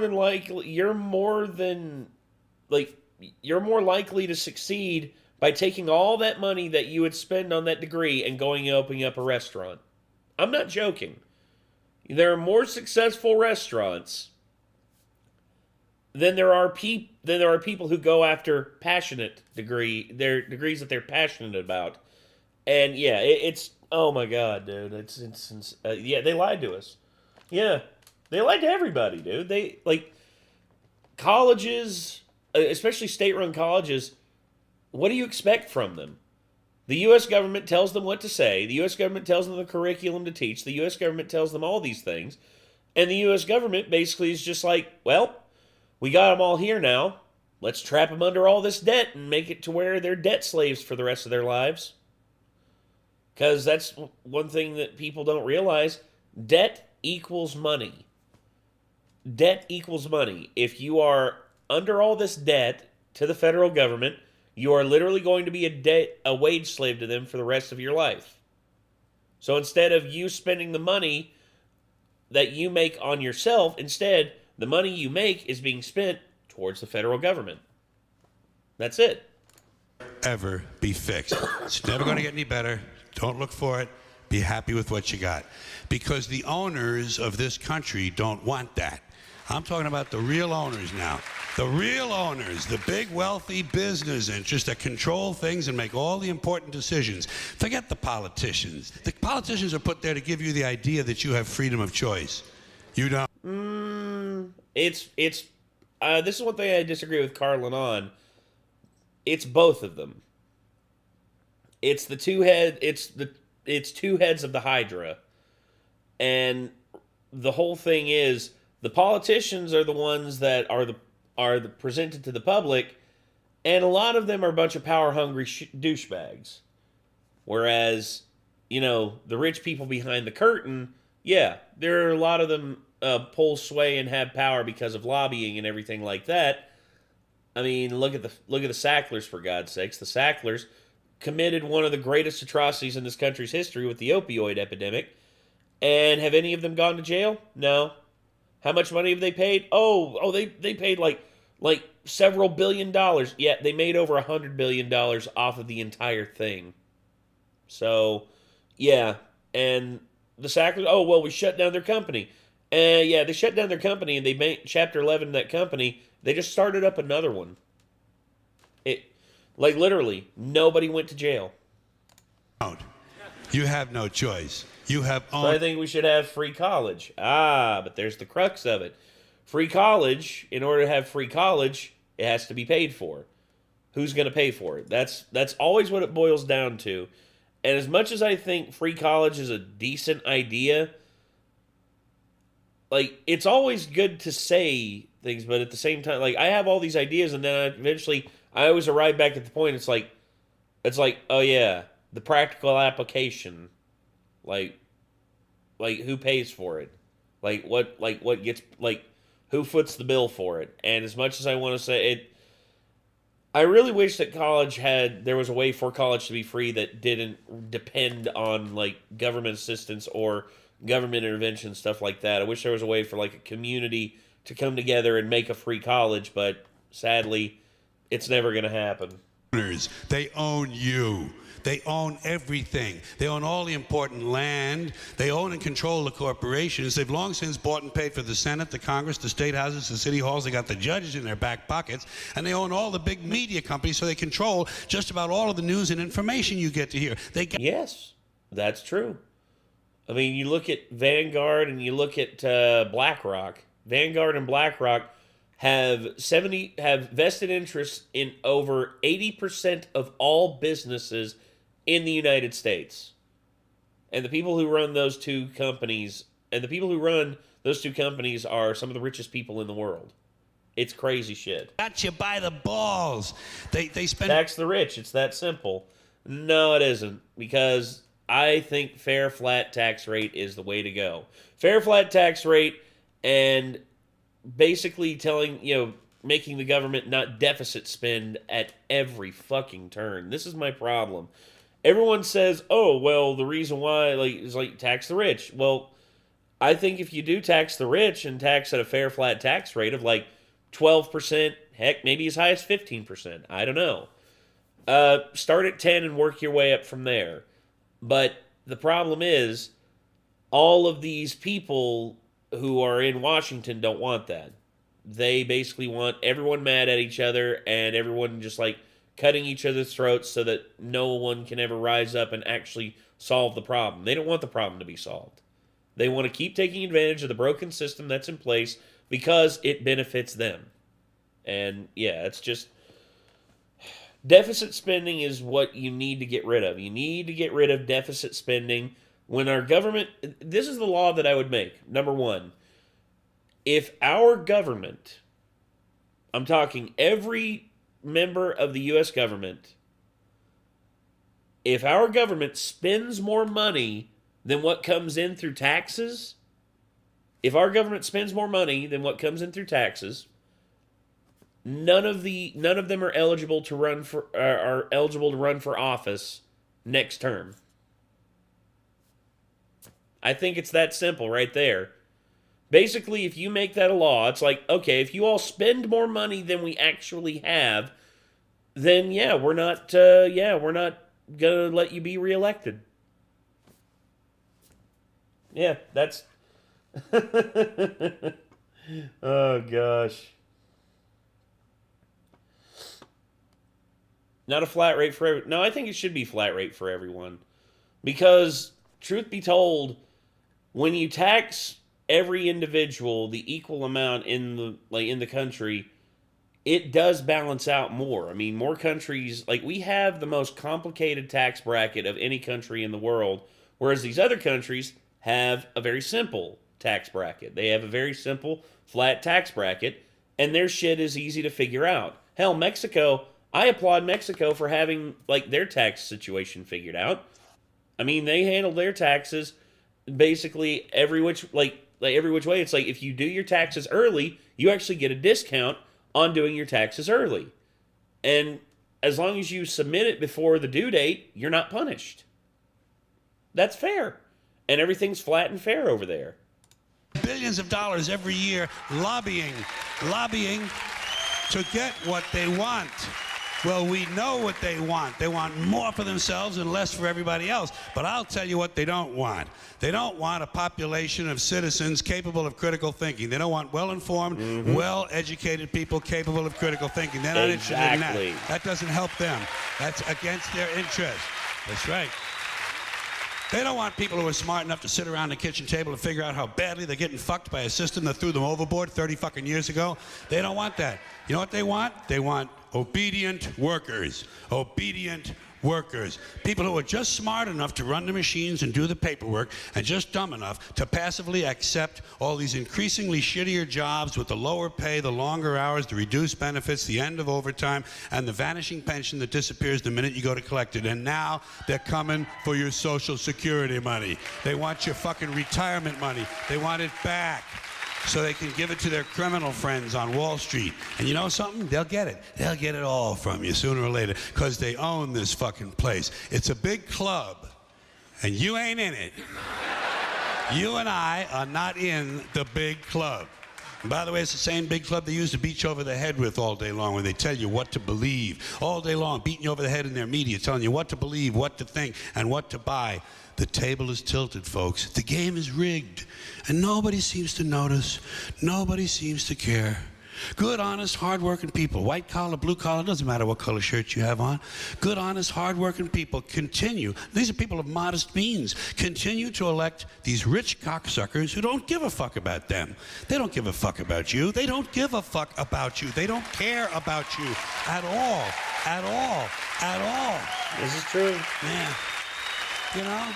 likely to succeed by taking all that money that you would spend on that degree and going and opening up a restaurant. I'm not joking. There are more successful restaurants than there are people who go after their degrees that they're passionate about. And yeah, it's oh my God, dude, it's yeah, they lied to us. Yeah, they lied to everybody, dude. They like colleges, especially state-run colleges. What do you expect from them? The U.S. government tells them what to say. The U.S. government tells them the curriculum to teach. The U.S. government tells them all these things. And the U.S. government basically is just like, well, we got them all here now. Let's trap them under all this debt and make it to where they're debt slaves for the rest of their lives. Because that's one thing that people don't realize. Debt equals money. Debt equals money. If you are under all this debt to the federal government, you are literally going to be a wage slave to them for the rest of your life. So instead of you spending the money that you make on yourself, instead, the money you make is being spent towards the federal government. That's it. Ever be fixed. It's never going to get any better. Don't look for it. Be happy with what you got. Because the owners of this country don't want that. I'm talking about the real owners now. The real owners, the big wealthy business interests that control things and make all the important decisions. Forget the politicians. The politicians are put there to give you the idea that you have freedom of choice. You don't. This is one thing I disagree with Carlin on. It's both of them. It's the two heads of the Hydra. And the whole thing is, the politicians are the ones that are presented to the public, and a lot of them are a bunch of power-hungry douchebags. Whereas, the rich people behind the curtain, yeah, there are a lot of them pull sway and have power because of lobbying and everything like that. I mean, look at the Sacklers, for God's sakes. The Sacklers committed one of the greatest atrocities in this country's history with the opioid epidemic. And have any of them gone to jail? No. How much money have they paid? They paid like several $1 billion. Yeah, they made over $100 billion off of the entire thing. So, yeah. And the Sacklers, we shut down their company. And yeah, they shut down their company and they made Chapter 11 of that company. They just started up another one. Like literally, nobody went to jail. You have no choice. You have So I think we should have free college. But there's the crux of it. Free college, in order to have free college, it has to be paid for. Who's going to pay for it? That's always what it boils down to. And as much as I think free college is a decent idea, like, it's always good to say things, but at the same time, like, I have all these ideas, and then I always arrive back at the point, it's like, oh yeah, the practical application, like who pays for it? What gets, who foots the bill for it? And as much as I want to say it, I really wish that there was a way for college to be free that didn't depend on, like, government assistance or government intervention, stuff like that. I wish there was a way for, like, a community to come together and make a free college, but sadly, it's never going to happen. They own you. They own everything. They own all the important land. They own and control the corporations. They've long since bought and paid for the Senate, the Congress, the state houses, the city halls. They got the judges in their back pockets. And they own all the big media companies, so they control just about all of the news and information you get to hear. Yes, that's true. I mean, you look at Vanguard and you look at BlackRock. Vanguard and BlackRock have vested interests in over 80% of all businesses in the United States. And the people who run those two companies, are some of the richest people in the world. It's crazy shit. Got you by the balls. They spend... Tax the rich. It's that simple. No, it isn't. Because I think fair flat tax rate is the way to go. Fair flat tax rate and basically making the government not deficit spend at every fucking turn. This is my problem. Everyone says, oh, well, the reason why is tax the rich. Well, I think if you do tax the rich and tax at a fair flat tax rate of 12%, heck, maybe as high as 15%. I don't know. Start at 10 and work your way up from there. But the problem is, all of these people who are in Washington don't want that. They basically want everyone mad at each other and everyone just cutting each other's throats so that no one can ever rise up and actually solve the problem. They don't want the problem to be solved. They want to keep taking advantage of the broken system that's in place because it benefits them. And yeah, it's just... Deficit spending is what you need to get rid of. You need to get rid of deficit spending. When our government... This is the law that I would make. Number one, if our government... I'm talking every member of the U.S. government... If our government spends more money than what comes in through taxes... If our government spends more money than what comes in through taxes... None of them are eligible to run for office next term. I think it's that simple right there. Basically, if you make that a law, it's okay, if you all spend more money than we actually have, then yeah, we're not gonna let you be reelected. Yeah, that's. Oh gosh. Not a flat rate for everyone. No, I think it should be flat rate for everyone. Because, truth be told, when you tax every individual the equal amount in the country, it does balance out more. I mean, more countries, we have the most complicated tax bracket of any country in the world, whereas these other countries have a very simple tax bracket. They have a very simple, flat tax bracket, and their shit is easy to figure out. Hell, Mexico... I applaud Mexico for having, their tax situation figured out. I mean, they handle their taxes basically every which way. It's if you do your taxes early, you actually get a discount on doing your taxes early. And as long as you submit it before the due date, you're not punished. That's fair. And everything's flat and fair over there. Billions of dollars every year lobbying to get what they want. Well, we know what they want. They want more for themselves and less for everybody else. But I'll tell you what they don't want. They don't want a population of citizens capable of critical thinking. They don't want well-informed, well-educated people capable of critical thinking. They're not interested in that. That doesn't help them. That's against their interest. That's right. They don't want people who are smart enough to sit around the kitchen table and figure out how badly they're getting fucked by a system that threw them overboard 30 fucking years ago. They don't want that. You know what they want? They want obedient workers. Obedient workers. People who are just smart enough to run the machines and do the paperwork and just dumb enough to passively accept all these increasingly shittier jobs with the lower pay, the longer hours, the reduced benefits, the end of overtime, and the vanishing pension that disappears the minute you go to collect it. And now they're coming for your Social Security money. They want your fucking retirement money. They want it back, so they can give it to their criminal friends on Wall Street. And you know something? They'll get it. They'll get it all from you sooner or later, because they own this fucking place. It's a big club, and you ain't in it. You and I are not in the big club. And by the way, it's the same big club they used to beat you over the head with all day long when they tell you what to believe. All day long, beating you over the head in their media, telling you what to believe, what to think, and what to buy. The table is tilted, folks. The game is rigged. And nobody seems to notice. Nobody seems to care. Good, honest, hard-working people, white collar, blue collar, doesn't matter what color shirt you have on. Good, honest, hard-working people continue. These are people of modest means. Continue to elect these rich cocksuckers who don't give a fuck about them. They don't give a fuck about you. They don't give a fuck about you. They don't care about you at all. At all. At all. This is true. Yeah. You know?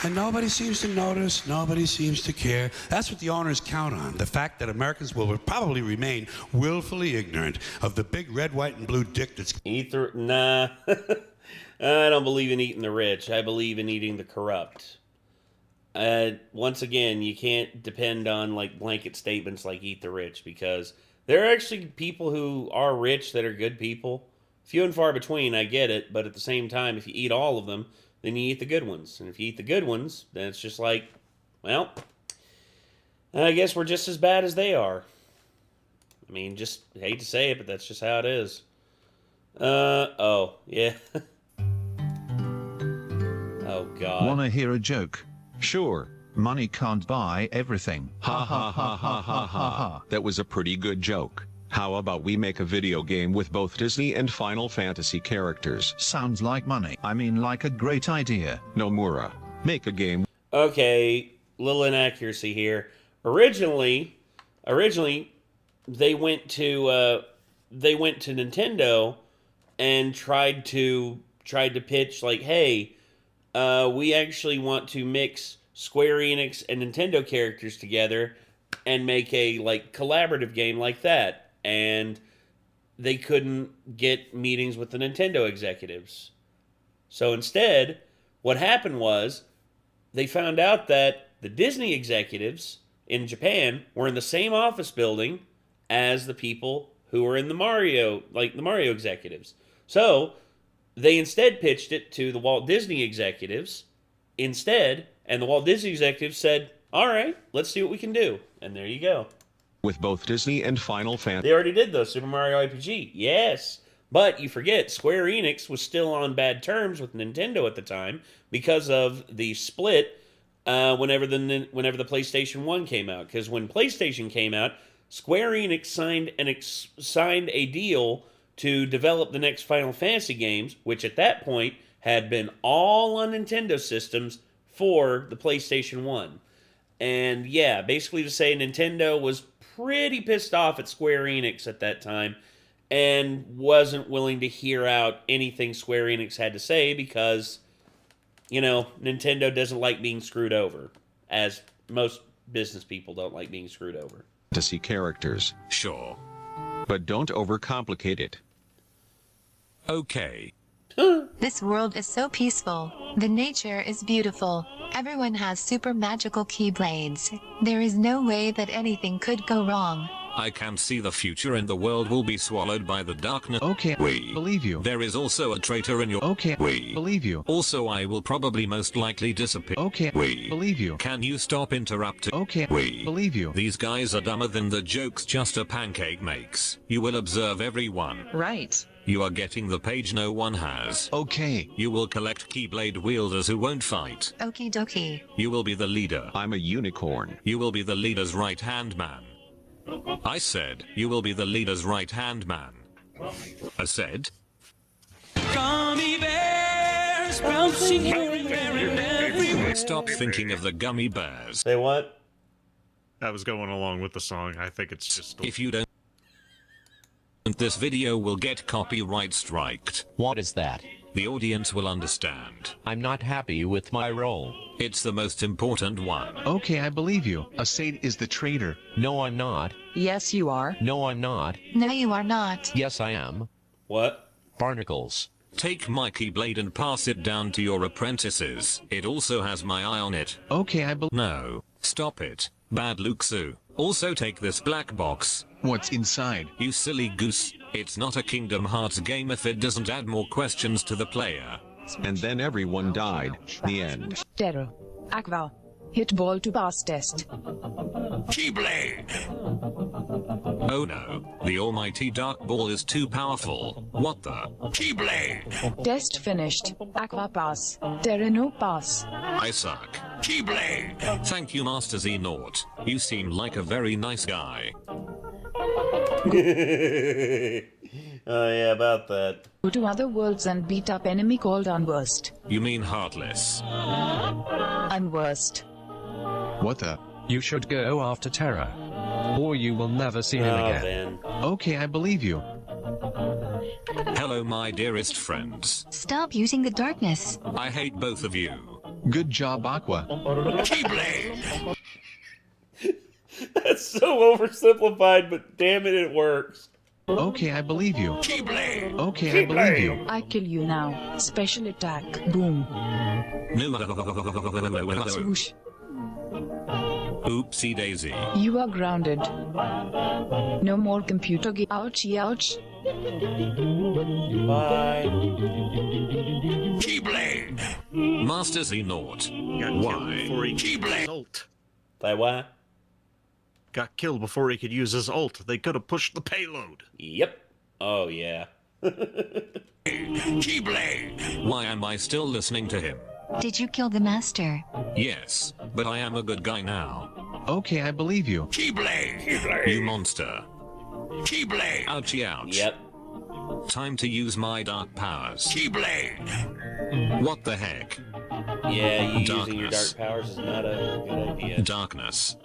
And nobody seems to notice, nobody seems to care. That's what the owners count on, the fact that Americans will probably remain willfully ignorant of the big red, white, and blue dick that's... Nah. I don't believe in eating the rich. I believe in eating the corrupt. Once again, you can't depend on like blanket statements like eat the rich, because there are actually people who are rich that are good people. Few and far between, I get it, but at the same time, if you eat all of them, then you eat the good ones. And if you eat the good ones, then it's just like, well, I guess we're just as bad as they are. I mean, just hate to say it, but that's just how it is. Oh, yeah. Oh, God. Wanna hear a joke? Sure. Money can't buy everything. Ha ha ha ha ha ha ha. That was a pretty good joke. How about we make a video game with both Disney and Final Fantasy characters? Sounds like money. I mean, like a great idea. Nomura, make a game. Okay, little inaccuracy here. Originally, they went to Nintendo and tried to pitch like, hey, we actually want to mix Square Enix and Nintendo characters together and make a like collaborative game like that. And they couldn't get meetings with the Nintendo executives. So instead, what happened was they found out that the Disney executives in Japan were in the same office building as the people who were in the Mario executives. So they instead pitched it to the Walt Disney executives instead, and the Walt Disney executives said, all right, let's see what we can do. And there you go. With both Disney and Final Fantasy. They already did those, Super Mario RPG. Yes. But you forget, Square Enix was still on bad terms with Nintendo at the time because of the split whenever the PlayStation 1 came out. Because when PlayStation came out, Square Enix signed a deal to develop the next Final Fantasy games, which at that point had been all on Nintendo systems for the PlayStation 1. And yeah, basically to say Nintendo was pretty pissed off at Square Enix at that time and wasn't willing to hear out anything Square Enix had to say because, you know, Nintendo doesn't like being screwed over, as most business people don't like being screwed over. Fantasy characters. Sure. But don't overcomplicate it. Okay. This world is so peaceful. The nature is beautiful. Everyone has super magical keyblades. There is no way that anything could go wrong. I can see the future and the world will be swallowed by the darkness. Okay, we believe you. There is also a traitor in your. Okay, we believe you. Also, I will probably most likely disappear. Okay, we believe you. Can you stop interrupting? Okay, we believe you. These guys are dumber than the jokes just a pancake makes. You will observe everyone. Right. You are getting the page no one has. Okay. You will collect Keyblade wielders who won't fight. Okie dokie. You will be the leader. I'm a unicorn. You will be the leader's right-hand man. I said, you will be the leader's right-hand man. I said. Gummy bears bouncing here and there and everywhere. Stop thinking of the gummy bears. Say what? I was going along with the song. I think it's just. If you don't, this video will get copyright striked. What is that? The audience will understand. I'm not happy with my role. It's the most important one. Okay, I believe you. Asade is the traitor. No, I'm not. Yes, you are. No, I'm not. No, you are not. Yes, I am. What? Barnacles. Take my Keyblade and pass it down to your apprentices. It also has my eye on it. Okay, I believe. No. Stop it. Bad Luxu. Also take this black box. What's inside? You silly goose. It's not a Kingdom Hearts game if it doesn't add more questions to the player. And then everyone died. The end. Terror. Aqua. Hit ball to pass test. Keyblade! Oh no. The almighty Dark Ball is too powerful. What the? Keyblade! Test finished. Aqua pass. Terra no pass. I suck. Keyblade! Thank you, Master Z-Naught. You seem like a very nice guy. Oh yeah, about that. Go to other worlds and beat up enemy called Unversed. You mean Heartless? Unversed. What the? You should go after Terra. Or you will never see him again. Man. Okay, I believe you. Hello, my dearest friends. Stop using the darkness. I hate both of you. Good job, Aqua. Keyblade! That's so oversimplified, but damn it, it works. Okay, I believe you. Keyblade! Okay, I believe you. I kill you now. Special attack. Boom. Swoosh. Oopsie daisy. You are grounded. No more computer game. Ouchie, ouch. Bye. Keyblade! Master Z-Naught. Why? Before he Keyblade! ult. Bye what? Got killed before he could use his ult. They could have pushed the payload. Yep. Oh yeah. Keyblade! Why am I still listening to him? Did you kill the master? Yes, but I am a good guy now. Okay, I believe you. Keyblade! You monster. Keyblade! Ouchie ouch. Yep. Time to use my dark powers. Keyblade! What the heck? Yeah, you Darkness. using your dark powers is not a good idea. Darkness.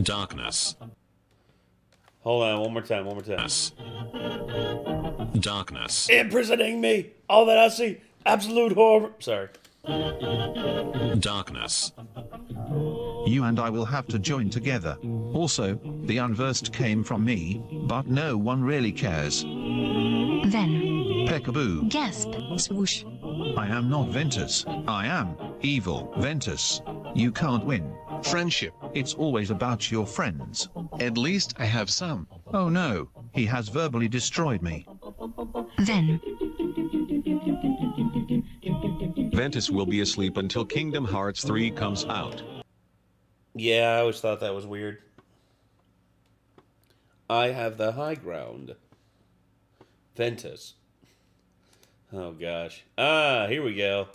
Darkness. Hold on, one more time, one more time. Darkness. Imprisoning me! All that I see, absolute horror. Sorry. Darkness. You and I will have to join together. Also, the Unversed came from me, but no one really cares. Then. Peekaboo. Gasp. Swoosh. I am not Ventus. I am evil Ventus. You can't win. Friendship. It's always about your friends. At least I have some. Oh no, he has verbally destroyed me. Then. Ventus will be asleep until Kingdom Hearts 3 comes out. Yeah, I always thought that was weird. I have the high ground. Ventus. Oh gosh. Ah, here we go.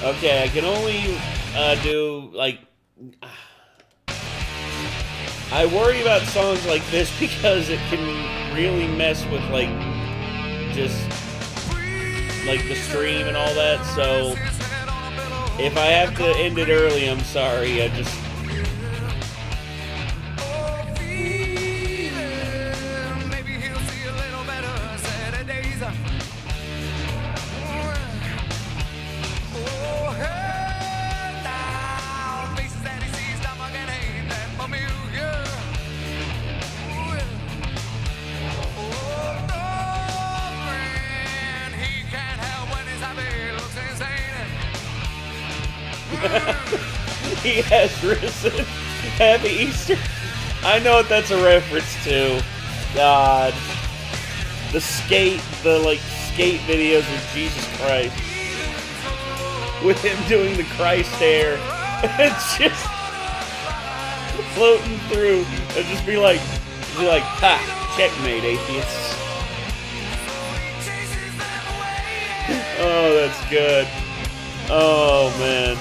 Okay, I can only do like. I worry about songs like this because it can really mess with like just like the stream and all that. So if I have to end it early, I'm sorry. I just. He has risen. Happy Easter. I know what that's a reference to. God. The skate videos of Jesus Christ. With him doing the Christ hair. And just floating through. And just be like, ha, checkmate, atheists. Oh, that's good. Oh, man.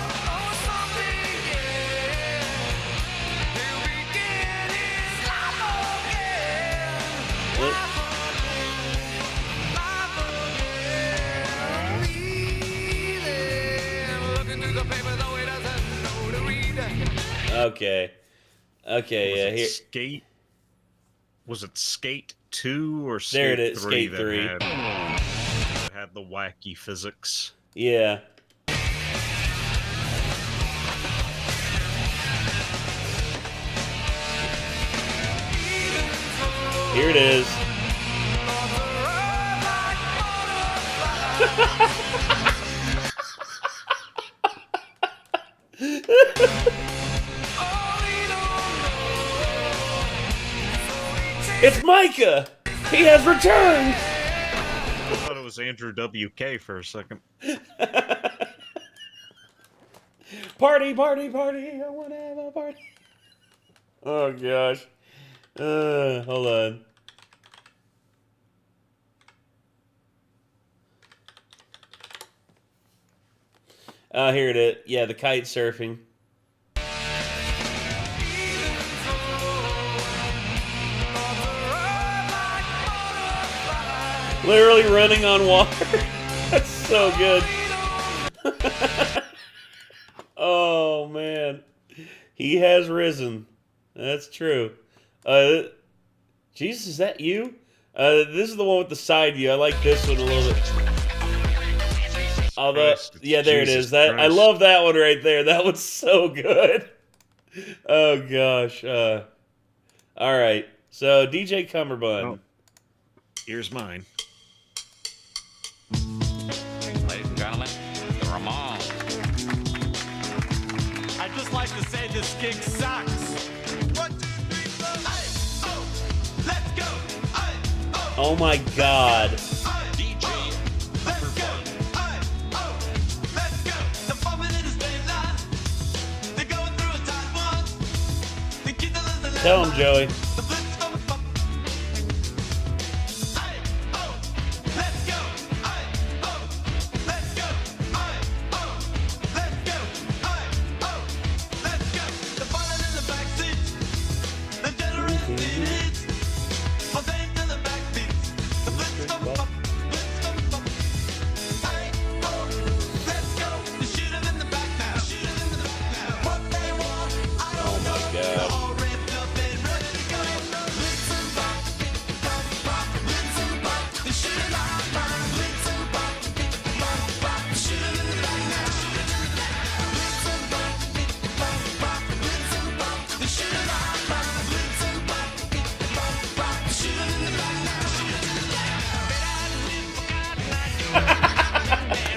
Okay. Okay, yeah. Here. Skate. Was it Skate 2 or Skate 3? There it is, Skate 3. That had the wacky physics. Yeah. Here it is. It's Micah! He has returned! I thought it was Andrew WK for a second. Party, party, party! I wanna have a party! Oh gosh. Hold on. Here it is. Yeah, the kite surfing. Literally running on water. That's so good. Oh, man. He has risen. That's true. Jesus, is that you? This is the one with the side view. I like this one a little bit. Although, yeah, there it is. I love that one right there. That was so good. Oh, gosh. All right. So, DJ Cumberbund. Oh. Here's mine. Ladies and gentlemen, the Ramones. I'd just like to say this gig sucks. 1, 2, 3, 4, 5. Let's go. Oh my God. DJ. Let's go. Let's go. The 4 minutes straight line. They're going through a tight one. They keep the list. Tell him, Joey.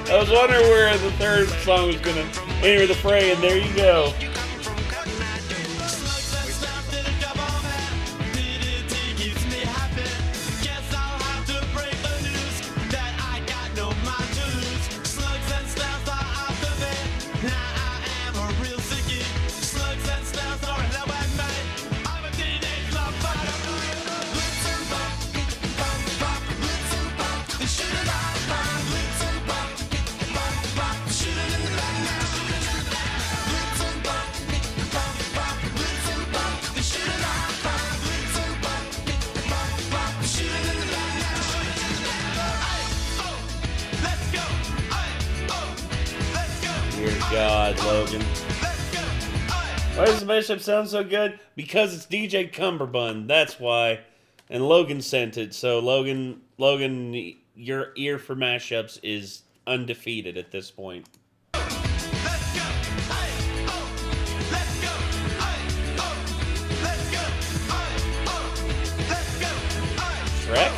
I was wondering where the third song was going to enter the fray, and there you go. Dear God, Logan. Why does the mashup sound so good? Because it's DJ Cumberbund. That's why. And Logan sent it. So Logan, your ear for mashups is undefeated at this point. Shrek?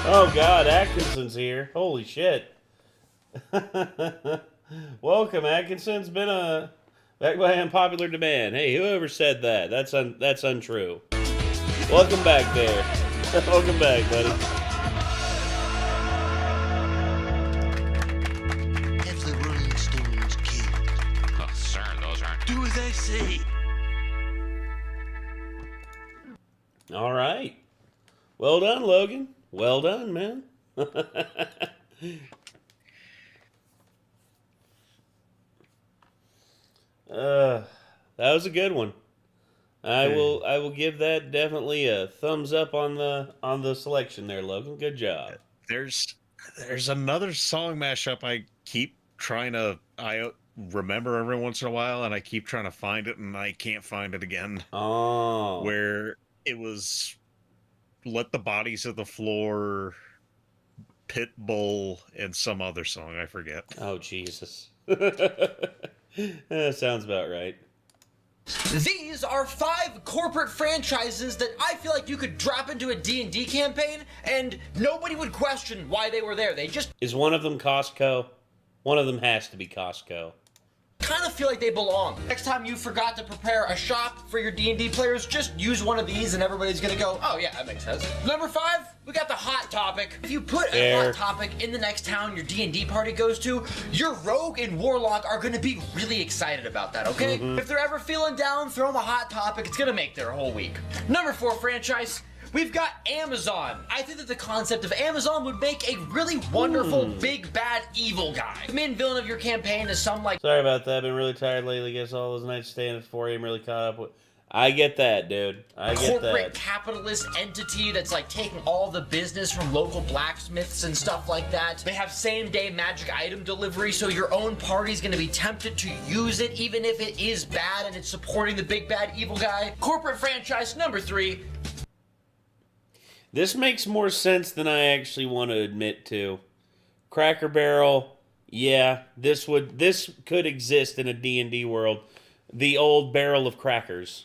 Oh God, Atkinson's here. Holy shit. Welcome, Atkinson. It's been back by unpopular demand. Hey, whoever said that? That's untrue. Welcome back there. Welcome back, buddy. Have the Rolling Stones killed? Oh, sir, those aren't. Do as I say. All right. Well done, Logan. Well done, man. That was a good one. I will give that definitely a thumbs up on the selection there, Logan. Good job. There's another song mashup I keep trying to remember every once in a while, and I keep trying to find it, and I can't find it again. Oh. Where it was Let the Bodies Hit the Floor, Pitbull, and some other song, I forget. Oh, Jesus. That sounds about right. These are 5 corporate franchises that I feel like you could drop into a D&D campaign and nobody would question why they were there. They just Is one of them Costco? One of them has to be Costco. kind of feel like they belong. Next time you forgot to prepare a shop for your D&D players, just use one of these and everybody's gonna go, oh yeah, that makes sense. Number 5, we got the hot topic. If you put a hot topic in the next town your D&D party goes to, your rogue and warlock are gonna be really excited about that, okay? If they're ever feeling down, throw them a hot topic. It's gonna make their whole week. Number 4 franchise, we've got Amazon. I think that the concept of Amazon would make a really wonderful big bad evil guy. The main villain of your campaign is some like... Sorry about that. I've been really tired lately. Guess all those nights staying at 4 a.m. really caught up with... I get that, dude. I get that. Corporate capitalist entity that's like taking all the business from local blacksmiths and stuff like that. They have same-day magic item delivery, so your own party's gonna be tempted to use it even if it is bad and it's supporting the big bad evil guy. Corporate franchise number 3. This makes more sense than I actually want to admit to. Cracker Barrel, yeah, this could exist in a D&D world. The old barrel of crackers.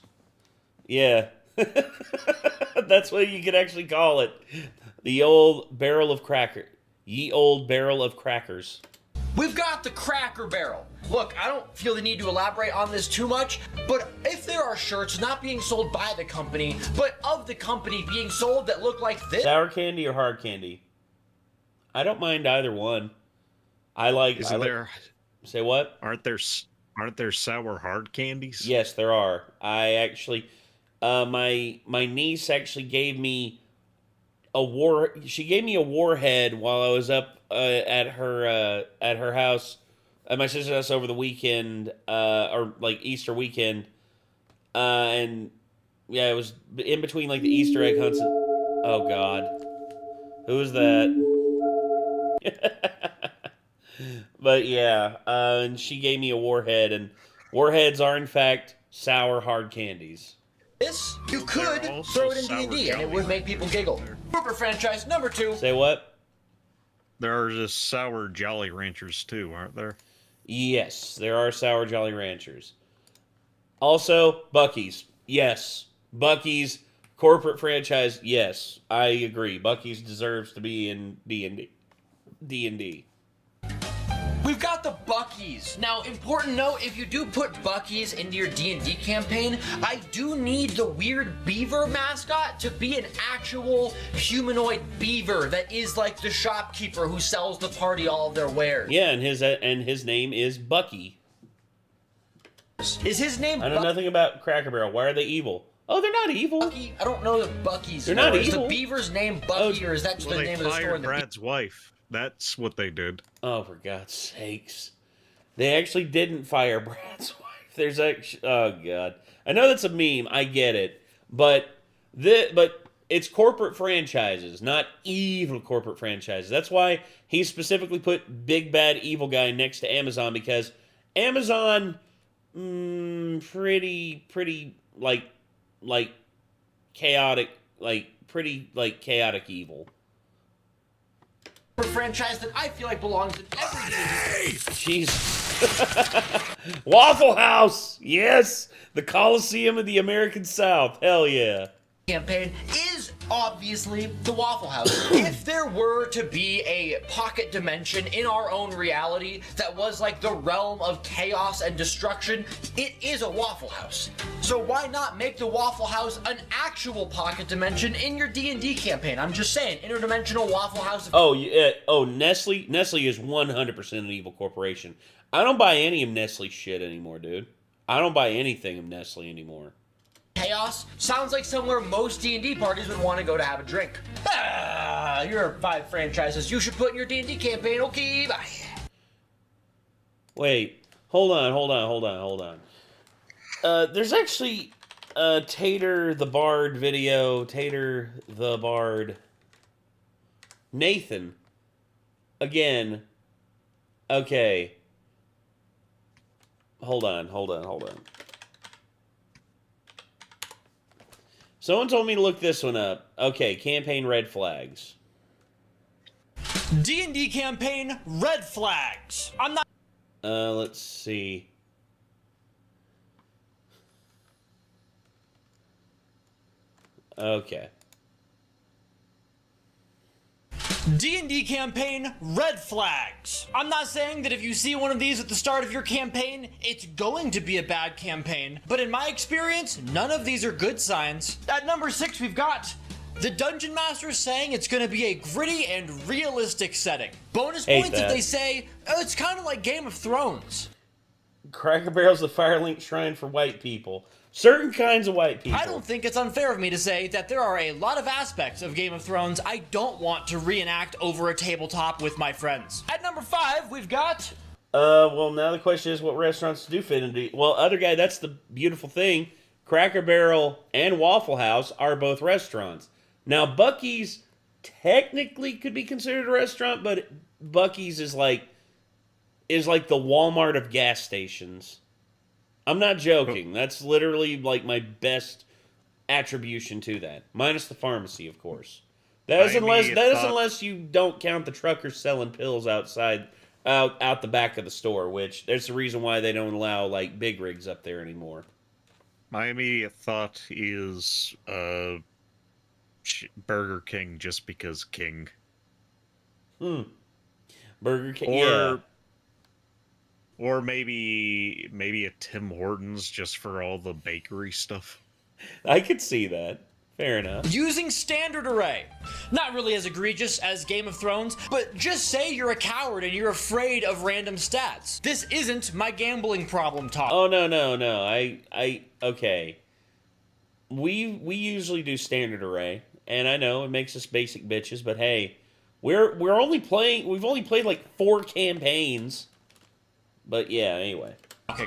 Yeah. That's what you could actually call it. The old barrel of cracker. Ye old barrel of crackers. We've got the Cracker Barrel. Look, I don't feel the need to elaborate on this too much, but if there are shirts not being sold by the company, but of the company being sold that look like this... Sour candy or hard candy? I don't mind either one. Say what? Aren't there sour hard candies? Yes, there are. I actually... my niece actually gave me a warhead while I was up at her house, at my sister's house over the weekend, or like Easter weekend, and yeah, it was in between like the Easter egg hunts. Oh God, who is that? But yeah, and she gave me a warhead, and warheads are in fact sour hard candies. This, you could throw it in D&D and it would make people giggle. Corporate franchise number 2. Say what? There are just sour Jolly Ranchers too, aren't there? Yes, there are sour Jolly Ranchers. Also, Buc-ee's. Yes. Buc-ee's corporate franchise. Yes, I agree. Buc-ee's deserves to be in D&D. We've got the Buc-ee's. Now, important note, if you do put Buc-ee's into your D&D campaign, I do need the weird beaver mascot to be an actual humanoid beaver that is like the shopkeeper who sells the party all of their wares. Yeah, and his name is Bucky. Is his name I know nothing about Cracker Barrel. Why are they evil? Oh, they're not evil. Bucky, I don't know the Buc-ee's. They're not Is evil. the beaver's name Bucky, or is that just the name of the store? Brad's wife. That's what they did. Oh, for God's sakes. They actually didn't fire Brad's wife. There's actually... Oh, God. I know that's a meme. I get it. But it's corporate franchises, not evil corporate franchises. That's why he specifically put Big Bad Evil Guy next to Amazon, because Amazon... pretty, like, chaotic... chaotic evil. Franchise that I feel like belongs in every Jeez. Waffle House! Yes! The Coliseum of the American South. Hell yeah. Campaign is obviously the Waffle House. If there were to be a pocket dimension in our own reality that was like the realm of chaos and destruction, it is a Waffle House. So why not make the Waffle House an actual pocket dimension in your D&D campaign? I'm just saying, interdimensional Waffle House. Oh, yeah. Oh, Nestle. Nestle is 100% an evil corporation. I don't buy any of Nestle's shit anymore, dude. I don't buy anything of Nestle anymore. Chaos sounds like somewhere most D&D parties would want to go to have a drink. Here are 5 franchises you should put in your D&D campaign. Okay, bye. Wait, hold on. There's actually a Tater the Bard video. Tater the Bard. Nathan. Again. Okay. Hold on. Someone told me to look this one up. Okay, campaign red flags. D&D campaign red flags. I'm not. Let's see. Okay. D&D campaign red flags. I'm not saying that if you see one of these at the start of your campaign, it's going to be a bad campaign, but in my experience, none of these are good signs. At number 6, we've got the Dungeon Master saying it's going to be a gritty and realistic setting. Bonus points if they say, oh, it's kind of like Game of Thrones. Cracker Barrel's the Firelink Shrine for white people. Certain kinds of white people. I don't think it's unfair of me to say that there are a lot of aspects of Game of Thrones I don't want to reenact over a tabletop with my friends. At number 5, we've got... Well, now the question is what restaurants do fit into... Well, other guy, that's the beautiful thing. Cracker Barrel and Waffle House are both restaurants. Now, Buc-ee's technically could be considered a restaurant, but Buc-ee's is like the Walmart of gas stations. I'm not joking. That's literally like my best attribution to that. Minus the pharmacy, of course. That is unless you don't count the truckers selling pills outside, out the back of the store, which there's the reason why they don't allow like big rigs up there anymore. My immediate thought is Burger King, just because King. Burger King, yeah. Or maybe a Tim Hortons just for all the bakery stuff. I could see that. Fair enough. Using standard array. Not really as egregious as Game of Thrones, but just say you're a coward and you're afraid of random stats. This isn't my gambling problem talk. Oh, no. Okay. We usually do standard array, and I know it makes us basic bitches, but hey, we've only played like 4 campaigns. But yeah, anyway. Okay.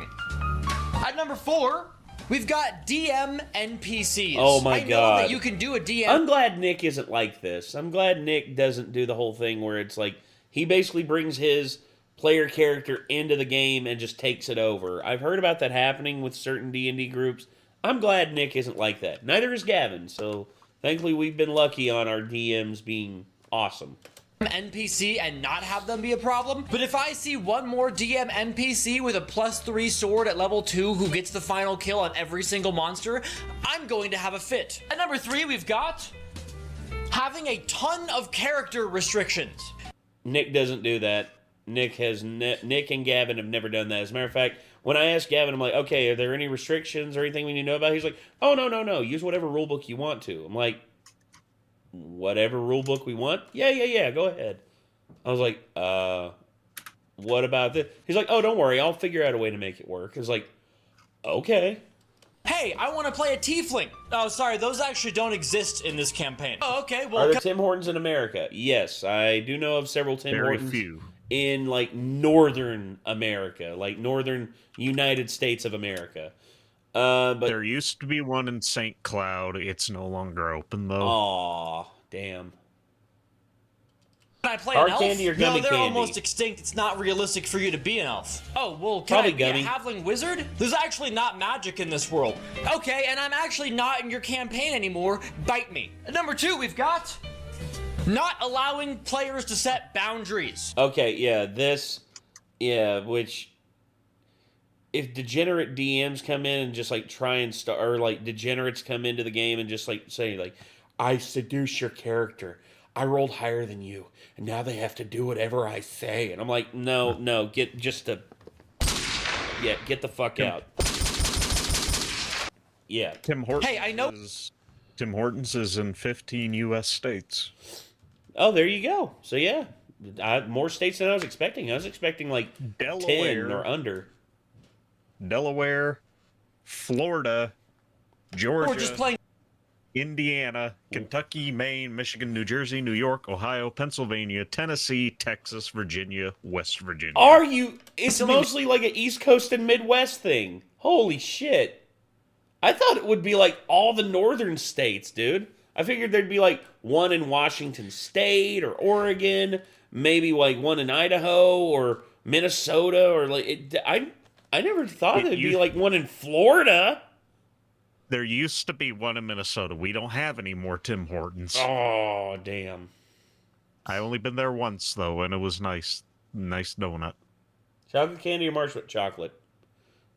At number 4, we've got DM NPCs. Oh my God. I know that you can do a DM. I'm glad Nick isn't like this. I'm glad Nick doesn't do the whole thing where it's like he basically brings his player character into the game and just takes it over. I've heard about that happening with certain D&D groups. I'm glad Nick isn't like that. Neither is Gavin. So thankfully we've been lucky on our DMs being awesome. NPC and not have them be a problem, but if I see one more DM NPC with a +3 sword at level 2 who gets the final kill on every single monster, I'm going to have a fit. At number 3, we've got having a ton of character restrictions. Nick doesn't do that. Nick and Gavin have never done that. As a matter of fact, when I asked Gavin, I'm like, okay, are there any restrictions or anything we need to know about? He's like, oh, no. Use whatever rulebook you want to. I'm like, whatever rulebook we want? Yeah, go ahead. I was like, what about this? He's like, oh, don't worry, I'll figure out a way to make it work. I was like, okay. Hey, I want to play a tiefling. Oh, sorry, those actually don't exist in this campaign. Oh, okay, well... Are there Tim Hortons in America? Yes, I do know of several Tim Hortons. Very few. In, like, northern America. Like, northern United States of America. But there used to be one in St. Cloud. It's no longer open, though. Aw, damn. Can I play Hard an elf? candy or gummy no, they're candy? almost extinct. It's not realistic for you to be an elf. Oh, well, can Probably I gummy. be a halfling wizard? There's actually not magic in this world. Okay, and I'm actually not in your campaign anymore. Bite me. At number 2, we've got not allowing players to set boundaries. Okay, which... If degenerate DMs come in and just like try and start, or like degenerates come into the game and just like say like, I seduced your character. I rolled higher than you, and now they have to do whatever I say. And I'm like, no, get the fuck out. Yeah. Tim Hortons. Hey, I know. Tim Hortons is in 15 U.S. states. Oh, there you go. So yeah, more states than I was expecting. I was expecting like Delaware 10 or under. Delaware, Florida, Georgia. We're just playing. Indiana, Kentucky, Maine, Michigan, New Jersey, New York, Ohio, Pennsylvania, Tennessee, Texas, Virginia, West Virginia. Are you? It's mostly like an East Coast and Midwest thing. Holy shit. I thought it would be like all the northern states, dude. I figured there'd be like one in Washington State or Oregon, maybe like one in Idaho or Minnesota or like I never thought there'd be like one in Florida. There used to be one in Minnesota. We don't have any more Tim Hortons. Oh, damn. I only been there once, though, and it was nice. Nice donut. Chocolate candy or marshmallow? Chocolate.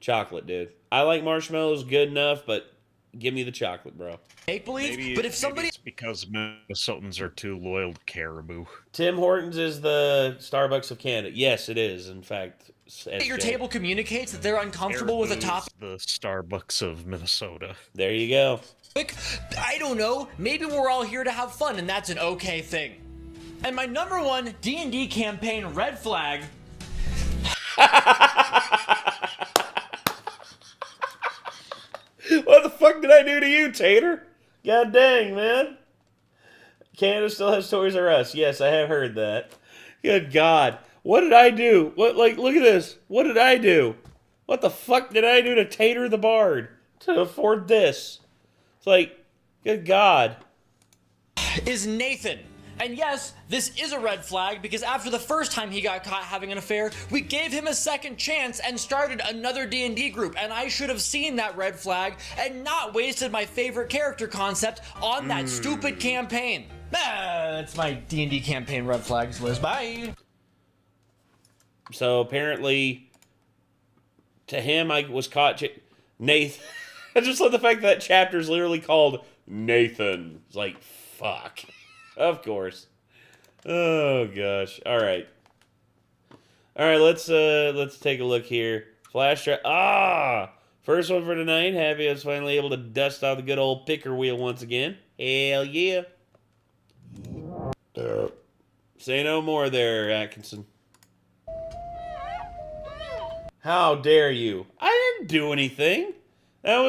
Chocolate, dude. I like marshmallows good enough, but give me the chocolate, bro. Make believe, but if somebody... It's because Minnesotans are too loyal to Caribou. Tim Hortons is the Starbucks of Canada. Yes, it is, in fact. Your table communicates that they're uncomfortable with a topic. The Starbucks of Minnesota. There you go. I don't know. Maybe we're all here to have fun, and that's an okay thing. And my number one D&D campaign red flag. What the fuck did I do to you, Tater? God dang, man. Canada still has Toys R Us. Yes, I have heard that. Good God. What did I do? What, like, look at this. What did I do? What the fuck did I do to Tater the Bard to afford this? It's like, good God. Is Nathan. And yes, this is a red flag because after the first time he got caught having an affair, we gave him a second chance and started another D&D group. And I should have seen that red flag and not wasted my favorite character concept on that stupid campaign. That's my D&D campaign red flags list. Bye. So apparently, to him, I was caught. Nathan. I just love the fact that chapter is literally called Nathan. It's like, fuck. Of course. Oh gosh. All right. Let's take a look here. Flash drive. First one for tonight. Happy I was finally able to dust off the good old picker wheel once again. Hell yeah. Say no more there, Atkinson. How dare you? I didn't do anything. That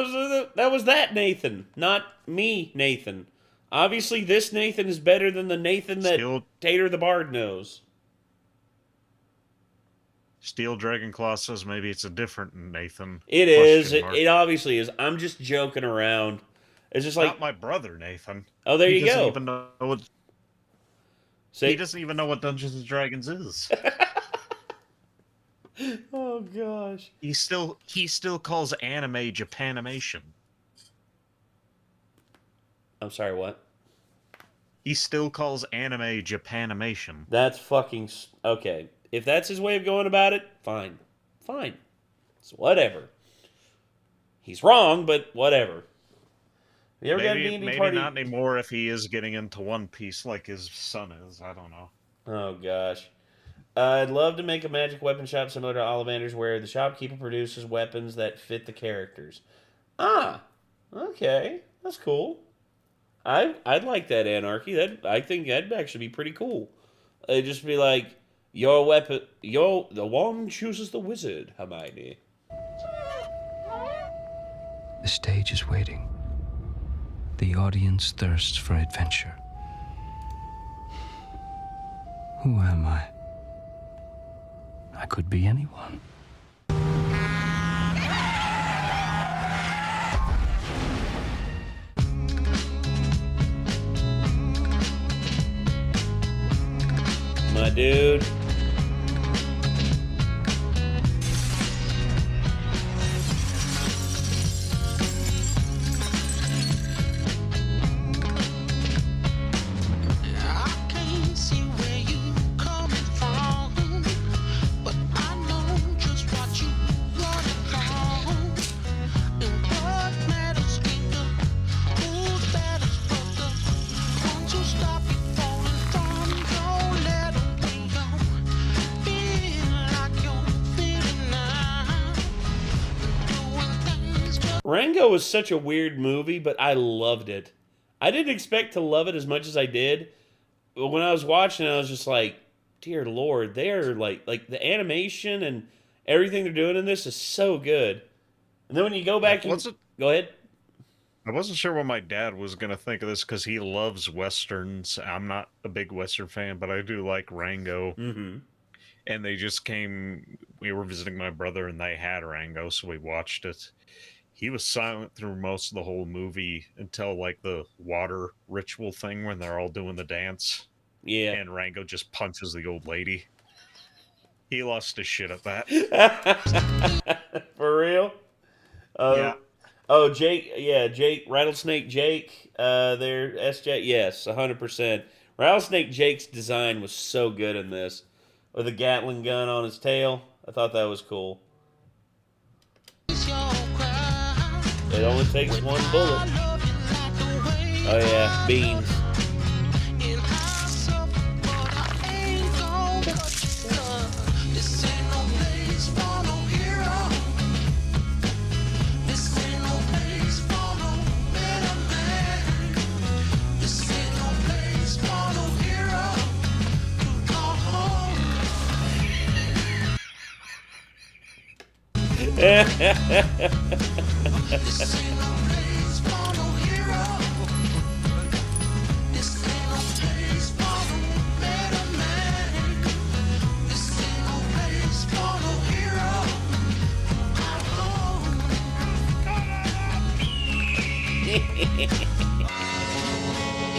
was that Nathan, not me, Nathan. Obviously, this Nathan is better than the Nathan that Tater the Bard knows. Steel Dragonclaw says maybe it's a different Nathan. It is. It obviously is. I'm just joking around. It's just like... Not my brother, Nathan. Oh, there you go. Even know what... He doesn't even know what Dungeons & Dragons is. Oh, gosh. He still calls anime Japanimation. I'm sorry, what? He still calls anime Japanimation. That's fucking... Okay. If that's his way of going about it, fine. Fine. It's whatever. He's wrong, but whatever. You ever got a D&D party? Maybe not anymore if he is getting into One Piece like his son is. I don't know. Oh, gosh. I'd love to make a magic weapon shop similar to Ollivander's where the shopkeeper produces weapons that fit the characters. Ah, okay. That's cool. I'd like that anarchy. I think that'd actually be pretty cool. It'd just be like, your weapon, the wand chooses the wizard, Hermione. The stage is waiting. The audience thirsts for adventure. Who am I? I could be anyone. My dude. Rango was such a weird movie, but I loved it. I didn't expect to love it as much as I did. But when I was watching it, I was just like, dear Lord, they're like the animation and everything they're doing in this is so good. And then when you go back and... Go ahead. I wasn't sure what my dad was going to think of this because he loves Westerns. I'm not a big Western fan, but I do like Rango. Mm-hmm. And they just came... We were visiting my brother, and they had Rango, so we watched it. He was silent through most of the whole movie until, like, the water ritual thing when they're all doing the dance. Yeah. And Rango just punches the old lady. He lost his shit at that. For real? Yeah. Oh, Jake. Yeah, Jake. Rattlesnake Jake. There. SJ. Yes, 100%. Rattlesnake Jake's design was so good in this. With a Gatling gun on his tail. I thought that was cool. It only takes one bullet. Oh yeah, beans.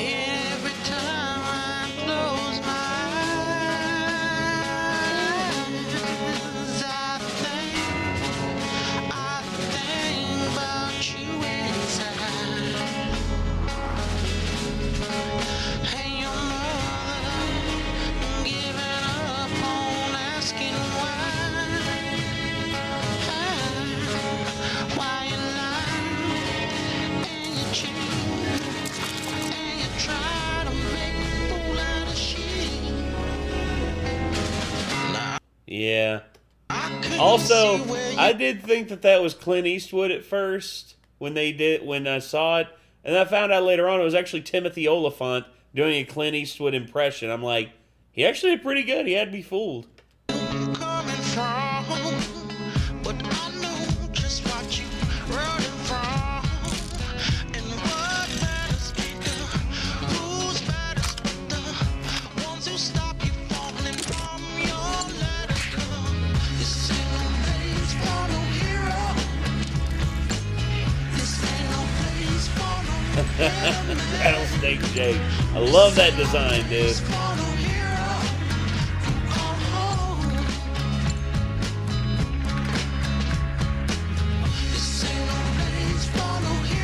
Every time I close my eyes, I think about you inside. And your mother giving up on asking why you lie and you cheat. Yeah. Also, I did think that was Clint Eastwood at first when I saw it, and I found out later on it was actually Timothy Oliphant doing a Clint Eastwood impression. I'm like, he actually did pretty good. He had me fooled. Rattlesnake Jake. I love that design, dude.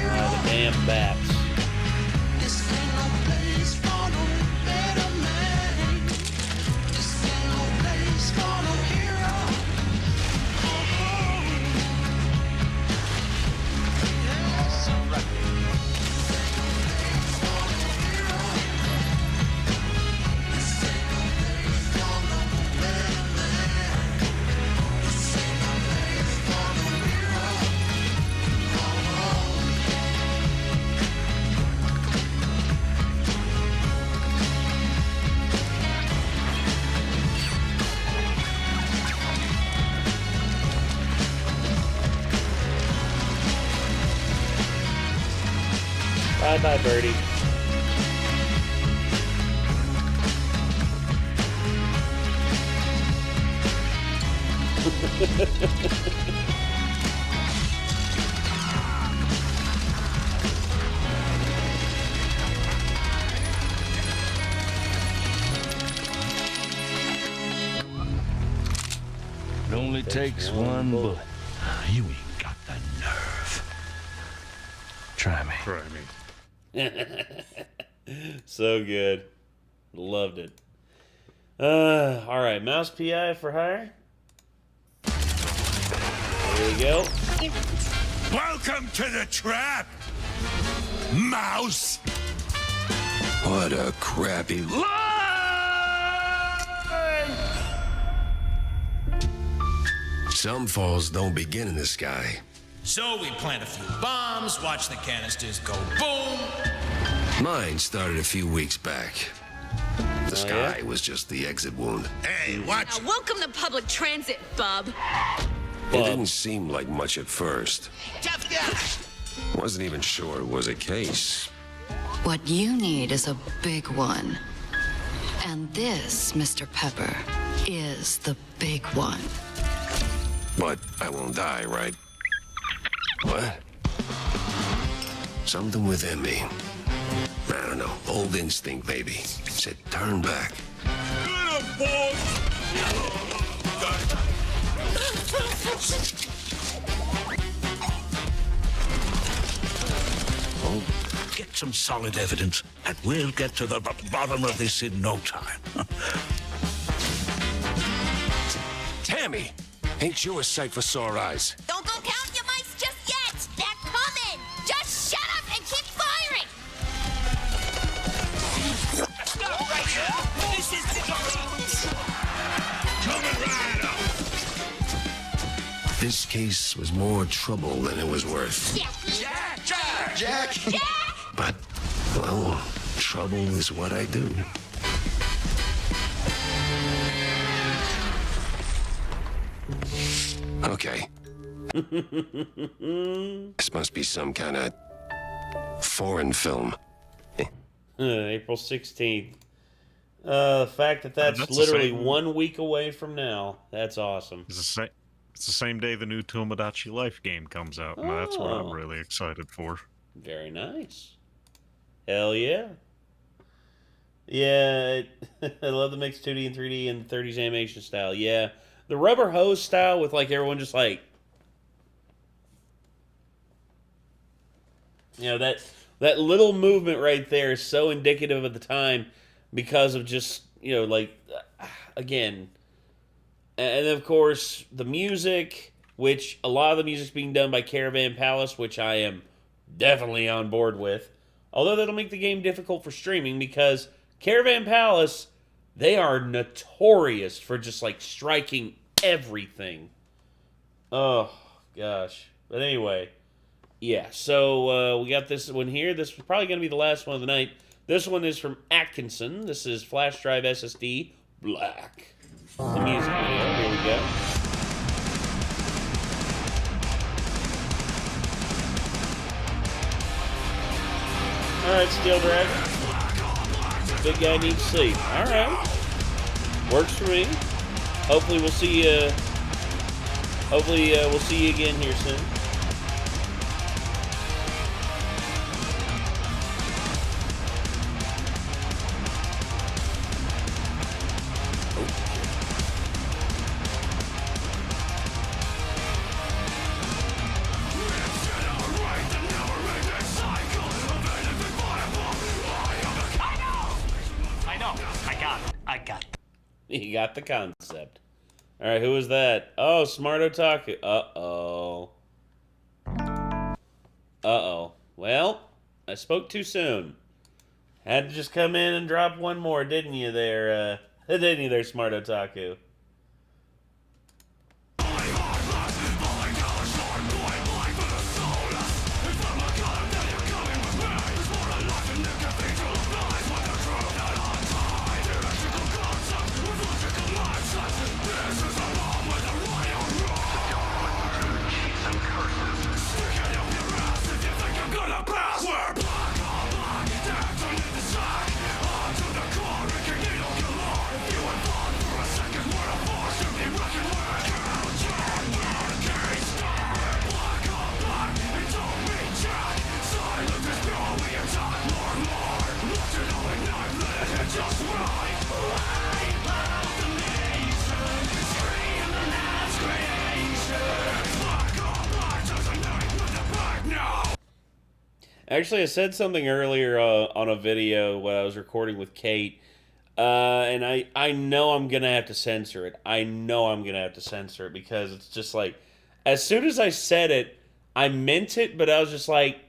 The damn bats. Bye-bye, birdie. It only takes one bullet. You ain't got the nerve. Try me. Try me. So good. Loved it. All right, Mouse PI for hire. There we go. Welcome to the trap, mouse. What a crappy Some falls don't begin in the sky. So we plant a few bombs, watch the canisters go boom. Mine started a few weeks back. The sky was just the exit wound. Hey, watch. Now, welcome to public transit, bub. It didn't seem like much at first. Tough guy. Wasn't even sure it was a case. What you need is a big one. And this, Mr. Pepper, is the big one. But I won't die, right? What? Something within me. I don't know, old instinct maybe. Said turn back. Get some solid evidence, and we'll get to the bottom of this in no time. Tammy! Ain't you a sight for sore eyes? Don't go count your mice just yet. They're coming. Just shut up and keep firing. Stop right here. This is the coming right up. This case was more trouble than it was worth. Jack. But, well, trouble is what I do. Okay. This must be some kind of foreign film. April 16th. The fact that that's literally 1 week away from now. That's awesome. It's the same day the new Tomodachi Life game comes out, and that's what I'm really excited for. Very nice. Hell yeah. Yeah, I love the mixed 2D and 3D and 30s animation style. Yeah. The rubber hose style with like everyone just like, you know, that little movement right there is so indicative of the time because of just, you know, like, again, and of course the music, which a lot of the music's being done by Caravan Palace, which I am definitely on board with. Although that'll make the game difficult for streaming because Caravan Palace, they are notorious for just like striking everything. Oh, gosh. But anyway, yeah. So we got this one here. This is probably going to be the last one of the night. This one is from Atkinson. This is Flash Drive SSD Black. The music video. Here we go. Alright, Steel Dragon. Big guy needs sleep. Alright. Works for me. Hopefully we'll see you. Hopefully we'll see you again here soon. You got the concept. Alright, who was that? Oh, Smart Otaku. Uh-oh. Uh-oh. Well, I spoke too soon. Had to just come in and drop one more, didn't you there, Smart Otaku? Actually, I said something earlier on a video when I was recording with Kate, and I know I'm going to have to censor it. I know I'm going to have to censor it because it's just like, as soon as I said it, I meant it, but I was just like,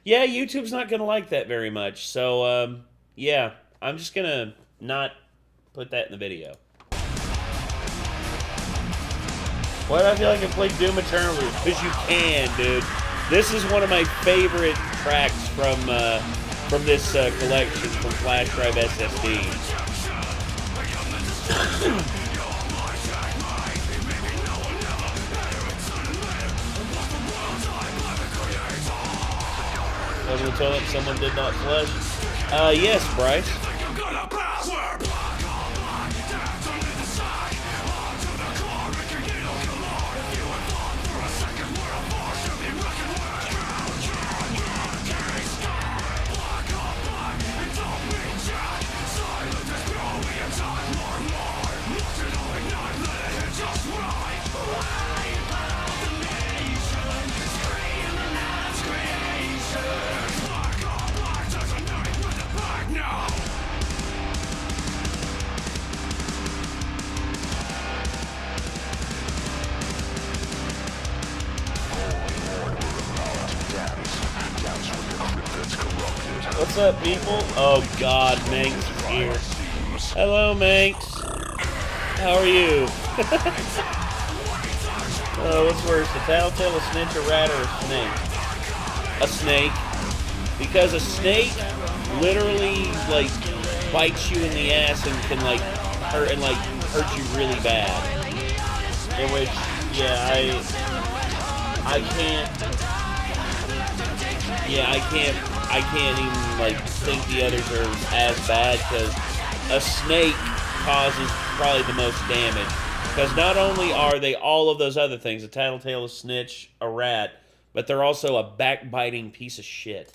yeah, YouTube's not going to like that very much. So, yeah, I'm just going to not put that in the video. Why do I feel like I can play Doom Eternally? Because you can, dude. This is one of my favorite tracks from this collection from Flash Drive SSD. Over the toilet, someone did not flush. Yes, Bryce. What's up, people? Oh God, Manx is here. Hello, Manx. How are you? What's worse, a tattletale, a snitch, a rat, or a snake? A snake. Because a snake literally like bites you in the ass and can like hurt you really bad. In which, yeah, I can't even like think the others are as bad, because a snake causes probably the most damage. Because not only are they all of those other things, a tattletale, a snitch, a rat, but they're also a backbiting piece of shit.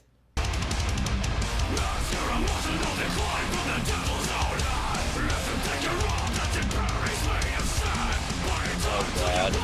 Oh God.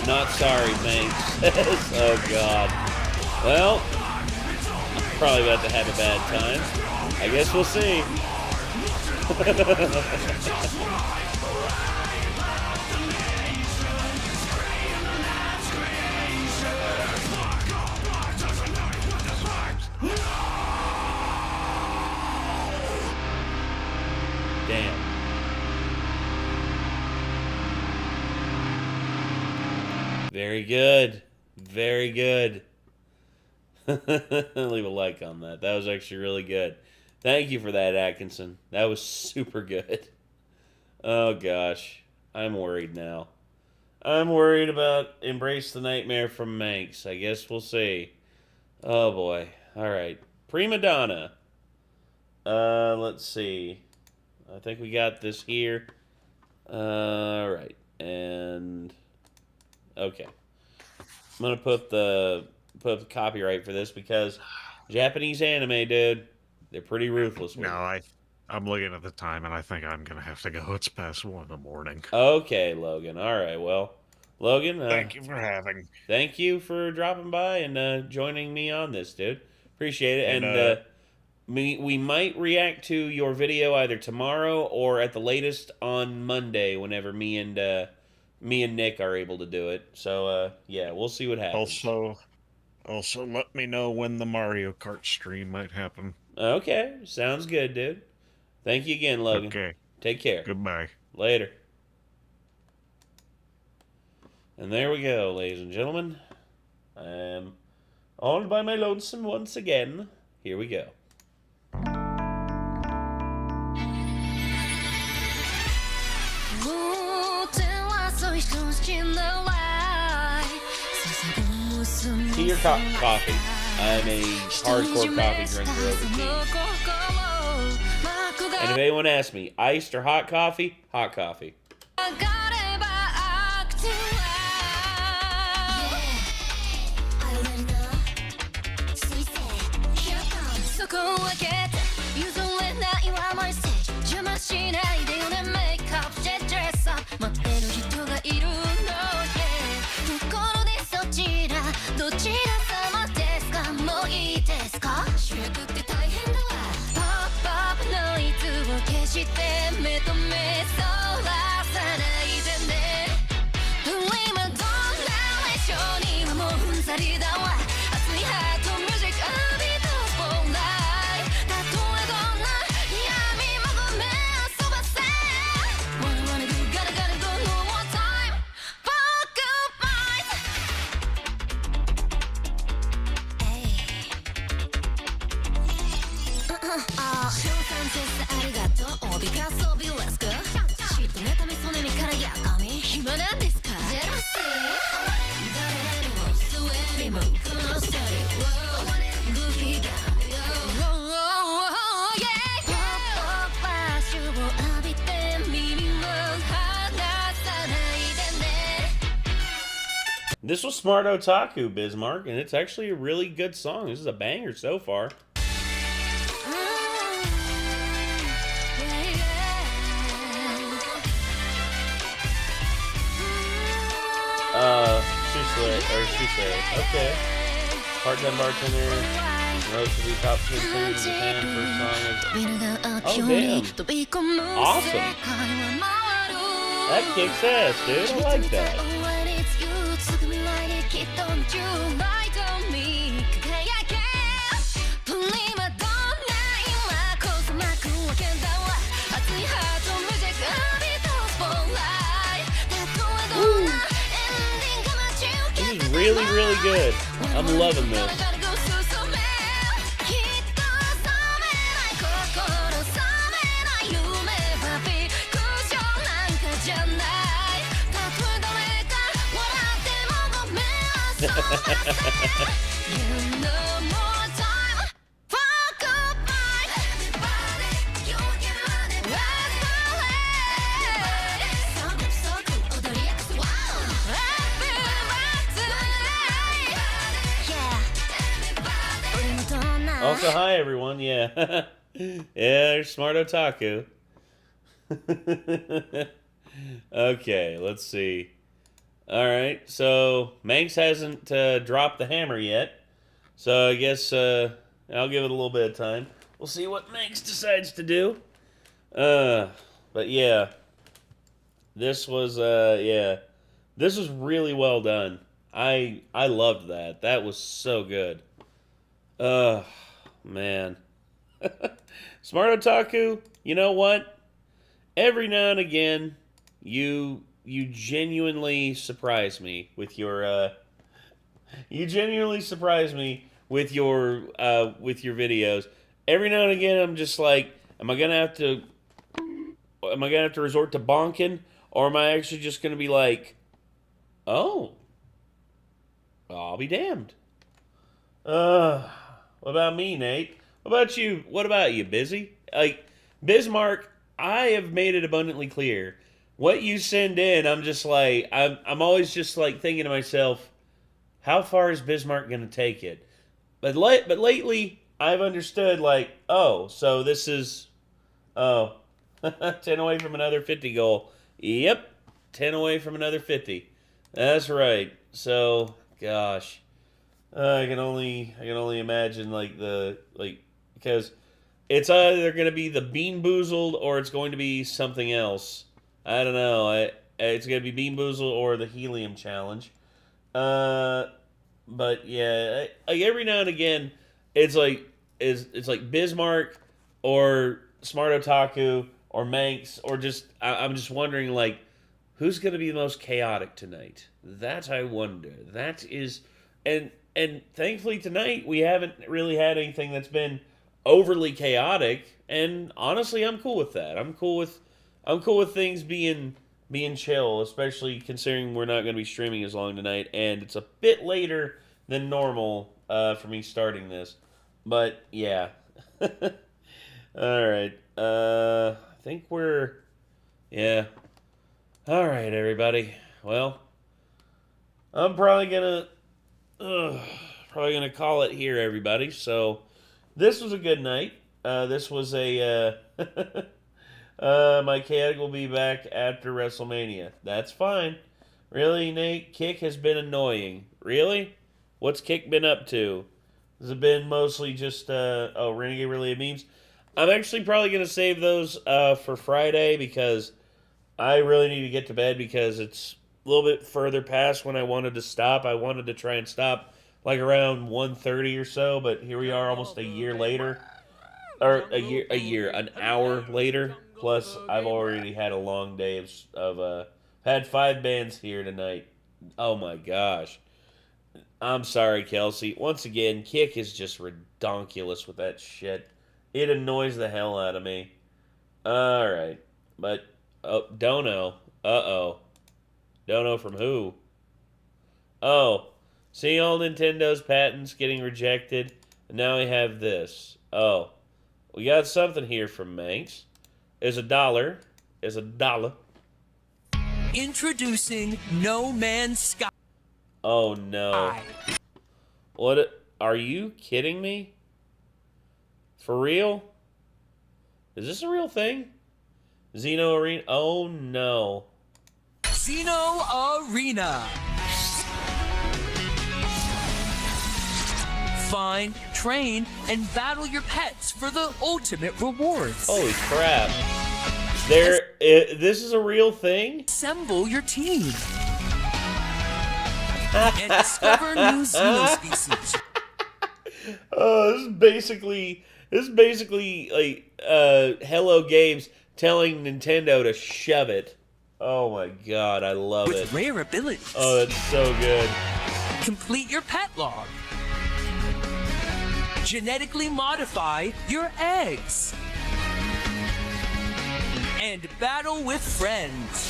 Not sorry, Manx. Oh God. Well, I'm probably about to have a bad time. I guess we'll see. Damn. Very good. Very good. Leave a like on that. That was actually really good. Thank you for that, Atkinson. That was super good. Oh, gosh. I'm worried now. I'm worried about Embrace the Nightmare from Manx. I guess we'll see. Oh, boy. All right. Prima Donna. Let's see. I think we got this here. All right. And... okay. I'm going to put the copyright for this because Japanese anime, dude, they're pretty ruthless. No, I'm looking at the time and I think I'm going to have to go. It's past 1 in the morning. Okay, Logan. All right. Well, Logan, thank you for having. Thank you for dropping by and joining me on this, dude. Appreciate it. And we might react to your video either tomorrow or at the latest on Monday, whenever me and Nick are able to do it. So, yeah, we'll see what happens. Also, let me know when the Mario Kart stream might happen. Okay, sounds good, dude. Thank you again, Logan. Okay. Take care. Goodbye. Later. And there we go, ladies and gentlemen. I am all by my lonesome once again. Here we go. Tea or coffee? I'm a hardcore coffee drinker over tea. And if anyone asks me, iced or hot coffee? Hot coffee. This was Smart Otaku, Bismarck, and it's actually a really good song. This is a banger so far. Okay. Part-time bartender. Rose to be top 15 in Japan. First song is... Oh, damn. Awesome. That kicks ass, dude. I like that. This is really, really good. I'm loving this. Also, hi everyone. Yeah, yeah. There's Smart Otaku. Okay, let's see. All right, so Manx hasn't dropped the hammer yet, so I guess I'll give it a little bit of time. We'll see what Manx decides to do. But yeah, this was this was really well done. I loved that. That was so good. Man. Smart Otaku, you know what? Every now and again, you genuinely surprise me with your videos. Every now and again, I'm just like, am I gonna have to resort to bonking, or am I actually just gonna be like, oh, I'll be damned. What about me, Nate? What about you? What about you, Busy? Like, Bismarck, I have made it abundantly clear. What you send in, I'm just like, I'm always just like thinking to myself, how far is Bismarck going to take it? But lately, I've understood, like, oh, so this is, 10 away from another 50 goal. Yep, 10 away from another 50. That's right. So, gosh. I can only imagine because it's either going to be the Bean Boozled or it's going to be something else. I don't know. It's going to be Bean Boozled or the Helium Challenge. But yeah, every now and again, it's like Bismarck or Smart Otaku or Manx or just I'm just wondering like who's going to be the most chaotic tonight. That I wonder. That is And thankfully tonight we haven't really had anything that's been overly chaotic, and honestly I'm cool with that. I'm cool with things being chill, especially considering we're not going to be streaming as long tonight, and it's a bit later than normal for me starting this. But yeah. All right. I think we're yeah. All right, everybody. Well, I'm probably gonna call it here, everybody. So, this was a good night. This was a My chaotic will be back after WrestleMania. That's fine. Really, Nate? Kick has been annoying. Really? What's Kick been up to? Has it been mostly just, Renegade related memes? I'm actually probably going to save those for Friday because I really need to get to bed because it's a little bit further past when I wanted to stop. I wanted to try and stop like around 1:30 or so, but here we are almost a year later. Or an hour later. Plus, I've already had a long day of had 5 bands here tonight. Oh my gosh. I'm sorry, Kelsey. Once again, Kick is just redonkulous with that shit. It annoys the hell out of me. Alright. But, don't know. Uh-oh. Don't know from who. Oh. See all Nintendo's patents getting rejected? And now we have this. Oh. We got something here from Manx. Is $1. Is $1. Introducing No Man's Sky. Oh no. What? Are you kidding me? For real? Is this a real thing? Xeno Arena? Oh no. Xeno Arena. Find, train, and battle your pets for the ultimate rewards. Holy crap. This is a real thing? Assemble your team. And discover new Xeno species. Oh, this is basically like Hello Games telling Nintendo to shove it. Oh my god, I love it. With rare abilities. Oh, that's so good. Complete your pet log. Genetically modify your eggs. And battle with friends.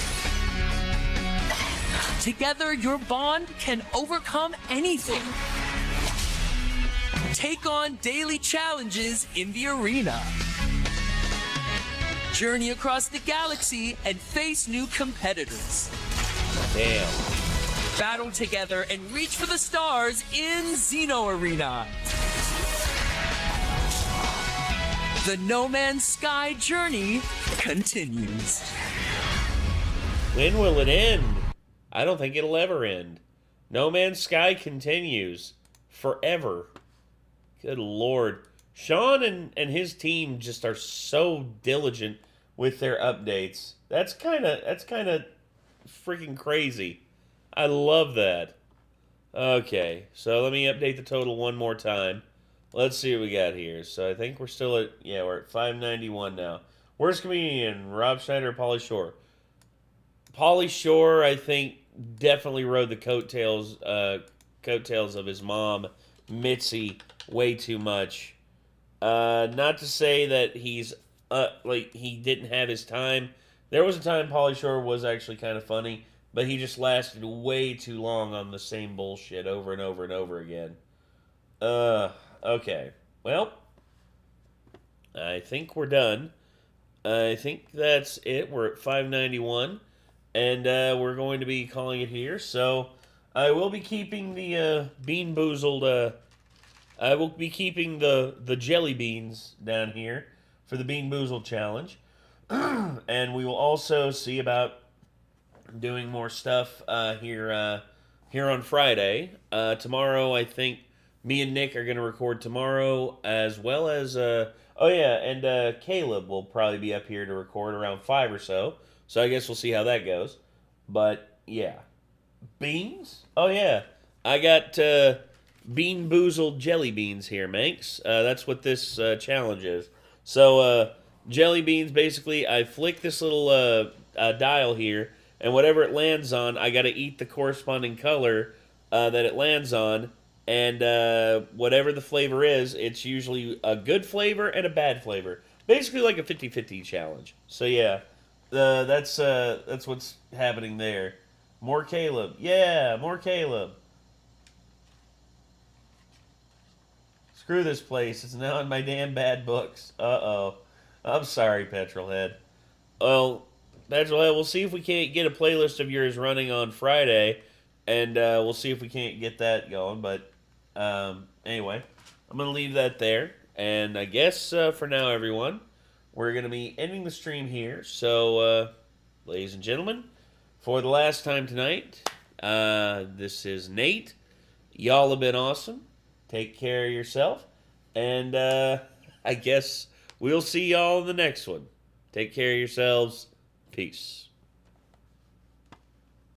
Together, your bond can overcome anything. Take on daily challenges in the arena. Journey across the galaxy and face new competitors. Damn. Battle together and reach for the stars in Xeno Arena. The No Man's Sky journey continues. When will it end? I don't think it'll ever end. No Man's Sky continues. Forever. Good lord. Sean and his team just are so diligent with their updates. That's kind of freaking crazy. I love that. Okay, so let me update the total one more time. Let's see what we got here. So I think we're still at, we're at 591 now. Worst comedian, Rob Schneider or Pauly Shore? Pauly Shore, I think, definitely rode the coattails of his mom, Mitzi, way too much. Not to say that he's, he didn't have his time. There was a time Pauly Shore was actually kind of funny, but he just lasted way too long on the same bullshit over and over and over again. Okay. Well, I think we're done. I think that's it. We're at 591, and we're going to be calling it here. So I will be keeping the Bean Boozled. I will be keeping the jelly beans down here for the Bean Boozled challenge, and we will also see about doing more stuff here on Friday. Tomorrow, I think me and Nick are going to record tomorrow, as well as Caleb will probably be up here to record around 5 or so. So I guess we'll see how that goes. But yeah, beans. Oh yeah, I got Bean Boozled jelly beans here, Manx. That's what this challenge is. So jelly beans, basically, I flick this little dial here, and whatever it lands on, I got to eat the corresponding color that it lands on. And whatever the flavor is, it's usually a good flavor and a bad flavor. Basically like a 50-50 challenge. So yeah, that's what's happening there. More Caleb. Yeah, more Caleb. Screw this place. It's now in my damn bad books. Uh-oh. I'm sorry, Petrolhead. Well, Petrolhead, we'll see if we can't get a playlist of yours running on Friday. And we'll see if we can't get that going. But anyway, I'm going to leave that there. And I guess for now, everyone, we're going to be ending the stream here. So, ladies and gentlemen, for the last time tonight, this is Nate. Y'all have been awesome. Take care of yourself. And I guess we'll see y'all in the next one. Take care of yourselves. Peace.